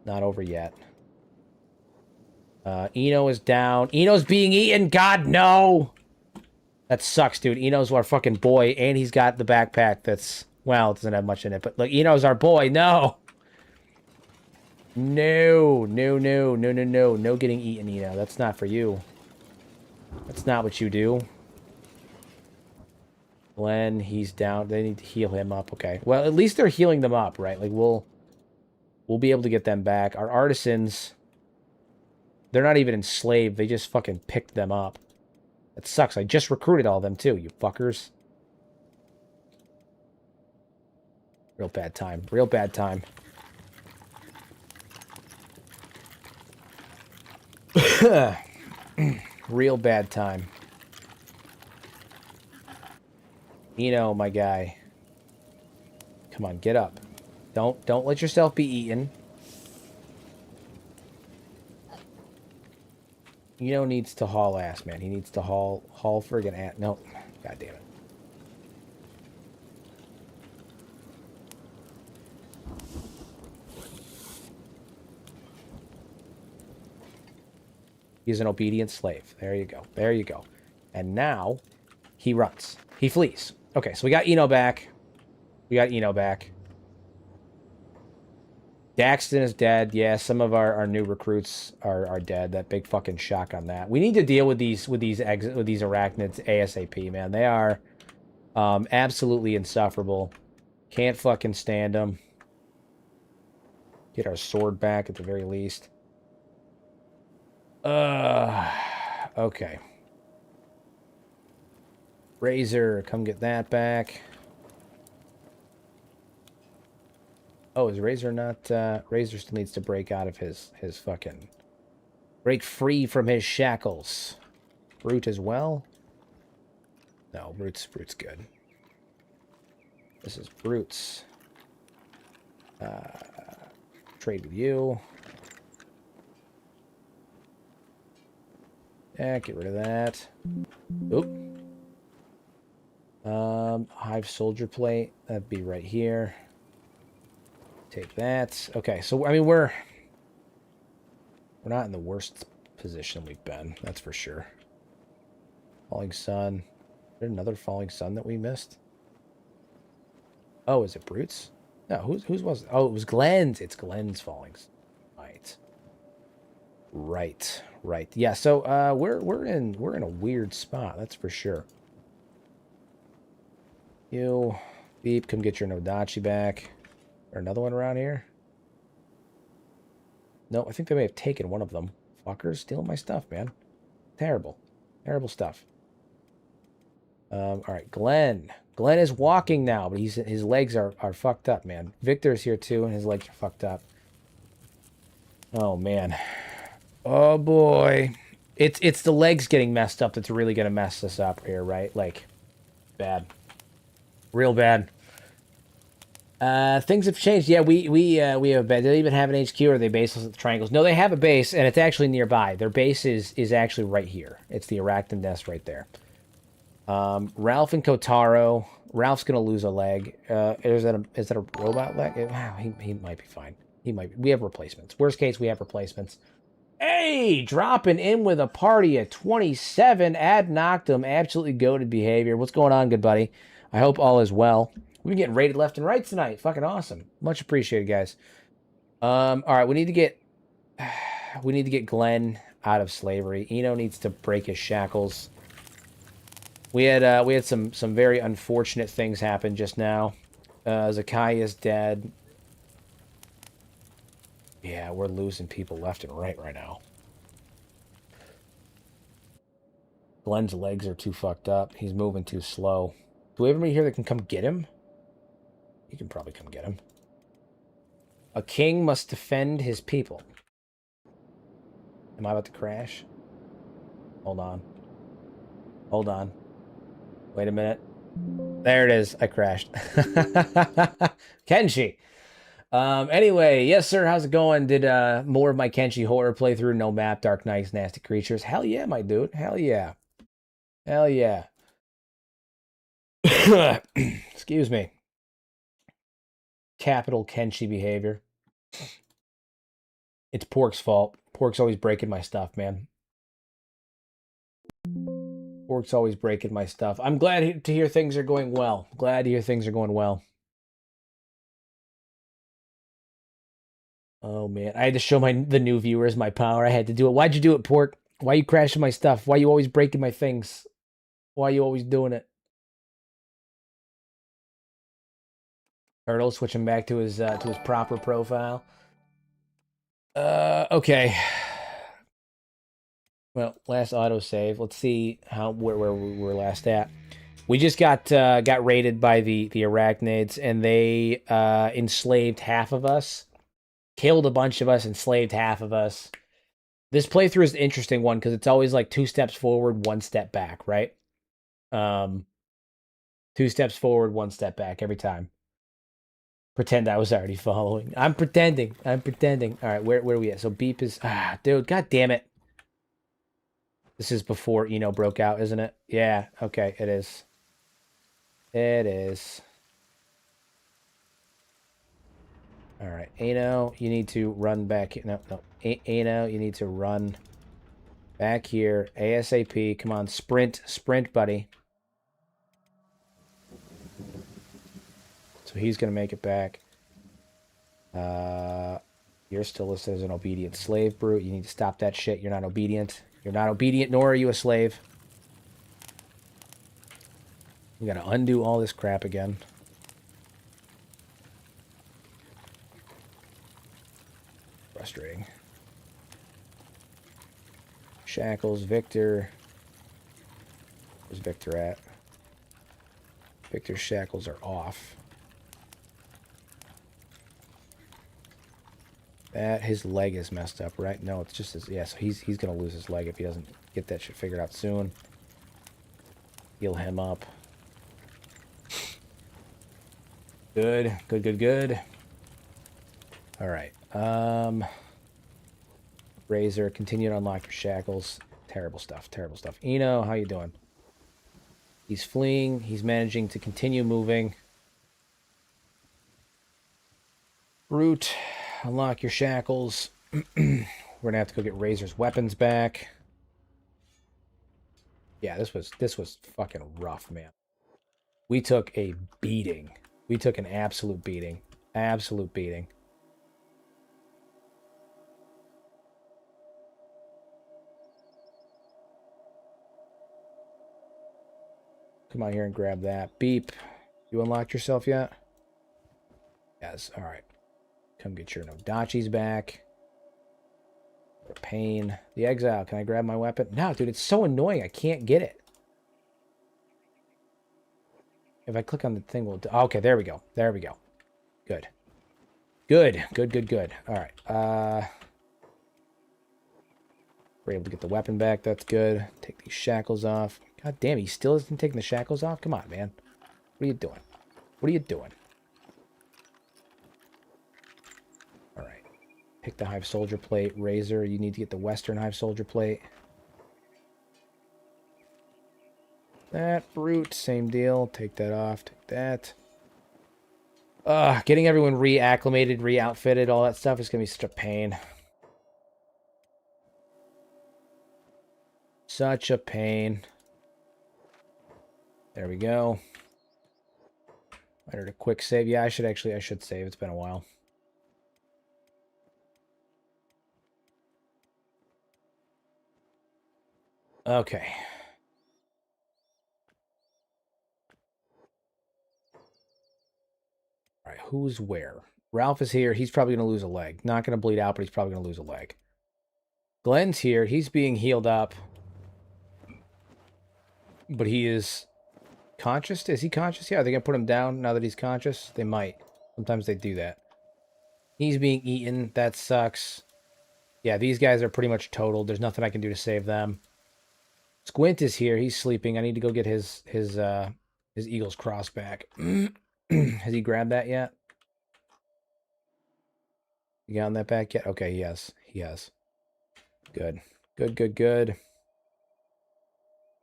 Not over yet. Eno is down. Eno's being eaten. God, no! That sucks, dude. Eno's our fucking boy, and he's got the backpack that's... Well, it doesn't have much in it, but look, Eno's our boy. No! No. No, no, no, no, no. No getting eaten, Eno. That's not for you. That's not what you do. Glenn, he's down. They need to heal him up. Okay. Well, at least they're healing them up, right? Like, we'll be able to get them back. Our artisans, they're not even enslaved. They just fucking picked them up. That sucks. I just recruited all of them, too, you fuckers. Real bad time. Real bad time. Real bad time. Eno, my guy. Come on, get up. Don't let yourself be eaten. Eno needs to haul ass, man. He needs to haul friggin' ass. No. God damn it. He's an obedient slave. There you go. There you go. And now he runs. He flees. Okay, so we got Eno back. We got Eno back. Daxton is dead. Yeah, some of our new recruits are dead. That big fucking shock on that. We need to deal with these arachnids ASAP, man. They are absolutely insufferable. Can't fucking stand them. Get our sword back at the very least. Okay. Razor, come get that back. Oh, is Razor not... Razor still needs to break out of his fucking... Break free from his shackles. Brute as well? No, Brute's good. This is Brute's. Trade with you. Yeah, get rid of that. Oop. Hive soldier plate. That'd be right here. Take that. Okay, so I mean we're not in the worst position we've been, that's for sure. Falling sun. Is there another falling sun that we missed? Oh, is it Brute's? No, whose was it? Oh, it was Glenn's. It's Glenn's falling. Right. Yeah, so we're in a weird spot, that's for sure. You Beep, come get your Nodachi back. Or another one around here? No, I think they may have taken one of them. Fuckers, stealing my stuff, man. Terrible. Terrible stuff. Alright, Glenn. Glenn is walking now, but his legs are fucked up, man. Victor's here too, and his legs are fucked up. Oh, man. Oh, boy. It's the legs getting messed up that's really going to mess us up here, right? Like, bad. Real bad. Things have changed. Yeah, we have a base. Do they even have an HQ, or are they baseless at the triangles? No, they have a base, and it's actually nearby. Their base is actually right here. It's the arachnid nest right there. Ralph and Kotaro. Ralph's gonna lose a leg. Is that a robot leg? He might be fine. He might be. We have replacements. Worst case, we have replacements. Hey, dropping in with a party at 27. Ad Noctum, absolutely goated behavior. What's going on, good buddy? I hope all is well. We've been getting rated left and right tonight. Fucking awesome. Much appreciated, guys. All right, we need to get Glenn out of slavery. Eno needs to break his shackles. We had some very unfortunate things happen just now. Zakai is dead. Yeah, we're losing people left and right now. Glenn's legs are too fucked up. He's moving too slow. Do we have anybody here that can come get him? You can probably come get him. A king must defend his people. Am I about to crash? Hold on. Hold on. Wait a minute. There it is. I crashed. Kenshi. Anyway, yes, sir. How's it going? Did more of my Kenshi horror playthrough? No map, Dark Knights, Nasty Creatures. Hell yeah, my dude. Hell yeah. Hell yeah. Excuse me. capital Kenshi behavior. It's Pork's fault. Pork's always breaking my stuff, man. Pork's always breaking my stuff. I'm glad to hear things are going well. Glad to hear things are going well. Oh, man. I had to show the new viewers my power. I had to do it. Why'd you do it, Pork? Why you crashing my stuff? Why you always breaking my things? Why you always doing it? Turtle switching back to his proper profile. Okay. Well, last autosave. Let's see where we were last at. We just got raided by the arachnids, and they enslaved half of us, killed a bunch of us, enslaved half of us. This playthrough is an interesting one because it's always like 2 steps forward, 1 step back, right? 2 steps forward, 1 step back every time. Pretend I was already following. I'm pretending. I'm pretending. All right, where are we at? So beep is dude, god damn it. This is before Eno broke out, isn't it? Yeah, okay, it is. It is. All right, Eno, you need to run back. No. Eno, you need to run back here ASAP. Come on, sprint, buddy. So he's gonna make it back. You're still listed as an obedient slave, brute. You need to stop that shit. You're not obedient. You're not obedient, nor are you a slave. We gotta undo all this crap again. Frustrating. Shackles, Victor. Where's Victor at? Victor's shackles are off. His leg is messed up, right? No, it's just his... Yeah, so he's gonna lose his leg if he doesn't get that shit figured out soon. Heal him up. Good. All right. Razor, continue to unlock your shackles. Terrible stuff. Eno, how you doing? He's fleeing. He's managing to continue moving. Brute, unlock your shackles. We're gonna have to go get Razor's weapons back. Yeah, this was fucking rough, man. We took a beating. We took an absolute beating. Absolute beating. Come on here and grab that. Beep. You unlocked yourself yet? Yes. All right. Come get your Nodachis back. The pain. The exile. Can I grab my weapon? No, dude, it's so annoying. I can't get it. If I click on the thing, we'll... Okay, there we go. There we go. Good. Good. All right. We're able to get the weapon back. That's good. Take these shackles off. God damn, he still isn't taking the shackles off? Come on, man. What are you doing? What are you doing? All right. Pick the Hive Soldier Plate. Razor, you need to get the Western Hive Soldier Plate. That brute, same deal. Take that off. Take that. Getting everyone reacclimated, re-outfitted, all that stuff is going to be such a pain. Such a pain. There we go. Better to quick save. Yeah, I should save. It's been a while. Okay. All right, who's where? Ralph is here. He's probably going to lose a leg. Not going to bleed out, but he's probably going to lose a leg. Glenn's here. He's being healed up. But he is conscious? Is he conscious? Yeah, are they going to put him down now that he's conscious? They might. Sometimes they do that. He's being eaten. That sucks. Yeah, these guys are pretty much totaled. There's nothing I can do to save them. Squint is here. He's sleeping. I need to go get his Eagle's Cross back. Has he grabbed that yet? You gotten that back yet? Okay, he has. He has. Good. Good.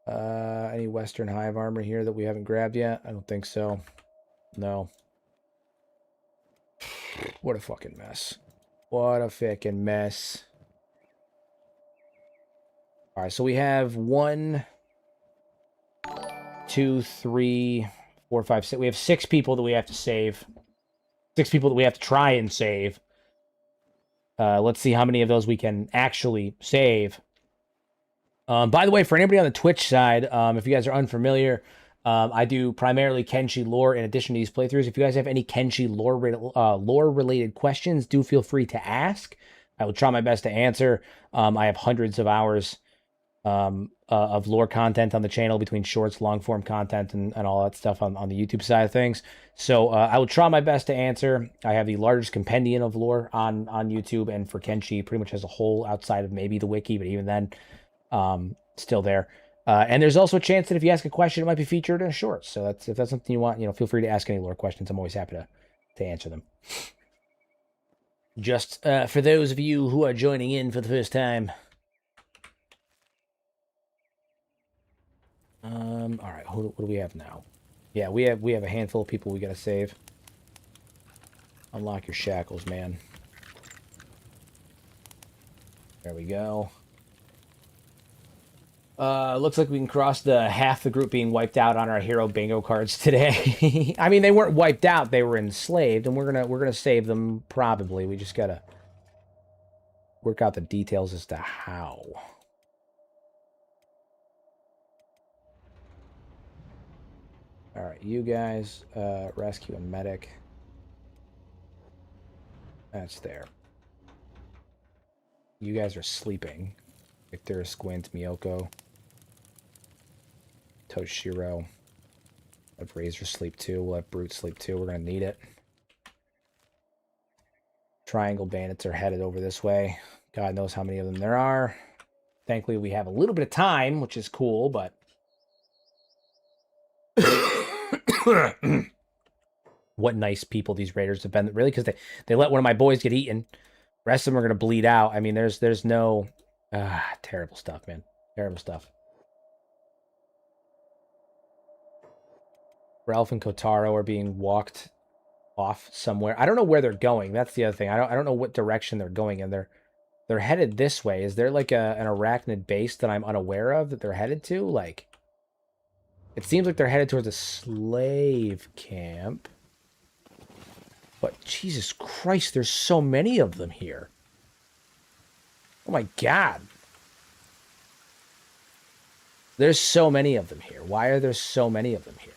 Any Western Hive armor here that we haven't grabbed yet? I don't think so. No. What a fucking mess. What a fucking mess. All right, so we have 1, 2, 3, 4, 5, 6. We have 6 people that we have to save. 6 people that we have to try and save. Let's see how many of those we can actually save. By the way, for anybody on the Twitch side, if you guys are unfamiliar, I do primarily Kenshi lore in addition to these playthroughs. If you guys have any Kenshi lore-related questions, do feel free to ask. I will try my best to answer. I have hundreds of hours of lore content on the channel between shorts, long-form content, and all that stuff on the YouTube side of things. So I will try my best to answer. I have the largest compendium of lore on YouTube, and for Kenshi, pretty much as a whole, outside of maybe the wiki, but even then, still there. And there's also a chance that if you ask a question, it might be featured in a short. So if that's something you want, feel free to ask any lore questions. I'm always happy to answer them. Just for those of you who are joining in for the first time. All right, what do we have now? Yeah, we have a handful of people we gotta save. Unlock your shackles, man. There we go. Looks like we can cross the half the group being wiped out on our hero bingo cards today. I mean, they weren't wiped out; they were enslaved, and we're gonna save them probably. We just gotta work out the details as to how. All right, you guys, rescue and medic. That's there. You guys are sleeping. Victor, Squint, Miyoko. Toshiro. Let Razor sleep too. We'll let Brute sleep too. We're going to need it. Triangle bandits are headed over this way. God knows how many of them there are. Thankfully, we have a little bit of time, which is cool, but... What nice people these raiders have been. Really, because they let one of my boys get eaten. The rest of them are going to bleed out. I mean, there's no... terrible stuff, man. Terrible stuff. Ralph and Kotaro are being walked off somewhere. I don't know where they're going. That's the other thing. I don't know what direction they're going in. They're headed this way. Is there like an arachnid base that I'm unaware of that they're headed to? Like, it seems like they're headed towards a slave camp. But Jesus Christ, there's so many of them here. Oh my God. There's so many of them here. Why are there so many of them here?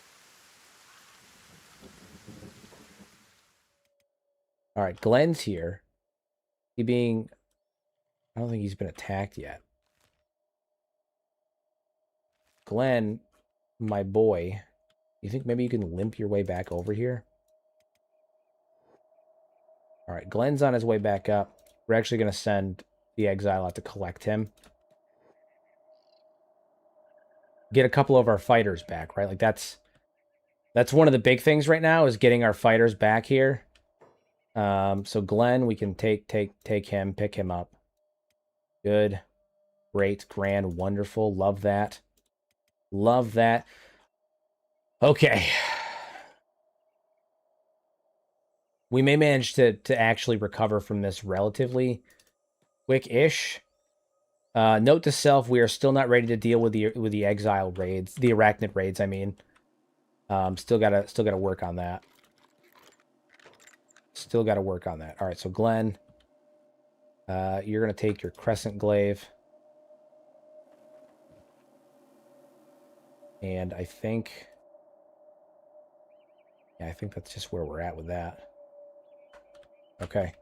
All right, Glenn's here. I don't think he's been attacked yet. Glenn, my boy, you think maybe you can limp your way back over here? All right, Glenn's on his way back up. We're actually going to send the exile out to collect him. Get a couple of our fighters back, right? Like that's one of the big things right now is getting our fighters back here. So Glenn, we can take him, pick him up. Good. Great, grand, wonderful. Love that. Love that. Okay. We may manage to actually recover from this relatively quick-ish. Note to self, we are still not ready to deal with the exile raids, the arachnid raids, I mean. Still gotta work on that. Still gotta work on that. All right, so Glenn, you're gonna take your crescent glaive. And I think that's just where we're at with that. Okay.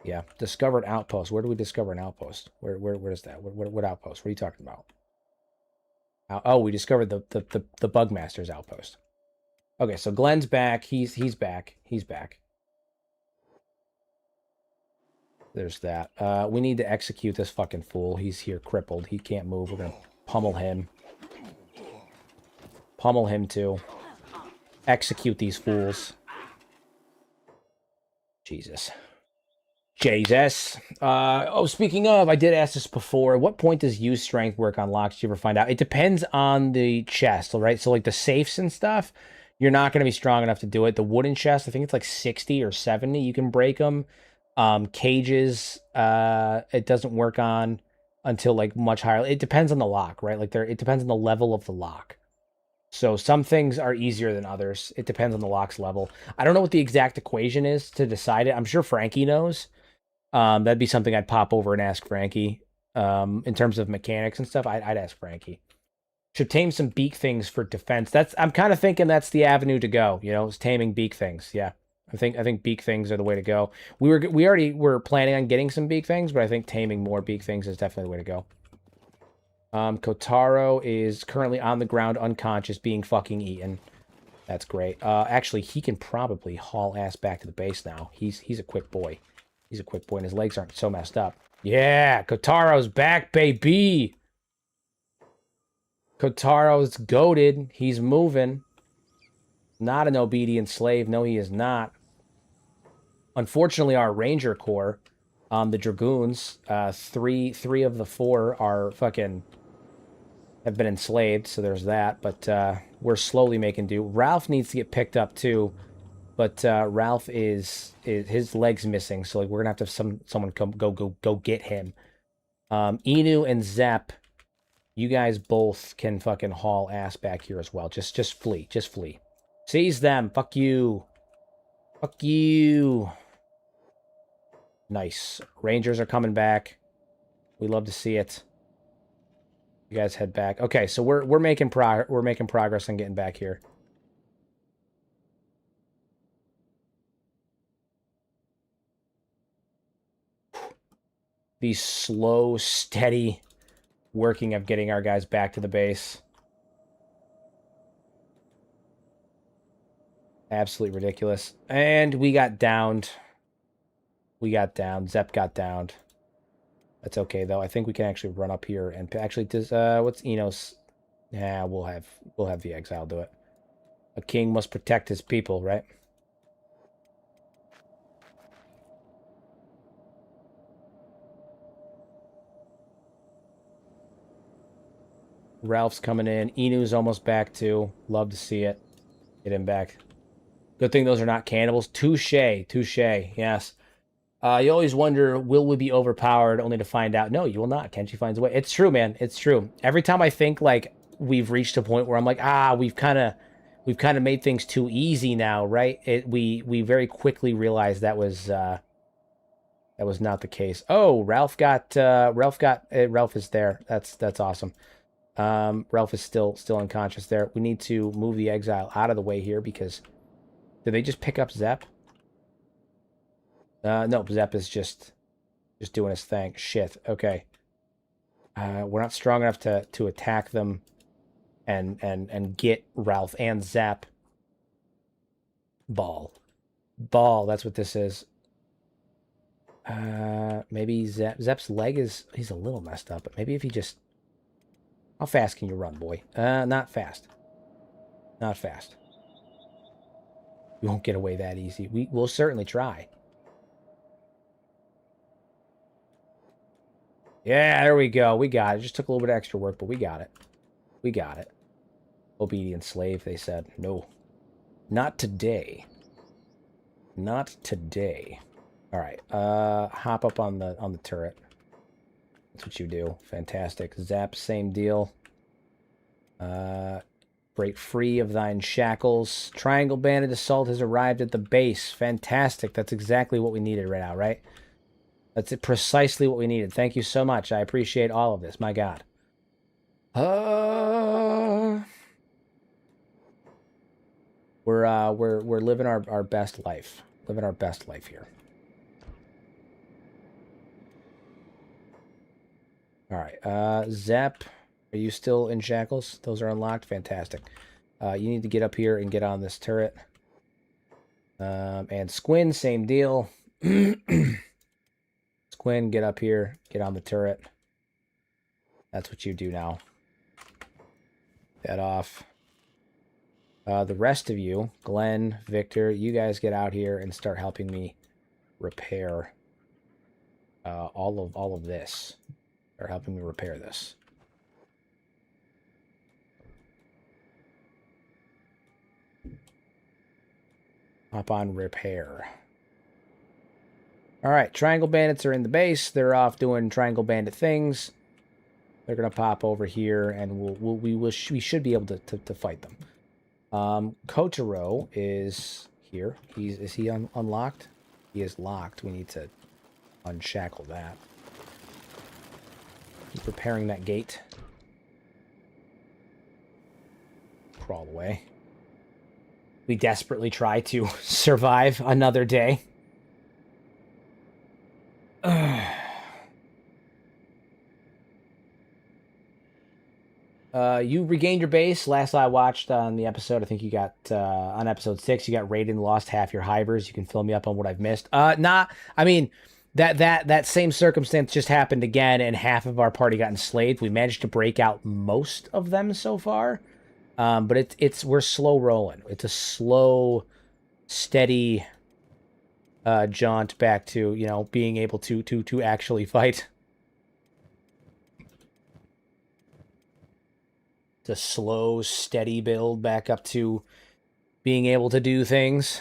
Yeah, discovered outpost. Where do we discover an outpost? Where is that? What outpost? What are you talking about? Oh, we discovered the Bugmaster's outpost. Okay, so Glenn's back. He's back. He's back. There's that. We need to execute this fucking fool. He's here crippled. He can't move. We're gonna pummel him. Pummel him too. Execute these fools. Jesus. Jesus. Oh, speaking of, I did ask this before. At what point does use strength work on locks? Did you ever find out? It depends on the chest, all right? So, like, the safes and stuff, You're not going to be strong enough to do it. The wooden chest, I think it's like 60 or 70. You can break them. Cages, it doesn't work on until like much higher. It depends on the lock, right? Like it depends on the level of the lock. So some things are easier than others. It depends on the lock's level. I don't know what the exact equation is to decide it. I'm sure Frankie knows. That'd be something I'd pop over and ask Frankie. In terms of mechanics and stuff, I'd ask Frankie. Should tame some beak things for defense. I'm kind of thinking that's the avenue to go. You know, is taming beak things. Yeah, I think beak things are the way to go. We already were planning on getting some beak things, but I think taming more beak things is definitely the way to go. Kotaro is currently on the ground, unconscious, being fucking eaten. That's great. Actually, he can probably haul ass back to the base now. He's a quick boy. He's a quick boy, and his legs aren't so messed up. Yeah, Kotaro's back, baby. Kotaro's goated. He's moving. Not an obedient slave. No, he is not. Unfortunately, our Ranger Corps, the Dragoons, three of the four are fucking have been enslaved, so there's that. But we're slowly making do. Ralph needs to get picked up too, but Ralph is his leg's missing, so like we're gonna have to have someone come go get him. Inu and Zep, you guys both can fucking haul ass back here as well. Just flee. Just flee. Seize them. Fuck you. Fuck you. Nice. Rangers are coming back. We love to see it. You guys head back. Okay, so we're making progress on getting back here. These slow, steady working of getting our guys back to the base. Absolutely ridiculous. And we got downed. We got downed. Zep got downed. That's okay though. I think we can actually run up here and actually does what's Enos? Yeah, we'll have the exile do it. A king must protect his people, right? Ralph's coming in. Inu's almost back too. Love to see it. Get him back. Good thing those are not cannibals. Touche. Touche. Yes. You always wonder, will we be overpowered only to find out, no, you will not. Kenshi finds a way. It's true, man. It's true. Every time I think, like, we've reached a point where I'm like, we've kind of made things too easy now, right? We very quickly realized that was not the case. Oh, Ralph is there. That's awesome. Ralph is still unconscious there. We need to move the exile out of the way here because did they just pick up Zep? No, Zep is just doing his thing. Shit. Okay. We're not strong enough to attack them and get Ralph and Zep. Ball. That's what this is. Maybe Zep's leg he's a little messed up, but maybe if he just... How fast can you run, boy? Not fast. Not fast. You won't get away that easy. We'll certainly try. Yeah, there we go. We got it. Just took a little bit of extra work, but we got it. We got it. Obedient slave, they said. No. Not today. Not today. All right. Hop up on the turret. That's what you do. Fantastic. Zap, same deal. Break free of thine shackles. Triangle Bandit Assault has arrived at the base. Fantastic. That's exactly what we needed right now, right? That's precisely what we needed. Thank you so much. I appreciate all of this. My God. We're living our best life. Living our best life here. All right. Zep, are you still in shackles? Those are unlocked. Fantastic. You need to get up here and get on this turret. And Squin, same deal. Squin, get up here. Get on the turret. That's what you do now. That off. The rest of you, Glenn, Victor, you guys get out here and start helping me repair all of this. Or helping me repair this. Hop on repair. All right, Triangle Bandits are in the base. They're off doing Triangle Bandit things. They're gonna pop over here, and we should be able to fight them. Kotaro is here. Is he unlocked? He is locked. We need to unshackle that. Keep repairing that gate. Crawl away. We desperately try to survive another day. You regained your base. Last I watched on the episode, I think you got, on episode 6, you got raided and lost half your hivers. You can fill me up on what I've missed. I mean, that same circumstance just happened again, and half of our party got enslaved. We managed to break out most of them so far. But we're slow rolling. It's a slow, steady, jaunt back to, you know, being able to actually fight. It's a slow, steady build back up to being able to do things.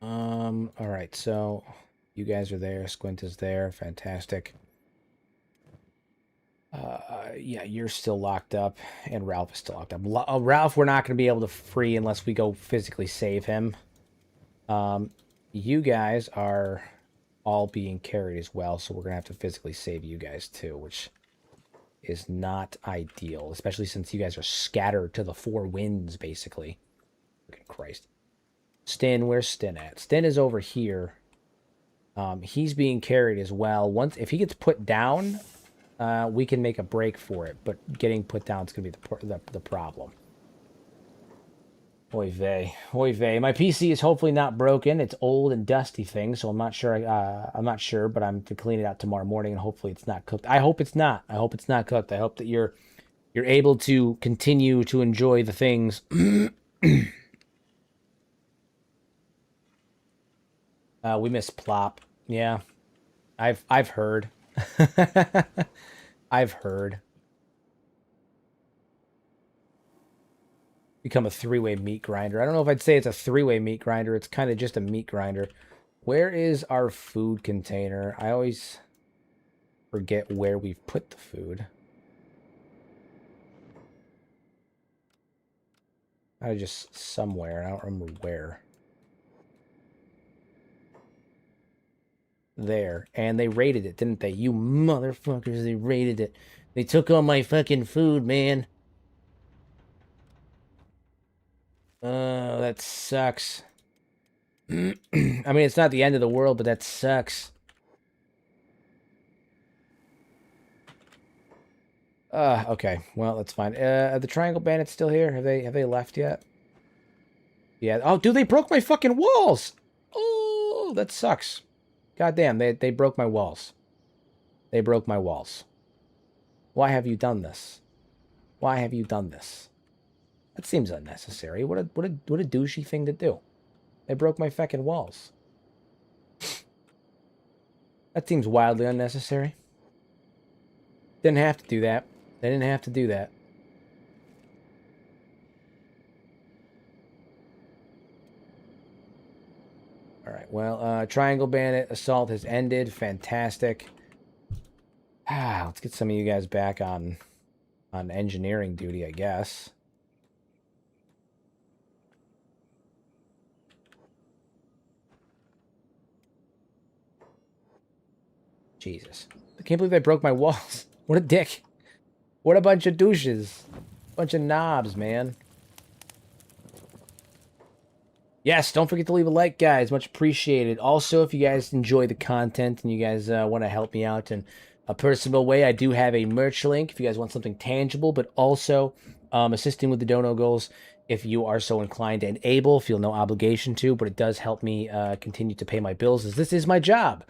All right, so you guys are there. Squint is there. Fantastic. Yeah, you're still locked up, and Ralph is still locked up. Ralph, we're not going to be able to free unless we go physically save him. You guys are all being carried as well, so we're going to have to physically save you guys too, which is not ideal, especially since you guys are scattered to the four winds, basically. Fucking Christ. Stin, where's Stin at? Stin is over here. He's being carried as well. If he gets put down, we can make a break for it, but getting put down is going to be the problem. Oy vey. Oy vey. My PC is hopefully not broken. It's old and dusty thing, so I'm not sure, but I'm to clean it out tomorrow morning, and hopefully it's not cooked. I hope it's not. I hope it's not cooked. I hope that you're able to continue to enjoy the things. We miss Plop. Yeah. I've heard. I've heard. Become a three-way meat grinder. I don't know if I'd say it's a three-way meat grinder. It's kind of just a meat grinder. Where is our food container? I always forget where we've put the food. I just somewhere. I don't remember where. There. And they raided it, didn't they? You motherfuckers, they raided it. They took all my fucking food, man. That sucks. I mean, it's not the end of the world, but that sucks. Okay. Well, that's fine. Are the Triangle Bandits still here? Have they left yet? Yeah. Oh, dude, they broke my fucking walls! Oh, that sucks. God damn, they broke my walls. They broke my walls. Why have you done this? Why have you done this? That seems unnecessary. What a douchey thing to do. They broke my fucking walls. That seems wildly unnecessary. Didn't have to do that. They didn't have to do that. Alright, well, Triangle Bandit Assault has ended. Fantastic. Let's get some of you guys back on engineering duty, I guess. Jesus. I can't believe they broke my walls. What a dick. What a bunch of douches. Bunch of knobs, man. Yes, don't forget to leave a like, guys. Much appreciated. Also, if you guys enjoy the content and you guys want to help me out in a personal way, I do have a merch link if you guys want something tangible, but also assisting with the dono goals if you are so inclined and able. Feel no obligation to, but it does help me continue to pay my bills, as this is my job.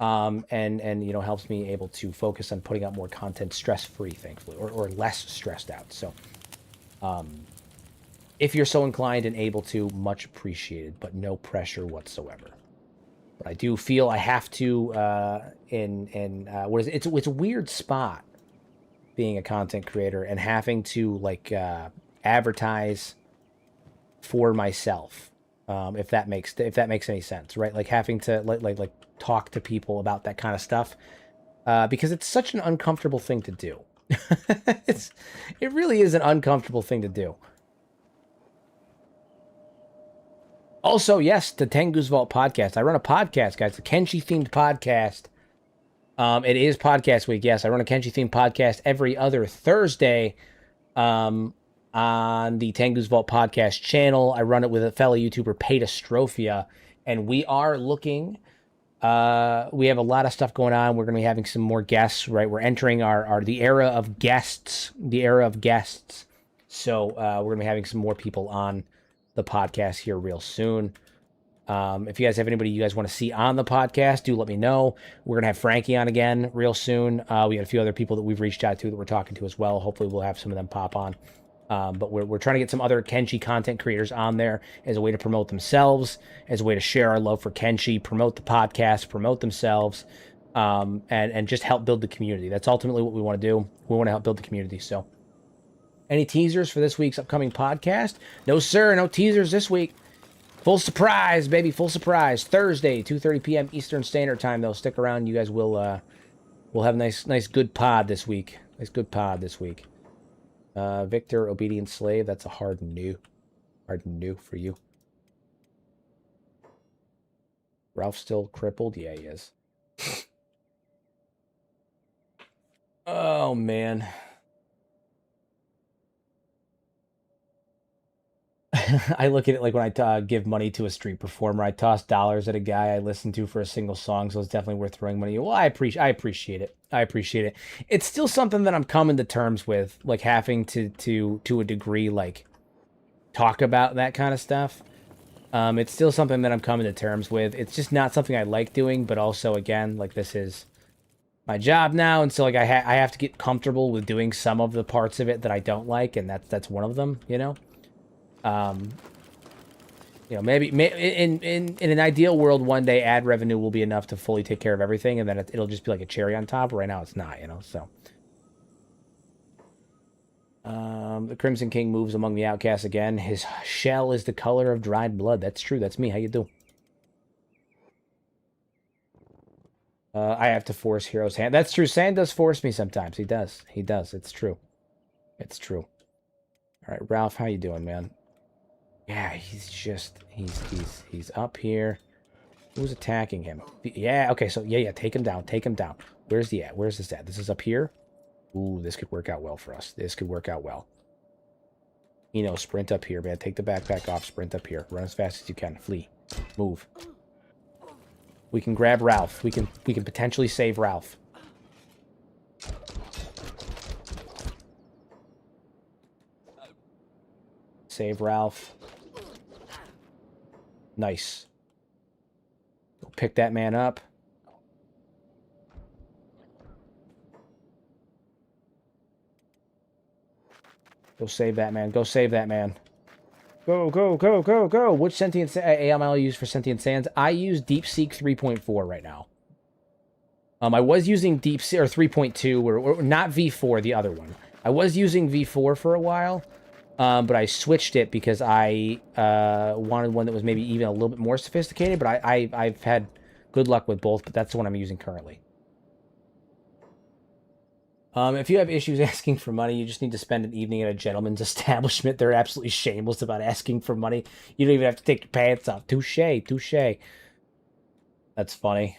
And you know, helps me able to focus on putting out more content stress-free, thankfully, or less stressed out. So, if you're so inclined and able to, much appreciated, but no pressure whatsoever. But I do feel I have to, what is it? It's a weird spot. being a content creator and having to like advertise for myself, if that makes any sense, right? Like having to like talk to people about that kind of stuff, because it's such an uncomfortable thing to do. It really is an uncomfortable thing to do. Also, yes, the Tengu's Vault podcast. I run a podcast, guys, a Kenshi themed podcast. It is podcast week. Yes, I run a Kenshi themed podcast every other Thursday. On the Tengu's Vault podcast channel. I run it with a fellow YouTuber, Paedastrophia, and we are looking. We have a lot of stuff going on. We're going to be having some more guests, right? We're entering the era of guests, So we're going to be having some more people on the podcast here real soon. If you guys have anybody you guys want to see on the podcast, do let me know. We're going to have Frankie on again real soon. We got a few other people that we've reached out to that we're talking to as well. Hopefully we'll have some of them pop on. But we're trying to get some other Kenshi content creators on there as a way to promote themselves, as a way to share our love for Kenshi, promote the podcast, promote themselves, and just help build the community. That's ultimately what we want to do. We want to help build the community. So any teasers for this week's upcoming podcast? No, sir. No teasers this week. Full surprise, baby. Full surprise. Thursday, 2:30 p.m. Eastern Standard Time, though. Stick around. You guys will have a nice good pod this week. Victor, obedient slave. That's a hard no for you. Ralph's still crippled? Yeah, he is. Oh, man. I look at it like when I give money to a street performer, I toss dollars at a guy I listen to for a single song, so it's definitely worth throwing money. Well, I appreciate it. It's still something that I'm coming to terms with, like having to a degree, like talk about that kind of stuff. It's still something that I'm coming to terms with. It's just not something I like doing, but also, again, like this is my job now, and so like I have to get comfortable with doing some of the parts of it that I don't like, and that's one of them, you know. Maybe in an ideal world, one day ad revenue will be enough to fully take care of everything, and then it'll just be like a cherry on top. Right now, it's not, So, the Crimson King moves among the outcasts again. His shell is the color of dried blood. That's true. That's me. How you do? I have to force Hero's hand. That's true. Sand does force me sometimes. He does. It's true. All right, Ralph, how you doing, man? Yeah, he's up here. Who's attacking him? Yeah, okay, so yeah, take him down. Where's he at? Where's this at? This is up here? Ooh, this could work out well for us. Sprint up here, man. Take the backpack off, sprint up here. Run as fast as you can. Flee. Move. We can grab Ralph. We can potentially save Ralph. Save Ralph. Nice. Go pick that man up. Go save that man. Go. Which sentient AML you use for sentient sands? I use DeepSeek 3.4 right now. I was using DeepSeek or 3.2 or not V4, the other one. I was using V4 for a while. But I switched it because I wanted one that was maybe even a little bit more sophisticated. But I've had good luck with both, but that's the one I'm using currently. If you have issues asking for money, you just need to spend an evening at a gentleman's establishment. They're absolutely shameless about asking for money. You don't even have to take your pants off. Touche. That's funny.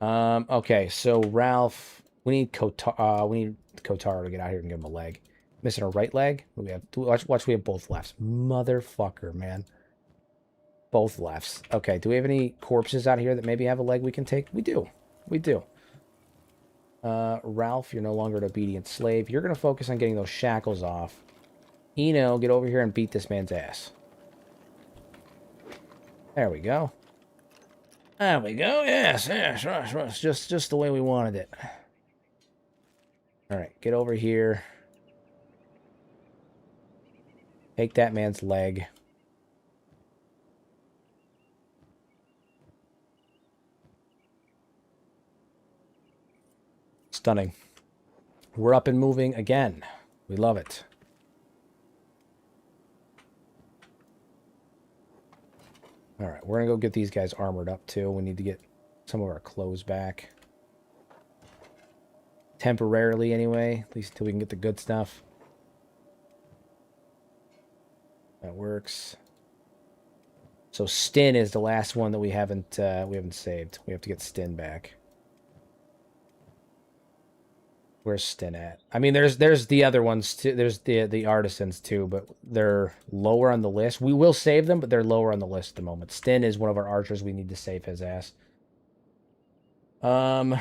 Okay, so Ralph, we need Kotaro to get out here and give him a leg. Missing a right leg. We have watch. We have both lefts. Motherfucker, man. Both lefts. Okay. Do we have any corpses out here that maybe have a leg we can take? We do. Ralph, you're no longer an obedient slave. You're gonna focus on getting those shackles off. Eno, get over here and beat this man's ass. There we go. Yes. Just the way we wanted it. All right. Get over here. Take that man's leg. Stunning. We're up and moving again. We love it. All right, we're going to go get these guys armored up, too. We need to get some of our clothes back. Temporarily, anyway. At least until we can get the good stuff. That works. So Stin is the last one that we haven't saved. We have to get Stin back. Where's Stin at? I mean, there's the other ones too. There's the artisans too, but they're lower on the list. We will save them, but they're lower on the list at the moment. Stin is one of our archers. We need to save his ass. Let's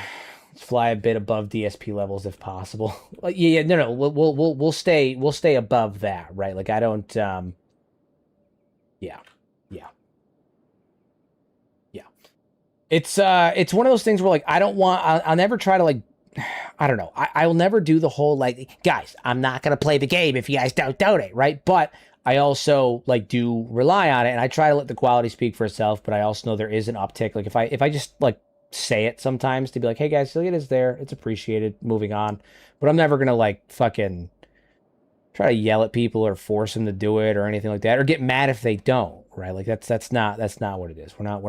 fly a bit above DSP levels if possible. Yeah, no, we'll stay above that, right? Like I don't. Yeah. It's one of those things where like I don't want. I'll never try to like. I don't know. I will never do the whole like, guys, I'm not gonna play the game if you guys don't donate, right? But I also like do rely on it, and I try to let the quality speak for itself. But I also know there is an uptick. Like if I just like say it sometimes to be like, hey guys, look, it is there, it's appreciated. Moving on. But I'm never gonna like fucking try to yell at people or force them to do it or anything like that, or get mad if they don't, right? Like that's not what it is. We're not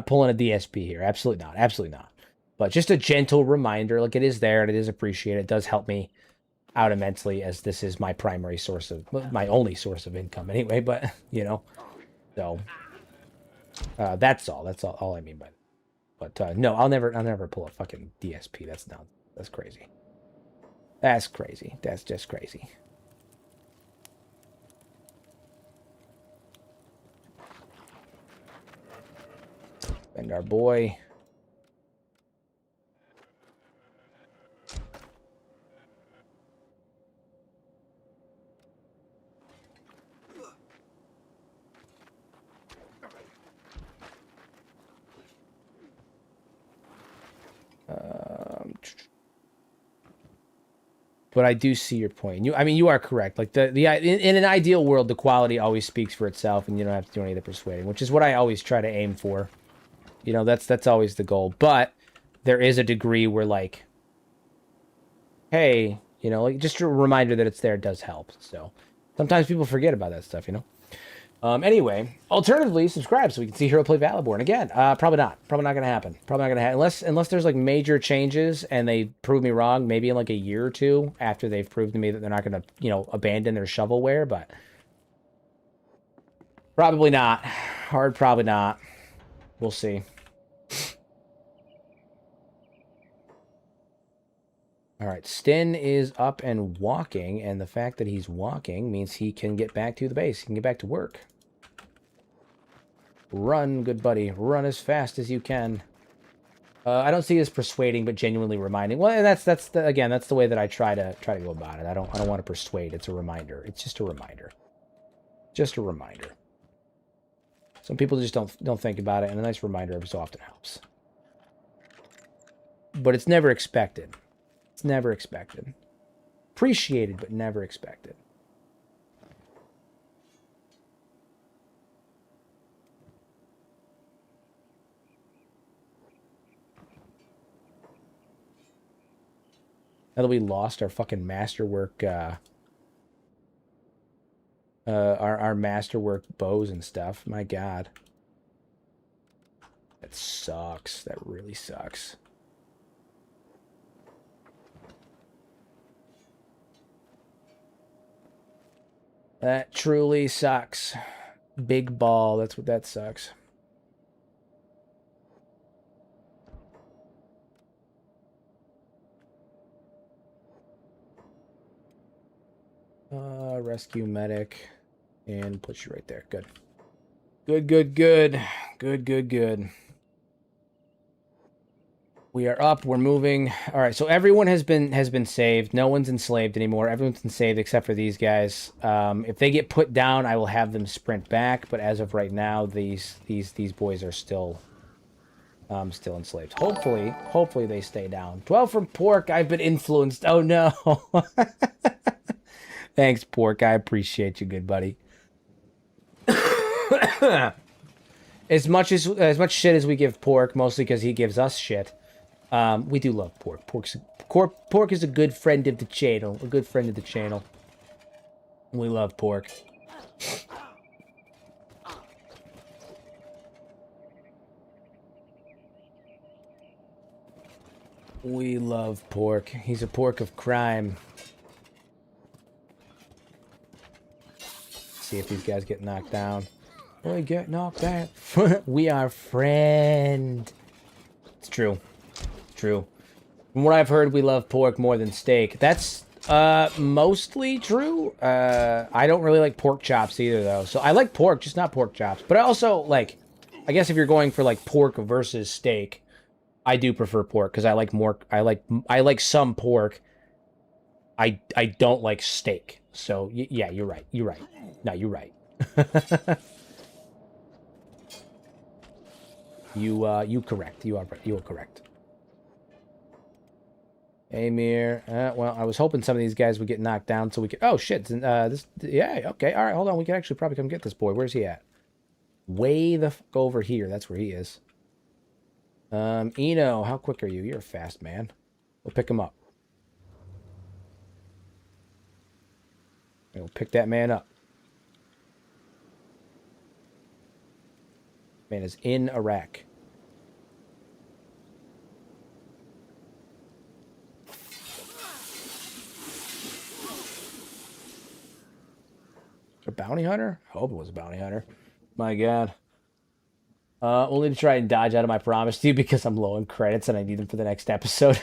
pulling a DSP here. Absolutely not. But just a gentle reminder, like it is there and it is appreciated. It does help me out immensely, as this is my primary source of, my only source of income anyway. But you know, so that's all I mean by it. But no, I'll never pull a fucking DSP. That's crazy. That's crazy. That's just crazy. And our boy. But I do see your point. You are correct. Like in an ideal world, the quality always speaks for itself, and you don't have to do any of the persuading, which is what I always try to aim for. You know, that's always the goal. But there is a degree where, like, hey, you know, like just a reminder that it's there does help. So sometimes people forget about that stuff, you know. Anyway, alternatively, subscribe so we can see Hero play Valorborn again. Probably not gonna happen. Unless there's like major changes and they prove me wrong. Maybe in like a year or two after they've proved to me that they're not gonna, you know, abandon their shovelware. But probably not. Probably not. We'll see. All right, Stin is up and walking, and the fact that he's walking means he can get back to the base. He can get back to work. Run, good buddy. Run as fast as you can. I don't see as persuading, but genuinely reminding. Well, that's the way that I try to go about it. I don't want to persuade. It's a reminder. It's just a reminder. Just a reminder. Some people just don't think about it, and a nice reminder every so often helps. But it's never expected. It's never expected. Appreciated, but never expected. Now that we lost our fucking masterwork, our masterwork bows and stuff, my god. That sucks. That really sucks. That truly sucks. Big ball, that's what that sucks. Rescue medic. And put you right there. Good. Good. We are up. We're moving. All right. So everyone has been saved. No one's enslaved anymore. Everyone's enslaved except for these guys. If they get put down, I will have them sprint back. But as of right now, these boys are still enslaved. Hopefully they stay down. 12 from Pork. I've been influenced. Oh no. Thanks, Pork. I appreciate you, good buddy. As much shit as we give Pork, mostly because he gives us shit. We do love Pork. Pork's Pork is a good friend of the channel. A good friend of the channel. We love pork. We love pork. He's a pork of crime. See if these guys get knocked down. We get knocked down. We are friend. It's true. True. From what I've heard, we love pork more than steak. That's mostly true. I don't really like pork chops either, though. So I like pork, just not pork chops. But I also like, I guess if you're going for like pork versus steak, I do prefer pork because I like more. I like some pork. I don't like steak. So yeah, you're right. You're right. No, you're right. You correct. You are correct. Amir. Well, I was hoping some of these guys would get knocked down so we could. Oh shit! Yeah. Okay. All right. Hold on. We can actually probably come get this boy. Where's he at? Way the fuck over here. That's where he is. Eno, how quick are you? You're a fast man. We'll pick him up. We'll pick that man up. Man is in Iraq. A bounty hunter? I hope it was a bounty hunter. My God. Only to try and dodge out of my promise to you because I'm low in credits and I need them for the next episode.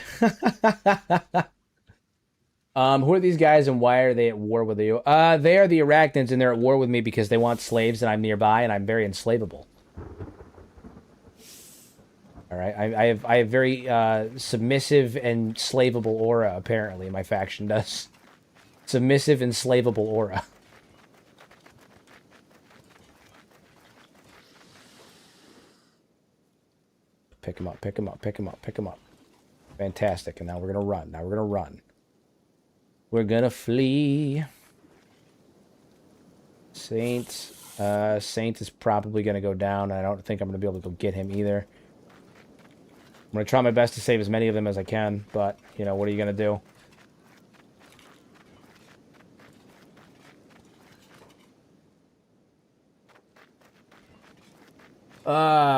Who are these guys and why are they at war with you? They are the Arachnids and they're at war with me because they want slaves and I'm nearby and I'm very enslavable. All right, I have very submissive and slaveable aura. Apparently, my faction does. Submissive and slaveable aura. Pick him up, pick him up, pick him up, pick him up. Fantastic. And now we're going to run. Now we're going to run. We're going to flee. Saint. Saint is probably going to go down. I don't think I'm going to be able to go get him either. I'm going to try my best to save as many of them as I can. But, you know, what are you going to do?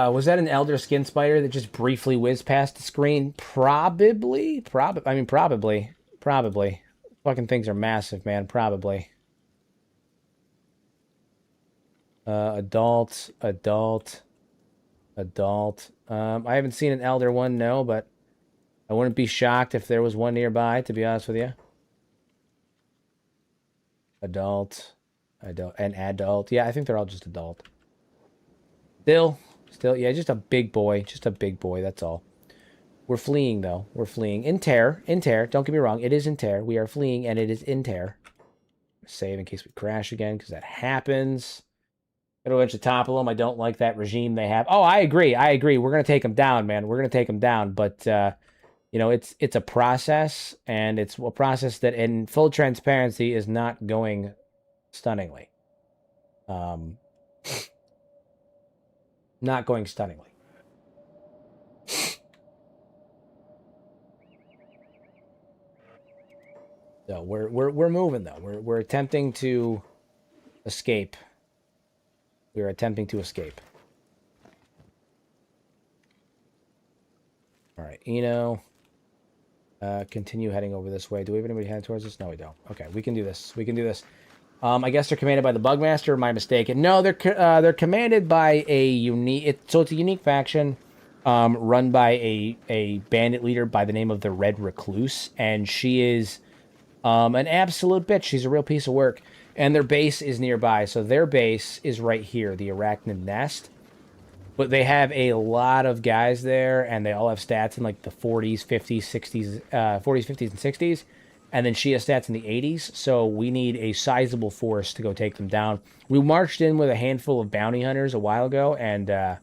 Was that an Elder Skin Spider that just briefly whizzed past the screen? Probably. I mean, probably. Probably. Fucking things are massive, man. Probably. Adult. I haven't seen an Elder one, no, but I wouldn't be shocked if there was one nearby, to be honest with you. Adult. And adult. Yeah, I think they're all just adult. Still, yeah, just a big boy. Just a big boy, that's all. We're fleeing, though. We're fleeing. In tear. Don't get me wrong. It is in tear. We are fleeing, and it is in tear. Save in case we crash again, because that happens. Gonna eventually topple them. I don't like that regime they have. Oh, I agree. We're going to take them down, man. We're going to take them down. But, you know, it's a process, and it's a process that, in full transparency, is not going stunningly. Not going stunningly. So we're moving though. We're attempting to escape. We're attempting to escape. All right, Eno. Continue heading over this way. Do we have anybody heading towards us? No, we don't. Okay, we can do this. We can do this. I guess they're commanded by the Bugmaster. Am I mistaken? No, they're commanded by a unique. So it's a unique faction, run by a bandit leader by the name of the Red Recluse, and she is, an absolute bitch. She's a real piece of work, and their base is nearby. So their base is right here, the Arachnid Nest. But they have a lot of guys there, and they all have stats in like the 40s, 50s, 60s, 40s, 50s, and 60s. And then she has stats in the 80s, so we need a sizable force to go take them down. We marched in with a handful of bounty hunters a while ago, and, well,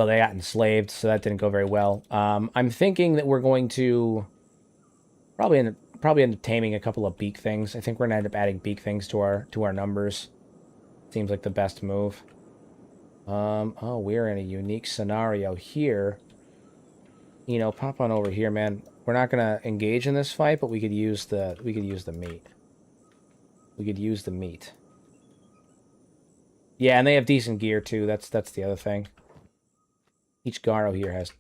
they got enslaved, so that didn't go very well. I'm thinking that we're going to probably end up taming a couple of beak things. I think we're going to end up adding beak things to our numbers. Seems like the best move. Oh, we're in a unique scenario here. You know, pop on over here, man. we're not gonna engage in this fight, but we could use the meat. We could use the meat. Yeah, and they have decent gear too. That's the other thing. Each Garo here has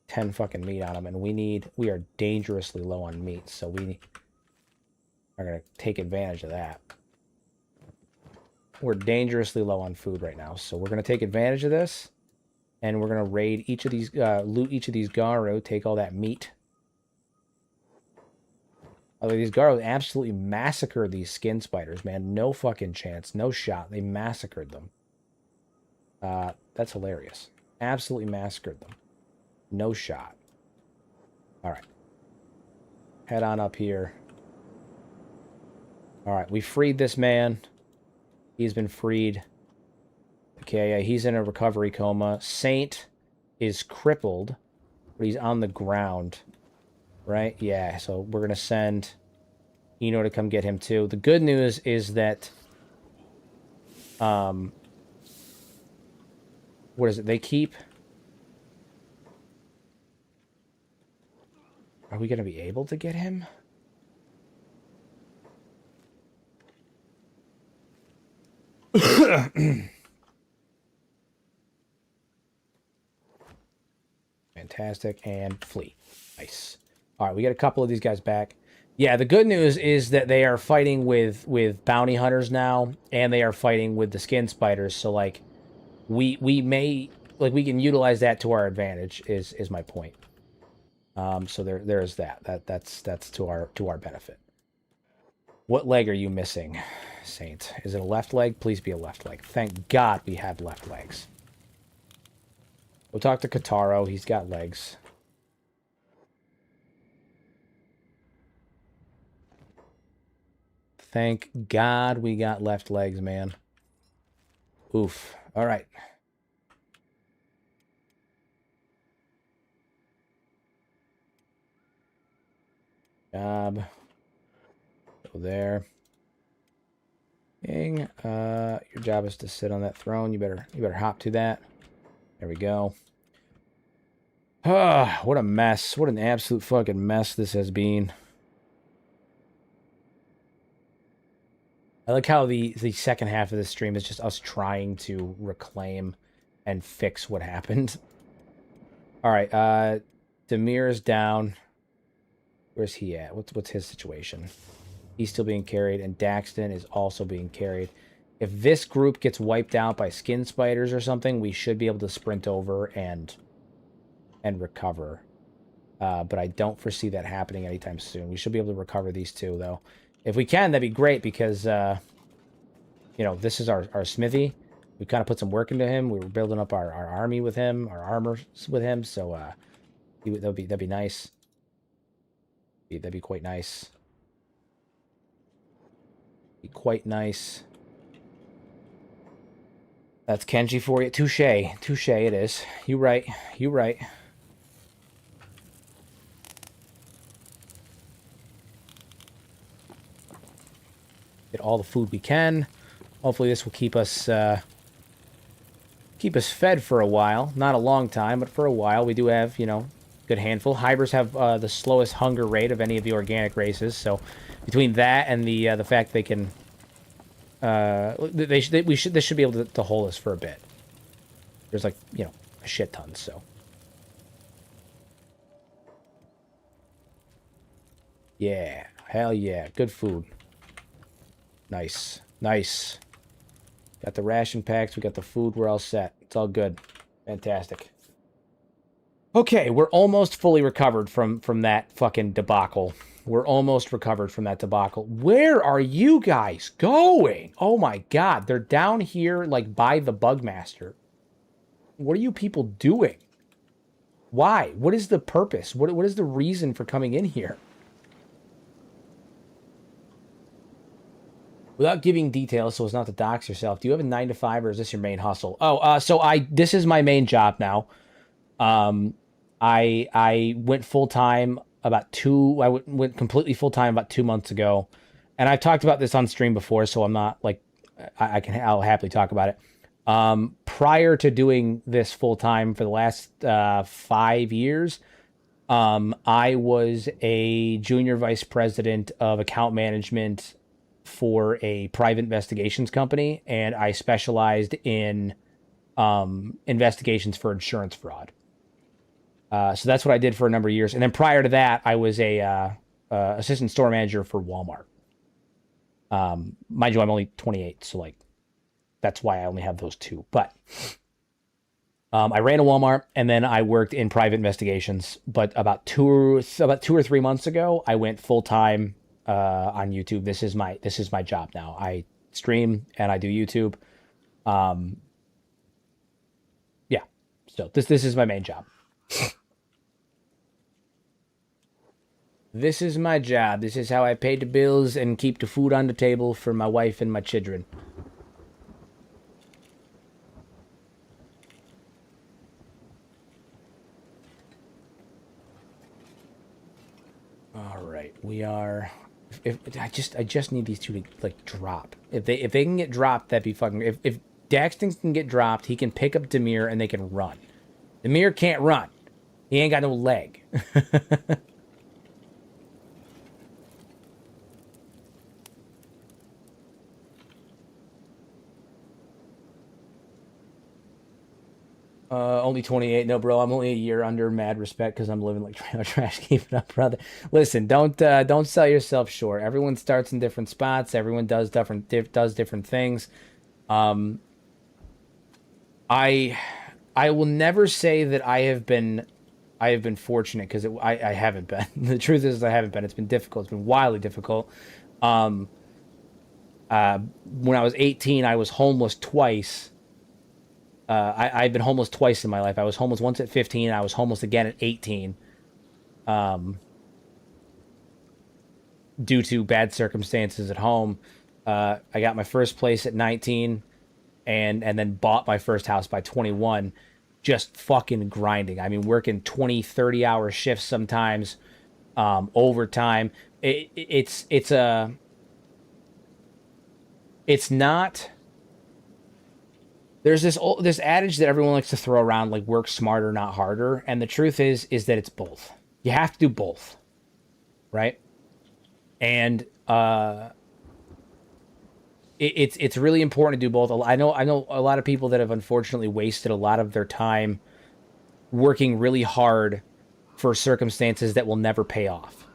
10 fucking meat on them, and we are dangerously low on meat, so we are gonna take advantage of that. We're dangerously low on food right now, so we're gonna take advantage of this, and we're gonna raid each of these, loot each of these Garo, take all that meat. Although these Garo absolutely massacred these skin spiders, man. No fucking chance. No shot. They massacred them. That's hilarious. Absolutely massacred them. No shot. Alright. Head on up here. Alright, we freed this man. He's been freed. Okay, yeah, he's in a recovery coma. Saint is crippled, but he's on the ground. Right? Yeah, so we're going to send Eno to come get him too. The good news is that... what is it? They keep... Are we going to be able to get him? Fantastic. And flee. Nice. All right, we got a couple of these guys back. Yeah, the good news is that they are fighting with bounty hunters now, and they are fighting with the skin spiders. So, like, we may... Like, we can utilize that to our advantage, is my point. So there's that. That's to our benefit. What leg are you missing, Saint? Is it a left leg? Please be a left leg. Thank God we have left legs. We'll talk to Kataro. He's got legs. Thank God we got left legs, man. Oof. All right. Job. Go there. King, your job is to sit on that throne. You better hop to that. There we go. Ah, what a mess. What an absolute fucking mess this has been. I like how the second half of the stream is just us trying to reclaim and fix what happened. All right, Demir is down. Where's he at? What's his situation? He's still being carried, and Daxton is also being carried. If this group gets wiped out by skin spiders or something, we should be able to sprint over and recover. But I don't foresee that happening anytime soon. We should be able to recover these two, though. If we can, that'd be great, because, you know, this is our smithy. We kind of put some work into him. We were building up our army with him, our armor with him, so that'd be nice. That'd be quite nice. Be quite nice. That's Kenshi for you. Touche. Touche it is. You right. You right. Get all the food we can. Hopefully this will keep us fed for a while. Not a long time, but for a while. We do have, you know, good handful. Hybers have the slowest hunger rate of any of the organic races, so between that and the fact they can, this should be able to hold us for a bit. There's like, you know, a shit ton. So yeah, hell yeah, good food. Nice, nice. Got the ration packs. We got the food. We're all set. It's all good. Fantastic. Okay, we're almost fully recovered from that fucking debacle. We're almost recovered from that debacle. Where are you guys going? Oh my God, they're down here like by the Bugmaster. What are you people doing? Why? What is the purpose? What is the reason for coming in here? Without giving details, so as not to dox yourself, do you have a 9-to-5 or is this your main hustle? Oh, so this is my main job now. I went full-time I went completely full-time about 2 months ago. And I've talked about this on stream before, so I'm not like, I'll happily talk about it. Prior to doing this full-time for the last 5 years, I was a junior vice president of account management for a private investigations company, and I specialized in investigations for insurance fraud. So that's what I did for a number of years. And then prior to that, I was a assistant store manager for Walmart. Mind you, I'm only 28, so like that's why I only have those two. But I ran a Walmart, and then I worked in private investigations. But about two or 3 months ago, I went full time on YouTube. This is my job now. I stream and I do YouTube. Yeah, so this is my main job. This is my job. This is how I pay the bills and keep the food on the table for my wife and my children. All right, we are. If I just need these two to like drop. If they can get dropped, that'd be fucking. If Daxton can get dropped, he can pick up Demir and they can run. Demir can't run. He ain't got no leg. Only 28. No, bro, I'm only a year under. Mad respect because I'm living like trash. Keep it up, brother. Listen, don't sell yourself short. Everyone starts in different spots. Everyone does different things. I will never say that I have been fortunate because I haven't been. The truth is I haven't been. It's been difficult. It's been wildly difficult. When I was 18, I was homeless twice. I've been homeless twice in my life. I was homeless once at 15. I was homeless again at 18. Due to bad circumstances at home. I got my first place at 19 and then bought my first house by 21. Just fucking grinding. I mean, working 20, 30-hour shifts sometimes, overtime. It's not... There's this adage that everyone likes to throw around, like work smarter, not harder. And the truth is that it's both. You have to do both, right? And it's really important to do both. I know a lot of people that have unfortunately wasted a lot of their time working really hard for circumstances that will never pay off.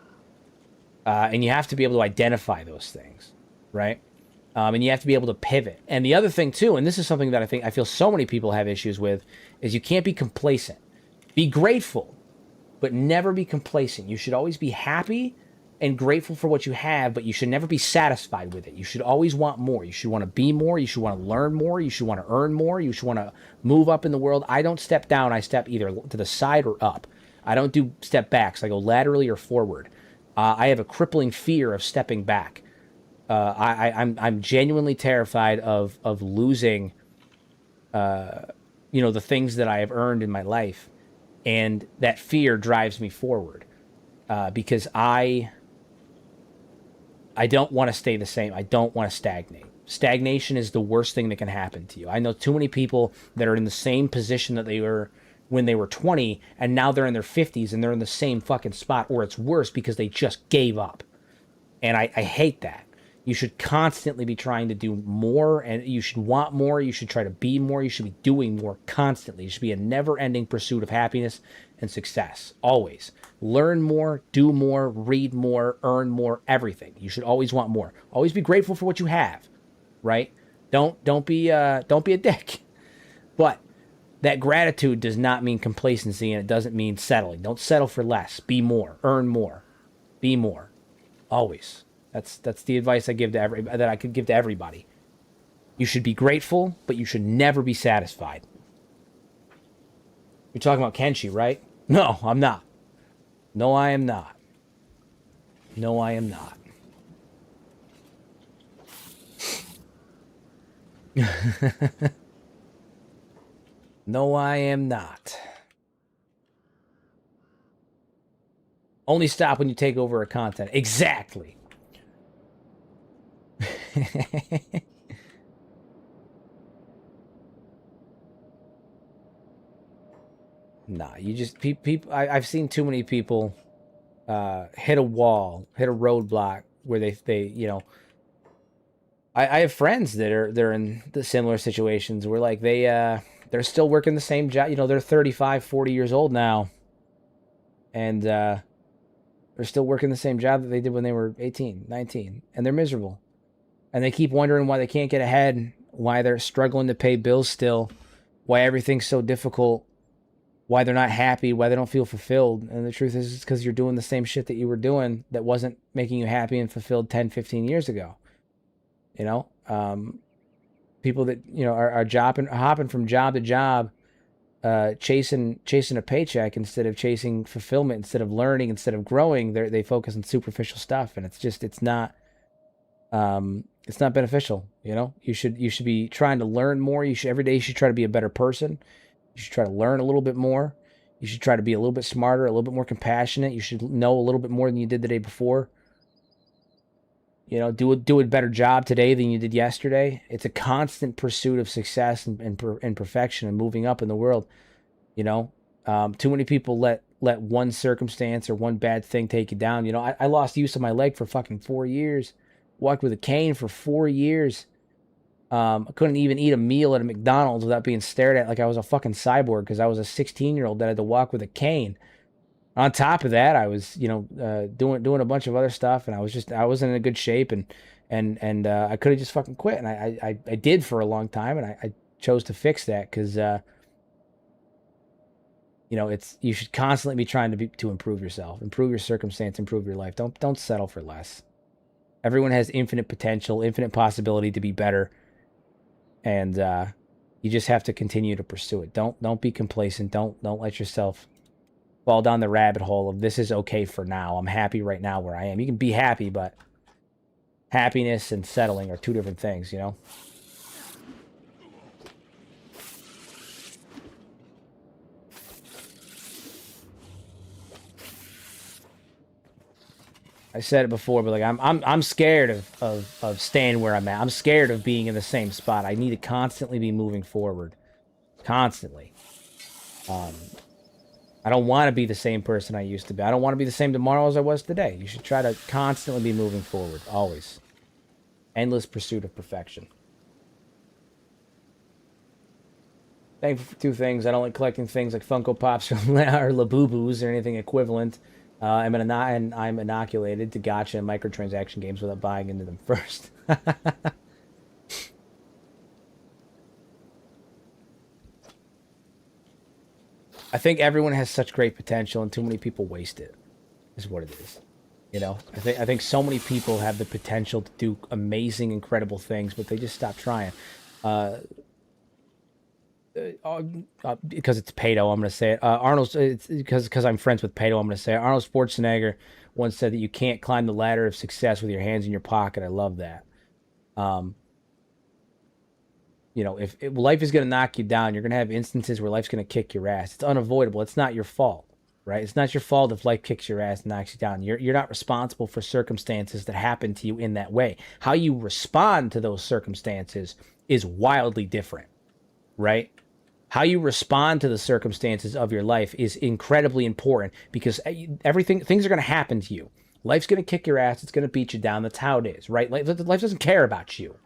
And you have to be able to identify those things, right? And you have to be able to pivot. And the other thing too, and this is something that I feel so many people have issues with, is you can't be complacent. Be grateful, but never be complacent. You should always be happy and grateful for what you have, but you should never be satisfied with it. You should always want more. You should want to be more. You should want to learn more. You should want to earn more. You should want to move up in the world. I don't step down. I step either to the side or up. I don't do step backs. I go laterally or forward. I have a crippling fear of stepping back. I'm genuinely terrified of losing, the things that I have earned in my life, and that fear drives me forward, because I don't want to stay the same. I don't want to stagnate. Stagnation is the worst thing that can happen to you. I know too many people that are in the same position that they were when they were 20, and now they're in their 50s and they're in the same fucking spot, or it's worse because they just gave up. And I hate that. You should constantly be trying to do more, and you should want more. You should try to be more. You should be doing more constantly. You should be a never-ending pursuit of happiness and success. Always. Learn more, do more, read more, earn more, everything. You should always want more. Always be grateful for what you have, right? Don't be a dick. But that gratitude does not mean complacency, and it doesn't mean settling. Don't settle for less. Be more. Earn more. Be more. Always. That's the advice that I could give to everybody. You should be grateful, but you should never be satisfied. You're talking about Kenshi, right? No, I'm not. No, I am not. No, I am not. No, I am not. Only stop when you take over a content. Exactly. Nah, you just people. I've seen too many people hit a wall, hit a roadblock where they you know. I have friends that are they're in the similar situations where like they're still working the same job. You know, they're 35, 40 years old now, and they're still working the same job that they did when they were 18, 19, and they're miserable. And they keep wondering why they can't get ahead, why they're struggling to pay bills still, why everything's so difficult, why they're not happy, why they don't feel fulfilled. And the truth is, it's because you're doing the same shit that you were doing that wasn't making you happy and fulfilled 10, 15 years ago. You know, people that, you know, are hopping from job to job, chasing a paycheck instead of chasing fulfillment, instead of learning, instead of growing. They focus on superficial stuff, and it's not beneficial. You know, you should be trying to learn more. Every day you should try to be a better person. You should try to learn a little bit more. You should try to be a little bit smarter, a little bit more compassionate. You should know a little bit more than you did the day before. You know, do a better job today than you did yesterday. It's a constant pursuit of success and perfection and moving up in the world. You know, too many people let one circumstance or one bad thing take you down. You know, I lost use of my leg for fucking 4 years. Walked with a cane for 4 years. I couldn't even eat a meal at a McDonald's without being stared at like I was a fucking cyborg because I was a 16-year-old that had to walk with a cane. On top of that, I was, you know, doing a bunch of other stuff, and I wasn't in a good shape, and I could have just fucking quit, and I did for a long time, and I chose to fix that because you know, you should constantly be trying to improve yourself, improve your circumstance, improve your life. Don't settle for less. Everyone has infinite potential, infinite possibility to be better, and you just have to continue to pursue it. Don't be complacent. Don't let yourself fall down the rabbit hole of this is okay for now. I'm happy right now where I am. You can be happy, but happiness and settling are two different things, you know? I said it before, but like I'm scared of staying where I'm at. I'm scared of being in the same spot. I need to constantly be moving forward. Constantly. Um, I don't want to be the same person I used to be. I don't want to be the same tomorrow as I was today. You should try to constantly be moving forward, always. Endless pursuit of perfection. Thankful for two things. I don't like collecting things like Funko Pops or Labubus or anything equivalent. I'm inoculated to gotcha and microtransaction games without buying into them first. I think everyone has such great potential and too many people waste it, is what it is. You know, I think so many people have the potential to do amazing, incredible things, but they just stop trying. Uh, because it's Pato, I'm going to say it. Arnold, it's because I'm friends with Pato, I'm going to say it. Arnold Schwarzenegger once said that you can't climb the ladder of success with your hands in your pocket. I love that. Um, you know, if life is going to knock you down, you're going to have instances where life's going to kick your ass. It's unavoidable. It's not your fault, right? It's not your fault if life kicks your ass and knocks you down. You're not responsible for circumstances that happen to you in that way. How you respond to those circumstances is wildly different, right? How you respond to the circumstances of your life is incredibly important because things are going to happen to you. Life's going to kick your ass. It's going to beat you down. That's how it is, right? Life doesn't care about you.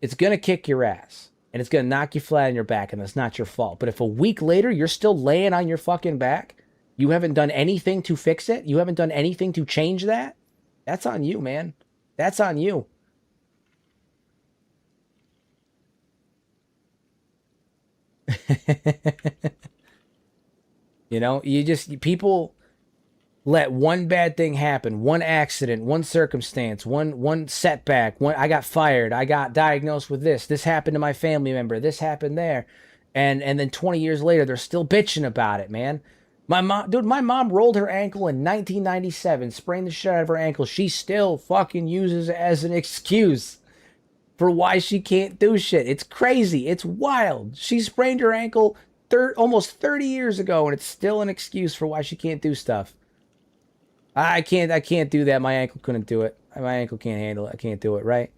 It's going to kick your ass and it's going to knock you flat on your back, and that's not your fault. But if a week later you're still laying on your fucking back, you haven't done anything to fix it, you haven't done anything to change that, that's on you, man. That's on you. You know, people let one bad thing happen, one accident, one circumstance, one setback, I got fired, I got diagnosed with this happened to my family member, this happened there. And then 20 years later they're still bitching about it, man. My mom rolled her ankle in 1997, sprained the shit out of her ankle. She still fucking uses it as an excuse for why she can't do shit. It's crazy. It's wild. She sprained her ankle almost 30 years ago, and it's still an excuse for why she can't do stuff. I can't do that. My ankle couldn't do it. My ankle can't handle it. I can't do it, right?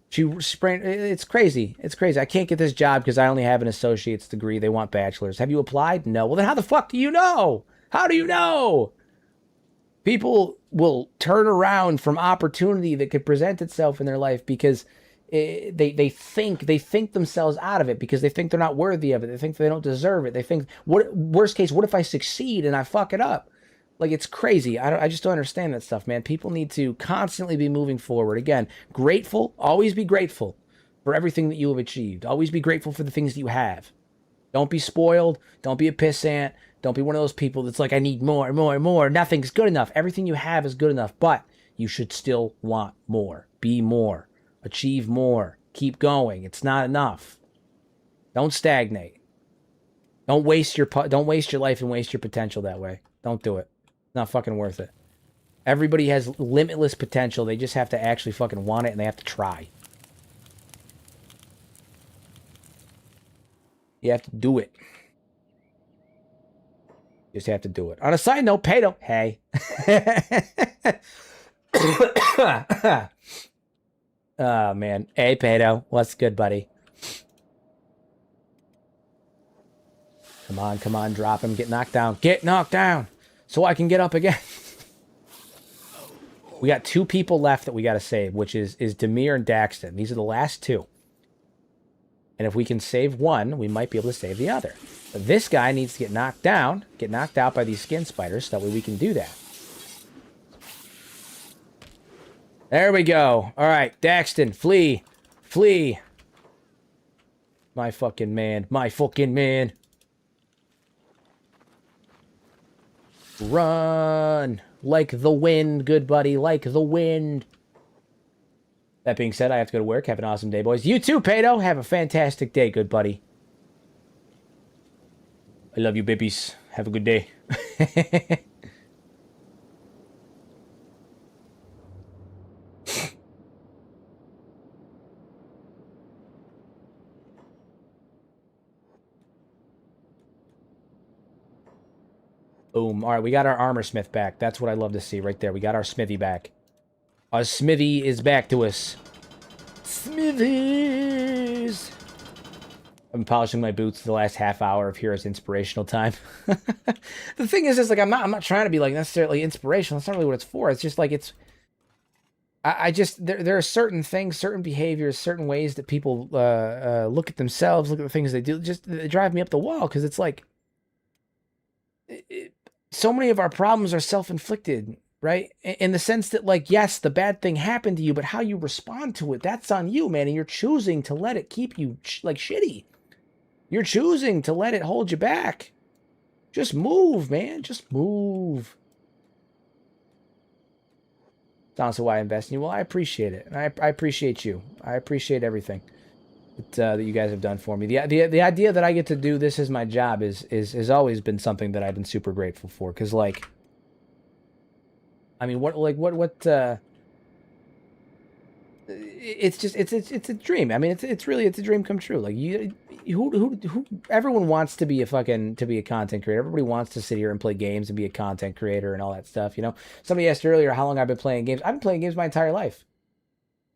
She sprained. It's crazy. It's crazy. I can't get this job because I only have an associate's degree. They want bachelor's. Have you applied? No. Well, then how the fuck do you know? How do you know? People will turn around from opportunity that could present itself in their life because they think themselves out of it because they think they're not worthy of it. They think they don't deserve it. They think, what worst case, what if I succeed and I fuck it up? Like, it's crazy. I just don't understand that stuff, man. People need to constantly be moving forward. Again, grateful. Always be grateful for everything that you have achieved. Always be grateful for the things that you have. Don't be spoiled. Don't be a pissant. Don't be one of those people that's like, I need more, more, more. Nothing's good enough. Everything you have is good enough, but you should still want more. Be more. Achieve more. Keep going. It's not enough. Don't stagnate. Don't waste your life and waste your potential that way. Don't do it. Not fucking worth it. Everybody has limitless potential. They just have to actually fucking want it and they have to try. You have to do it. You just have to do it. On a side note, Pato. Hey. Oh, man. Hey, Pato. What's good, buddy? Come on, drop him. Get knocked down. Get knocked down so I can get up again. We got 2 people left that we got to save, which is Demir and Daxton. These are the last 2. And if we can save one, we might be able to save the other. But this guy needs to get knocked down, get knocked out by these skin spiders, so that way we can do that. There we go. All right, Daxton, flee. Flee. My fucking man. My fucking man. Run. Like the wind, good buddy. Like the wind. That being said, I have to go to work. Have an awesome day, boys. You too, Pato. Have a fantastic day, good buddy. I love you, babies. Have a good day. Boom. All right, we got our armor smith back. That's what I love to see right there. We got our smithy back. Our smithy is back to us. Smithies! I've been polishing my boots the last half hour of Hero's inspirational time. The thing is like I'm not trying to be like necessarily inspirational. That's not really what it's for. It's just like I just there are certain things, certain behaviors, certain ways that people look at themselves, look at the things they do. Just they drive me up the wall because it's like so many of our problems are self-inflicted. Right? In the sense that, like, yes, the bad thing happened to you, but how you respond to it, that's on you, man. And you're choosing to let it keep you, like, shitty. You're choosing to let it hold you back. Just move, man. Just move. That's honestly why I invest in you. Well, I appreciate it. And I appreciate you. I appreciate everything that you guys have done for me. The idea that I get to do this as my job has always been something that I've been super grateful for. Because, like, I mean, it's just, it's a dream. I mean, it's really a dream come true. Like who everyone wants to be a content creator. Everybody wants to sit here and play games and be a content creator and all that stuff. You know, somebody asked earlier how long I've been playing games. I've been playing games my entire life.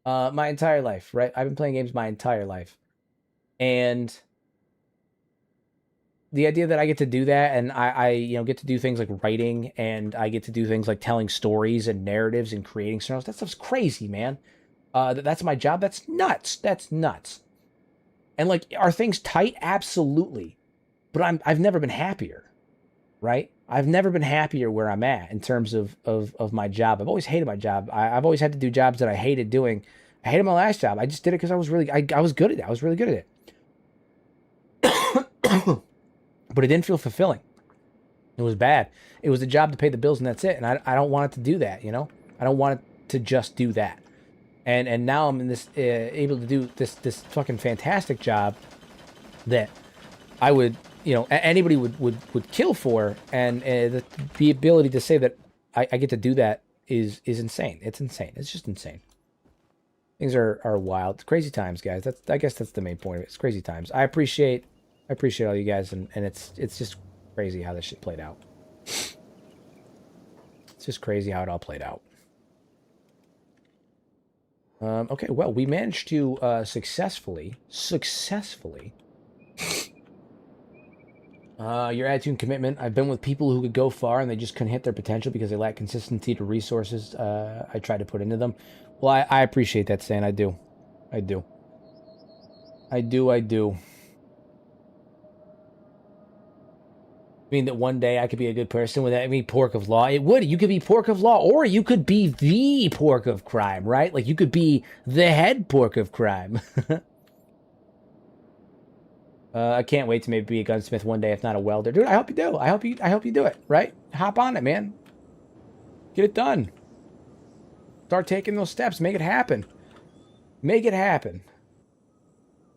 My entire life, right? I've been playing games my entire life. And the idea that I get to do that, and I get to do things like writing, and I get to do things like telling stories and narratives and creating scenarios. That stuff's crazy, man. That's my job. That's nuts. That's nuts. And like, are things tight? Absolutely. But I've never been happier, right? I've never been happier where I'm at in terms of my job. I've always hated my job. I've always had to do jobs that I hated doing. I hated my last job. I just did it because I was really good at it. I was really good at it. But it didn't feel fulfilling. It was bad. It was a job to pay the bills and that's it. And I don't want it to do that, you know? I don't want it to just do that. And now I'm in this able to do this fucking fantastic job that I would, anybody would kill for. And the ability to say that I get to do that is insane. It's insane. It's just insane. Things are wild. It's crazy times, guys. I guess that's the main point of it. It's crazy times. I appreciate all you guys, and it's just crazy how this shit played out. It's just crazy how it all played out. Okay, well, we managed to successfully your attitude and commitment. I've been with people who could go far and they just couldn't hit their potential because they lack consistency to resources I tried to put into them. Well, I appreciate that, Stan. I do. I do. I do. I mean that one day I could be a good person without any pork of law. It would. You could be pork of law, or you could be the pork of crime, right? Like you could be the head pork of crime. I can't wait to maybe be a gunsmith one day, if not a welder. Dude, I hope you do. I hope you do it, right? Hop on it, man. Get it done. Start taking those steps. Make it happen. Make it happen.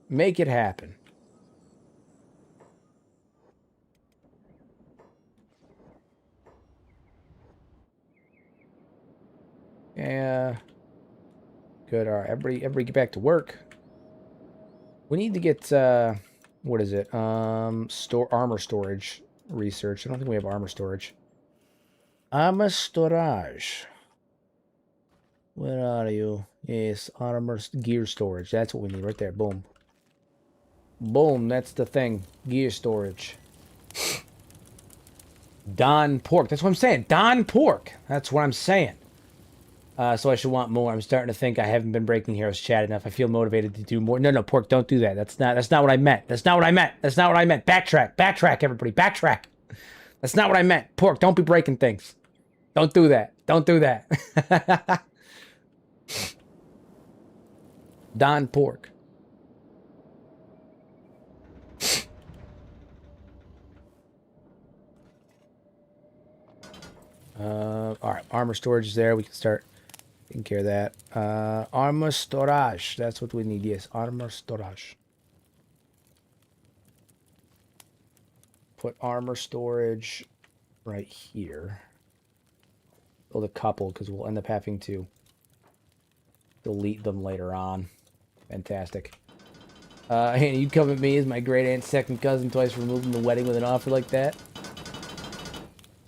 Make it happen. Yeah. Good. All right. Everybody get back to work. We need to get what is it? Armor storage research. I don't think we have armor storage. Armor storage. Where are you? Yes, armor gear storage. That's what we need right there. Boom. Boom, that's the thing. Gear storage. Don pork. That's what I'm saying. Don pork. That's what I'm saying. So I should want more. I'm starting to think I haven't been breaking Heroes chat enough. I feel motivated to do more. No, pork, don't do that. That's not what I meant. That's not what I meant. That's not what I meant. Backtrack, everybody. Backtrack. That's not what I meant. Pork, don't be breaking things. Don't do that. Don't do that. Don pork. All right, armor storage is there. We can start taking care of that. Armor storage. That's what we need. Yes, armor storage. Put armor storage right here. Build a couple because we'll end up having to delete them later on. Fantastic. Hey, you come at me as my great aunt's second cousin, twice removed from the wedding with an offer like that.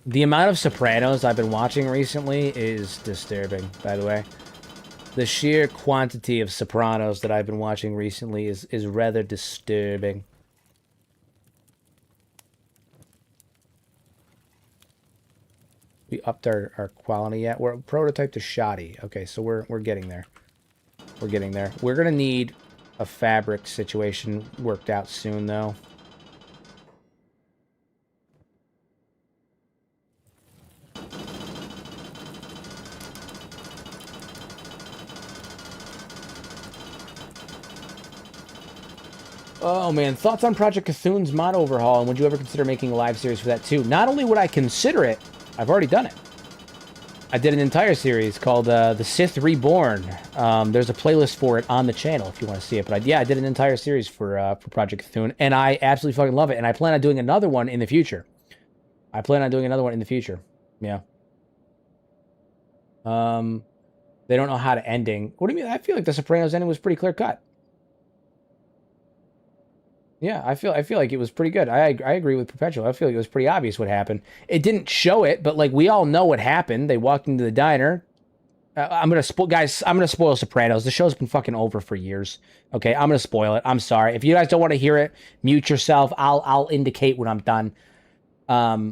The amount of Sopranos I've been watching recently is disturbing, by the way. The sheer quantity of Sopranos that I've been watching recently is rather disturbing. We upped our quality yet. We're prototype to shoddy. Okay, so we're getting there. We're getting there. We're gonna need a fabric situation worked out soon, though. Oh man, thoughts on Project Cthulhu's mod overhaul, and would you ever consider making a live series for that too? Not only would I consider it, I've already done it. I did an entire series called The Sith Reborn. There's a playlist for it on the channel if you want to see it. But I did an entire series for Project Cthulhu, and I absolutely fucking love it. And I plan on doing another one in the future. Yeah. They don't know how to ending. What do you mean? I feel like The Sopranos ending was pretty clear cut. Yeah, I feel like it was pretty good. I agree with Perpetual. I feel like it was pretty obvious what happened. It didn't show it, but like we all know what happened. They walked into the diner. I'm gonna spoil Sopranos. The show's been fucking over for years. Okay, I'm gonna spoil it. I'm sorry. If you guys don't want to hear it, mute yourself. I'll indicate when I'm done. Yeah,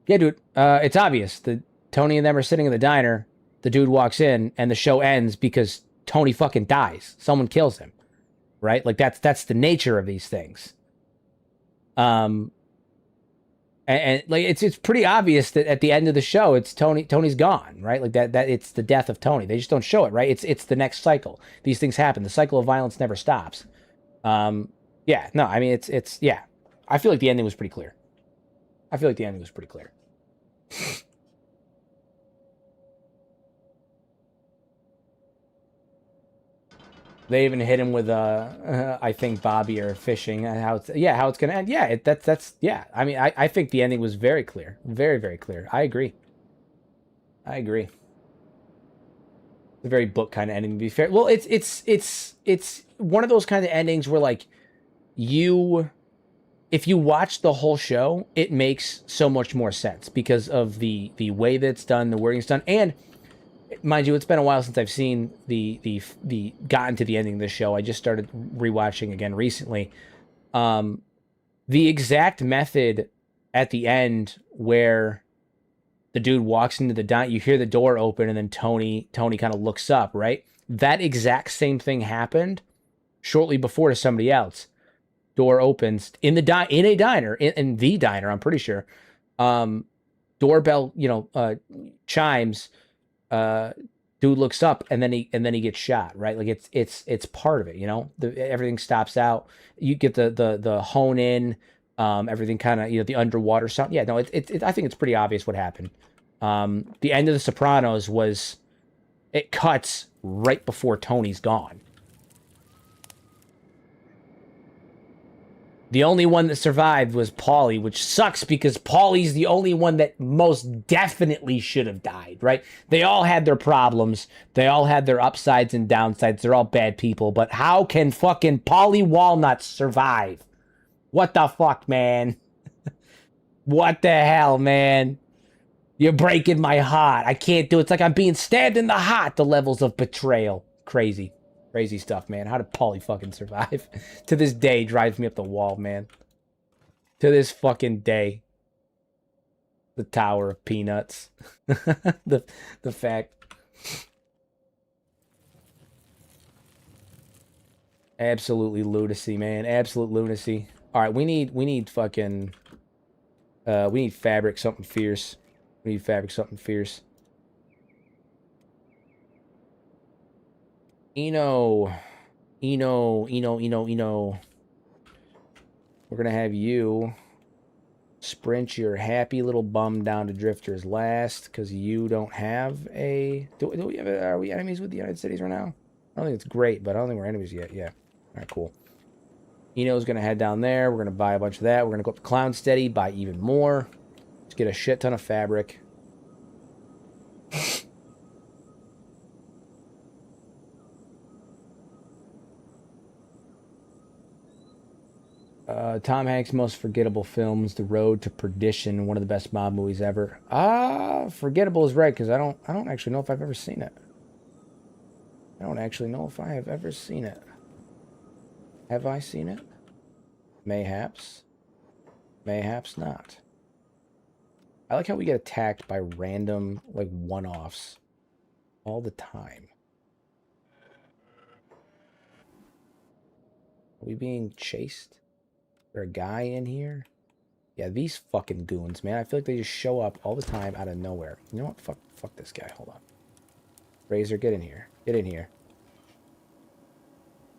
dude. It's obvious. Tony and them are sitting in the diner. The dude walks in, and the show ends because Tony fucking dies. Someone kills him. Right? Like that's the nature of these things. And like it's pretty obvious that at the end of the show it's Tony's gone, right? Like that it's the death of Tony. They just don't show it, right? It's the next cycle. These things happen. The cycle of violence never stops. Yeah, no, I mean it's yeah. I feel like the ending was pretty clear. They even hit him with I think Bobby or fishing and how it's gonna end. Yeah, that's yeah. I mean, I think the ending was very clear, very clear. I agree. It's a very book kind of ending, to be fair. Well, it's one of those kind of endings where like if you watch the whole show, it makes so much more sense because of the way that it's done, the wording it's done, and mind you, it's been a while since I've seen the gotten to the ending of the show. I just started rewatching again recently. Um, the exact method at the end where the dude walks into the diner, you hear the door open, and then Tony kind of looks up, right? That exact same thing happened shortly before to somebody else. Door opens in the in a diner, in the diner, I'm pretty sure. Um, doorbell, chimes. Uh, dude looks up, and then he gets shot, right? Like it's part of it, everything stops out. You get the hone in, everything kind of, the underwater sound. Yeah, no, I think it's pretty obvious what happened. The end of The Sopranos was, it cuts right before Tony's gone. The only one that survived was Paulie, which sucks because Paulie's the only one that most definitely should have died, right? They all had their problems. They all had their upsides and downsides. They're all bad people. But how can fucking Paulie Walnuts survive? What the fuck, man? What the hell, man? You're breaking my heart. I can't do it. It's like I'm being stabbed in the heart, the levels of betrayal. Crazy. Crazy stuff, man. How did Paulie fucking survive? To this day, drives me up the wall, man. To this fucking day. The Tower of Peanuts. the fact. Absolutely lunacy, man. Absolute lunacy. Alright, we need fucking... we need fabric, something fierce. We need fabric, something fierce. Eno. We're gonna have you sprint your happy little bum down to Drifter's last, because you don't have a... Do we have are we enemies with the United Cities right now? I don't think it's great, but I don't think we're enemies yet. Yeah. Alright, cool. Eno's gonna head down there. We're gonna buy a bunch of that. We're gonna go up to Clown Steady, buy even more. Let's get a shit ton of fabric. Tom Hanks' most forgettable films: The Road to Perdition, one of the best mob movies ever. Forgettable is right, because I don't actually know if I've ever seen it. I don't actually know if I have ever seen it. Have I seen it? Mayhaps. Mayhaps not. I like how we get attacked by random, like, one-offs all the time. Are we being chased? Is there a guy in here? Yeah, these fucking goons, man. I feel like they just show up all the time out of nowhere. You know what? Fuck this guy. Hold on. Razor, get in here. Get in here.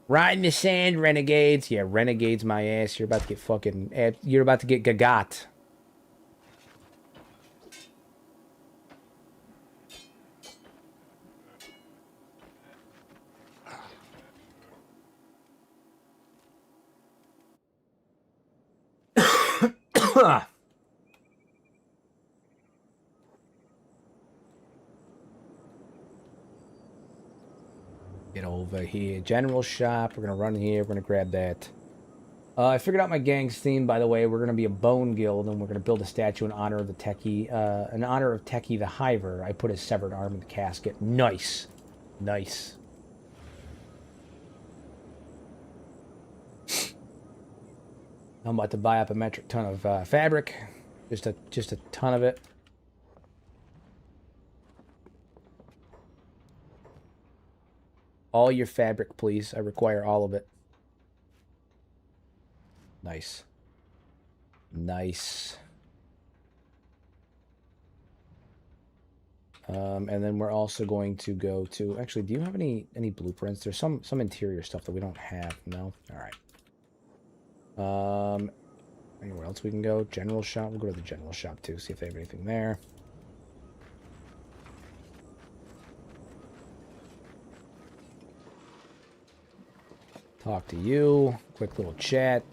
Right in the sand, renegades. Yeah, renegades my ass. You're about to get fucking... You're about to get gagot. Get over here. General shop. We're going to run here. We're going to grab that. I figured out my gang's theme, by the way. We're going to be a bone guild, and we're going to build a statue in honor of the Techie. In honor of Techie the Hiver. I put his severed arm in the casket. Nice. Nice. I'm about to buy up a metric ton of fabric. Just a ton of it. All your fabric, please. I require all of it. Nice. Nice. And then we're also going to go to... Actually, do you have any blueprints? There's some interior stuff that we don't have. No? Alright. Anywhere else we can go? General shop? We'll go to the general shop, too. See if they have anything there. Talk to you. Quick little chat.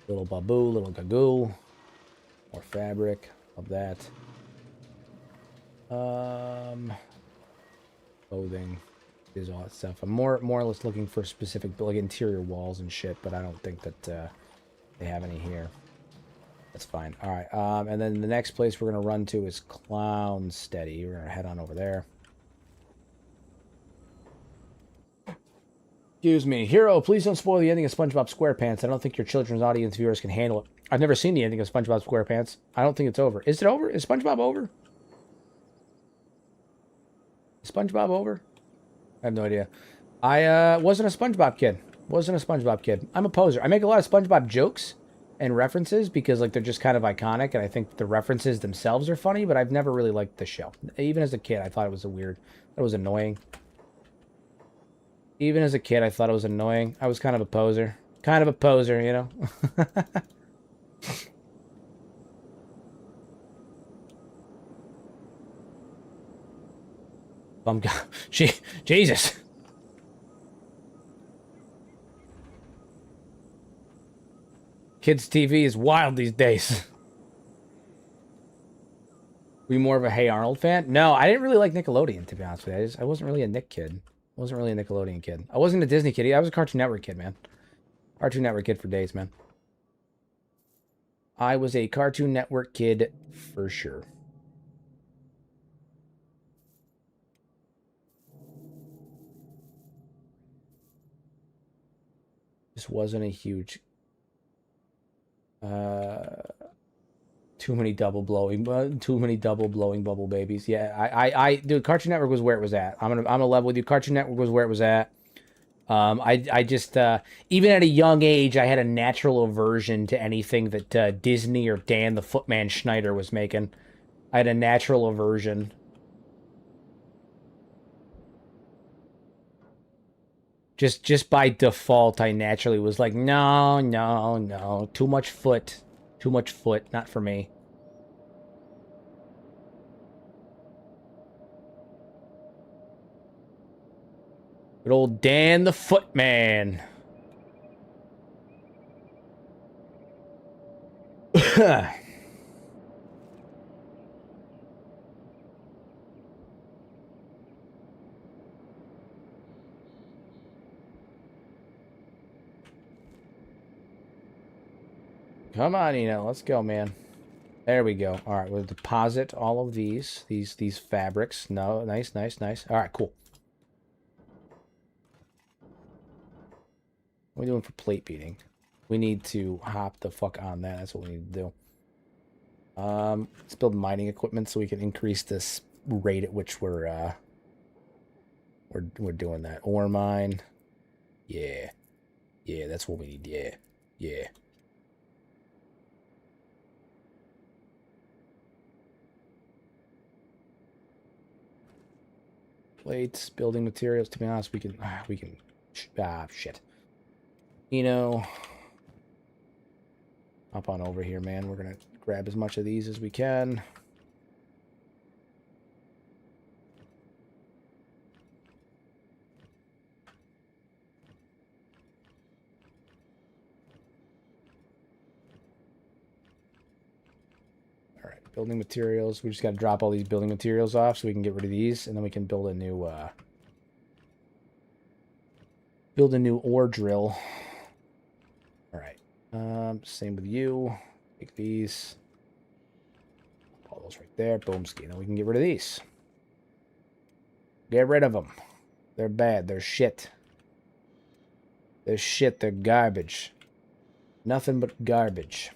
Little baboo, little gagoo. More fabric of that. Clothing is all that stuff. I'm more or less looking for specific, like, interior walls and shit, but I don't think that they have any here. That's fine. All right. And then the next place we're gonna run to is Clown Steady. We're gonna head on over there. Excuse me. Hero, please don't spoil the ending of SpongeBob SquarePants. I don't think your children's audience viewers can handle it. I've never seen the ending of SpongeBob SquarePants. I don't think it's over. Is it over? Is SpongeBob over? Is SpongeBob over? I have no idea. I wasn't a SpongeBob kid. Wasn't a SpongeBob kid. I'm a poser. I make a lot of SpongeBob jokes and references because like they're just kind of iconic, and I think the references themselves are funny, but I've never really liked the show. Even as a kid, I thought it was it was annoying. Even as a kid, I thought it was annoying. I was kind of a poser. Kind of a poser, you know? Jesus. Kids' TV is wild these days. Were you more of a Hey Arnold fan? No, I didn't really like Nickelodeon, to be honest with you. I wasn't really a Nick kid. I wasn't really a Nickelodeon kid. I wasn't a Disney kid. I was a Cartoon Network kid, man. Cartoon Network kid for days, man. I was a Cartoon Network kid for sure. This wasn't a huge... too many double blowing bubble babies. Yeah, dude, Cartoon Network was where it was at. I'm gonna level with you. Cartoon Network was where it was at. I just even at a young age, I had a natural aversion to anything that Disney or Dan the Footman Schneider was making. I had a natural aversion. Just by default, I naturally was like, no, too much foot, not for me. Good old Dan the Footman. Come on, let's go, man. There we go. All right, we'll deposit all of these fabrics. No, nice. All right, cool. What are we doing for plate beating? We need to hop the fuck on that. That's what we need to do. Let's build mining equipment so we can increase this rate at which we're doing that. Ore mine. Yeah, that's what we need. Yeah. Plates, building materials. To be honest, we can shit. Hop on over here, man. We're gonna grab as much of these as we can. All right, building materials. We just got to drop all these building materials off so we can get rid of these, and then we can build a new ore drill. All right. Same with you. Take these. All those right there. Boom, ski. Now we can get rid of these. Get rid of them. They're bad. They're shit. They're shit. They're garbage. Nothing but garbage.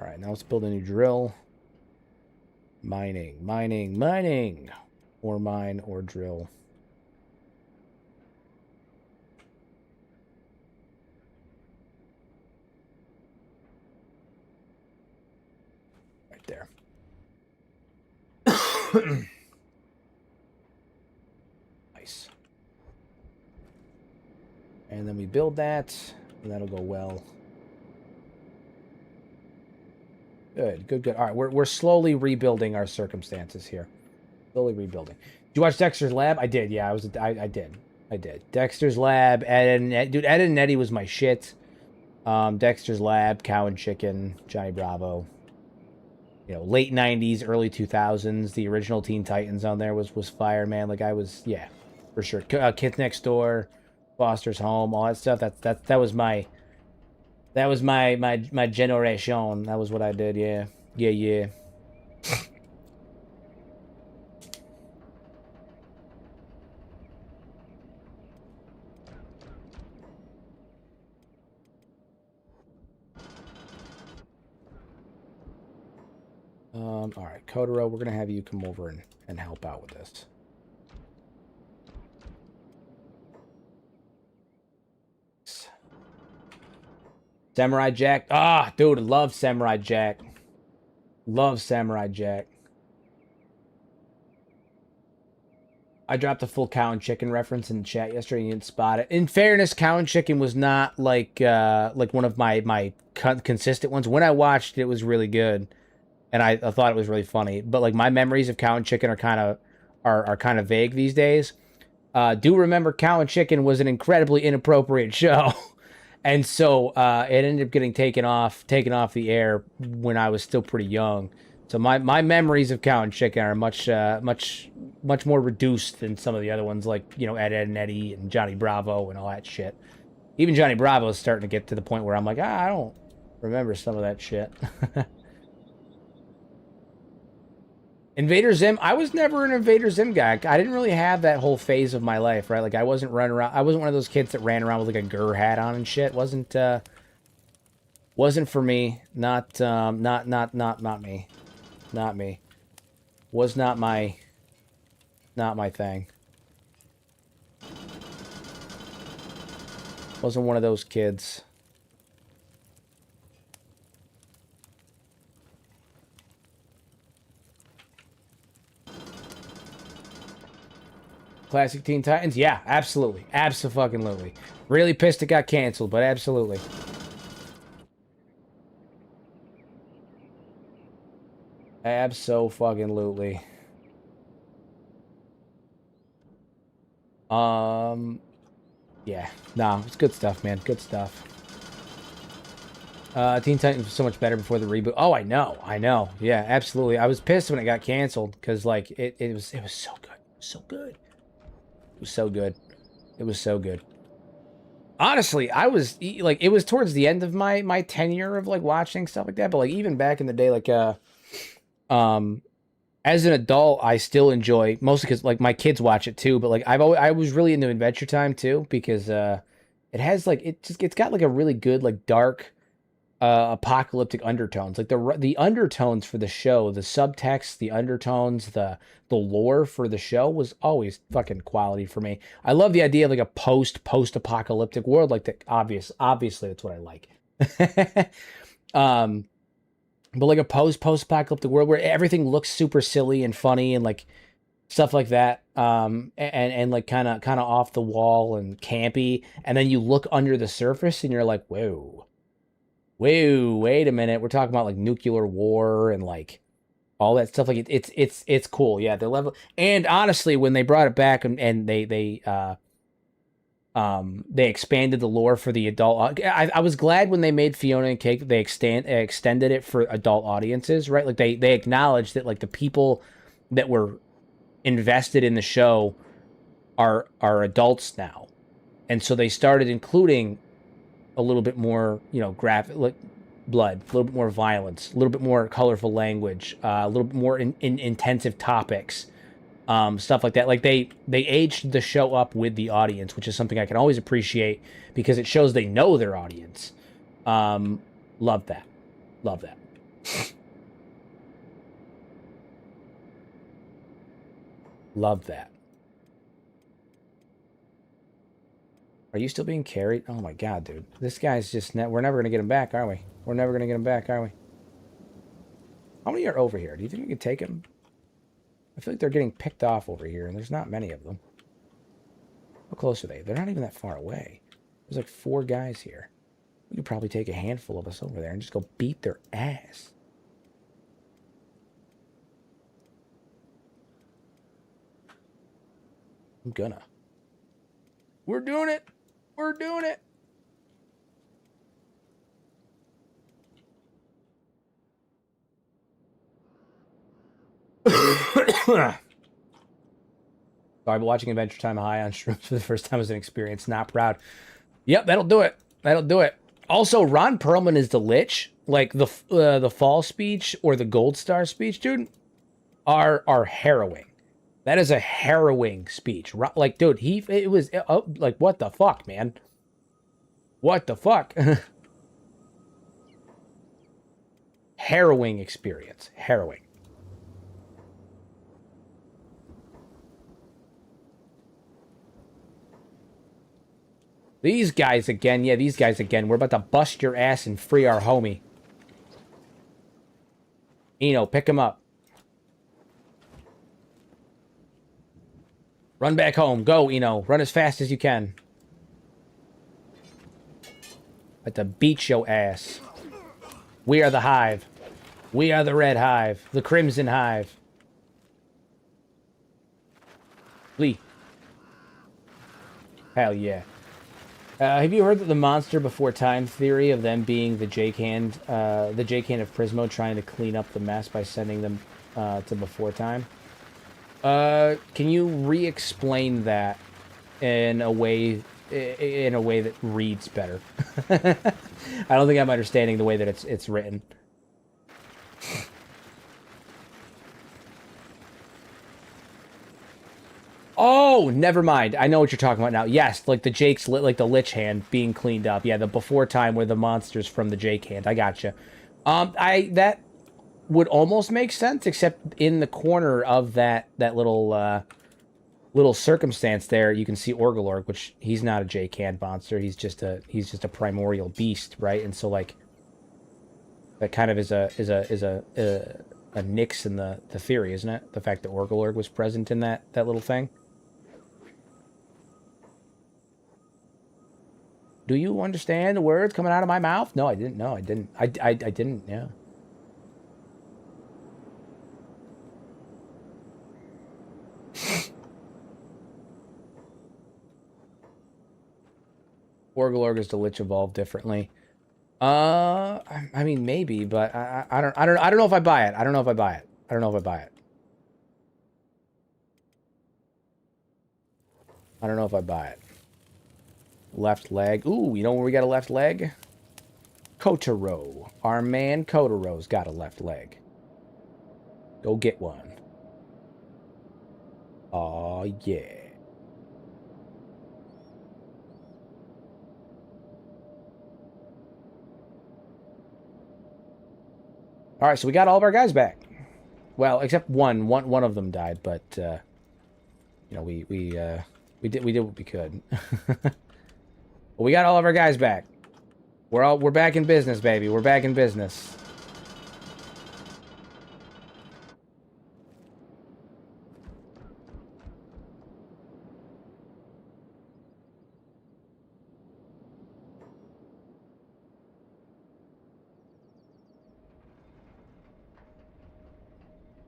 All right, now let's build a new drill. Mining. Ore mine, ore drill. Right there. Nice. And then we build that, and that'll go well. Good. All right, we're slowly rebuilding our circumstances here. Slowly rebuilding. Did you watch Dexter's Lab? I did. Yeah, I did. Dexter's Lab. Ed and Eddie was my shit. Dexter's Lab, Cow and Chicken, Johnny Bravo. Late 90s, early 2000s. The original Teen Titans on there was fire, man. Like yeah, for sure. Kids Next Door, Foster's Home, all that stuff. That was my generation. That was what I did. Yeah. All right, Kotaro, we're gonna have you come over and help out with this. Samurai Jack. Ah, dude, love Samurai Jack. Love Samurai Jack. I dropped a full cow and chicken reference in the chat yesterday and you didn't spot it. In fairness, cow and chicken was not like one of my consistent ones. When I watched it, it was really good. And I thought it was really funny. But like my memories of cow and chicken are kind of vague these days. Do remember Cow and Chicken was an incredibly inappropriate show. And so it ended up getting taken off the air when I was still pretty young. So my memories of Cow and Chicken are much more reduced than some of the other ones, like, you know, Ed, Ed and Eddie and Johnny Bravo and all that shit. Even Johnny Bravo is starting to get to the point where I'm like, I don't remember some of that shit. Invader Zim, I was never an Invader Zim guy. I didn't really have that whole phase of my life, right? Like, I wasn't running around. I wasn't one of those kids that ran around with like a Gur hat on and shit. Wasn't for me. Not me. Not me. Was not my thing. Wasn't one of those kids. Classic Teen Titans? Yeah, absolutely. Abso-fucking-lutely. Really pissed it got canceled, but absolutely. Abso-fucking-lutely. Yeah. No, it's good stuff, man. Good stuff. Teen Titans was so much better before the reboot. Oh, I know. Yeah, absolutely. I was pissed when it got canceled, because, like, it was so good. So good. It was so good. It was so good. Honestly, I was like, it was towards the end of my tenure of like watching stuff like that, but like even back in the day, like as an adult, I still enjoy, mostly because like my kids watch it too. But like I was really into Adventure Time too, because it has like it's got like a really good like dark apocalyptic undertones, like the undertones for the show, the subtext, the undertones, the lore for the show was always fucking quality for me. I love the idea of like a post-apocalyptic world, like that. Obviously that's what I like. But like a post-apocalyptic world where everything looks super silly and funny and like stuff like that, and like kind of off the wall and campy, and then you look under the surface and you're like, whoa, wait a minute, we're talking about like nuclear war and like all that stuff. Like it's cool. Yeah, the level. And honestly, when they brought it back and they expanded the lore for the adult, I was glad when they made Fiona and Cake, they extended it for adult audiences, right? Like they acknowledged that like the people that were invested in the show are adults now, and so they started including a little bit more, you know, graphic, like blood, a little bit more violence, a little bit more colorful language, a little bit more in intensive topics, stuff like that. Like they aged the show up with the audience, which is something I can always appreciate because it shows they know their audience. Love that. Love that. Love that. Are you still being carried? Oh my god, dude. This guy's just... We're never going to get him back, are we? We're never going to get him back, are we? How many are over here? Do you think we can take him? I feel like they're getting picked off over here, and there's not many of them. How close are they? They're not even that far away. There's like 4 guys here. We could probably take a handful of us over there and just go beat their ass. I'm gonna. We're doing it! We're doing it! So I've been watching Adventure Time High on streams for the first time as an experience. Not proud. Yep, that'll do it. That'll do it. Also, Ron Perlman is the Lich. Like the fall speech or the Gold Star speech, dude, are harrowing. That is a harrowing speech. Like, dude, it was like, what the fuck, man? What the fuck? harrowing experience. Harrowing. These guys again. Yeah, these guys again. We're about to bust your ass and free our homie. Eno, pick him up. Run back home. Go, Eno. Run as fast as you can. About to beat your ass. We are the Hive. We are the Red Hive. The Crimson Hive. Lee. Hell yeah. Have you heard that the monster before time theory of them being the J-Can of Prismo trying to clean up the mess by sending them to before time? Can you re-explain that in a way that reads better? I don't think I'm understanding the way that it's written. Oh, never mind. I know what you're talking about now. Yes, like like the Lich Hand being cleaned up. Yeah, the before time where the monsters from the Jake Hand. I gotcha. That would almost make sense, except in the corner of that little little circumstance there, you can see Orgalorg, which he's not a Jake Hand monster. He's just a primordial beast, right? And so like that kind of is a nix in the theory, isn't it? The fact that Orgalorg was present in that little thing. Do you understand the words coming out of my mouth? No, I didn't. No, I didn't. I didn't, yeah. Orgalorg is the Lich evolved differently. I mean, maybe, but I don't know if I buy it. I don't know if I buy it. I don't know if I buy it. I don't know if I buy it. Left leg. Ooh, you know where we got a left leg? Kotaro. Our man Kotaro's got a left leg. Go get one. Aw, yeah. All right, so we got all of our guys back. Well, except one of them died, but you know, we did what we could. But we got all of our guys back. We're back in business, baby. We're back in business.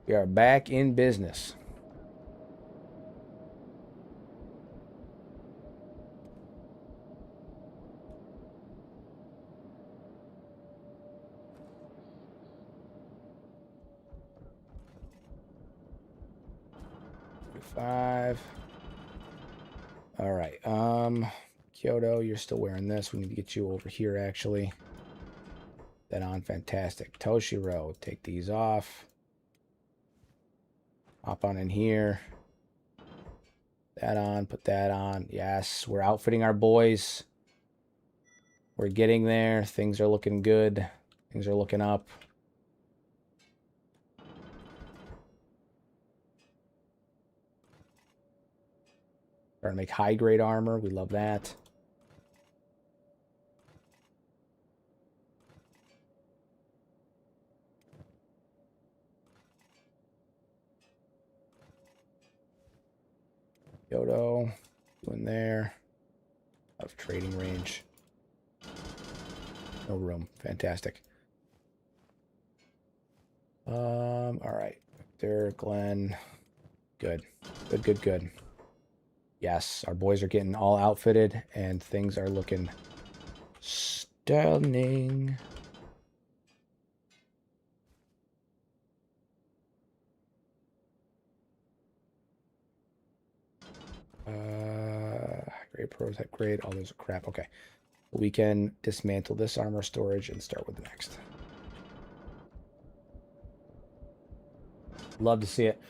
We are back in business. Five. All right. Kyoto, you're still wearing this. We need to get you over here, actually. That on. Fantastic. Toshiro, take these off. Hop on in here. That on. Put that on. Yes, we're outfitting our boys. We're getting there. Things are looking good. Things are looking up. Trying to make high-grade armor. We love that. Yodo, doing there. Out of trading range. No room. Fantastic. All right. There, Glenn. Good. Good, good, good. Yes, our boys are getting all outfitted, and things are looking stunning. Great prototype, great. All those are crap. Okay. We can dismantle this armor storage and start with the next. Love to see it.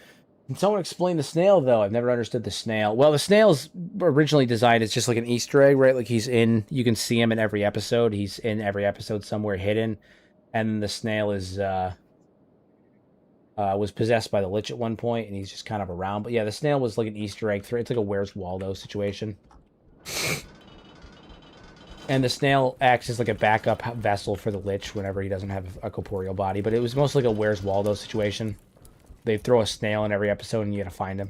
Can someone explain the snail, though? I've never understood the snail. Well, the snail's originally designed as just like an Easter egg, right? Like he's in, you can see him in every episode. He's in every episode somewhere hidden. And the snail is was possessed by the lich at one point, and he's just kind of around. But yeah, the snail was like an Easter egg. It's like a Where's Waldo situation. And the snail acts as like a backup vessel for the lich whenever he doesn't have a corporeal body. But it was mostly like a Where's Waldo situation. They throw a snail in every episode, and you gotta find him.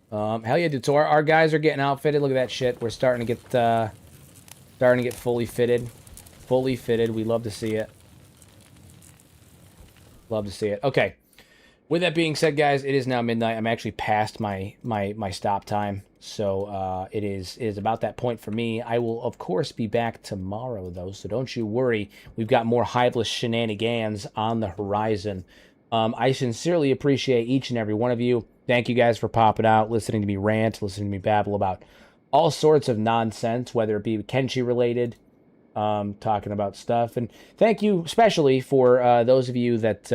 Hell yeah, dude. So our guys are getting outfitted. Look at that shit. We're starting to get fully fitted. Fully fitted. We love to see it. Love to see it. Okay. With that being said, guys, it is now midnight. I'm actually past my stop time, so it is about that point for me. I will, of course, be back tomorrow, though, so don't you worry. We've got more Hiveless shenanigans on the horizon. I sincerely appreciate each and every one of you. Thank you guys for popping out, listening to me rant, listening to me babble about all sorts of nonsense, whether it be Kenshi related, talking about stuff. And thank you especially for those of you that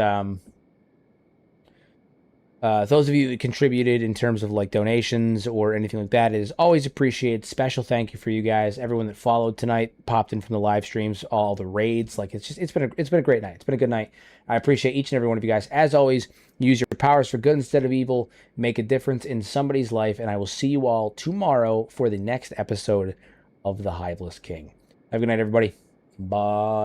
contributed in terms of like donations or anything like that. It is always appreciated. Special thank you for you guys. Everyone that followed tonight, popped in from the live streams, all the raids. Like it's been a great night. It's been a good night. I appreciate each and every one of you guys. As always, use your powers for good instead of evil. Make a difference in somebody's life. And I will see you all tomorrow for the next episode of The Hiveless King. Have a good night, everybody. Bye.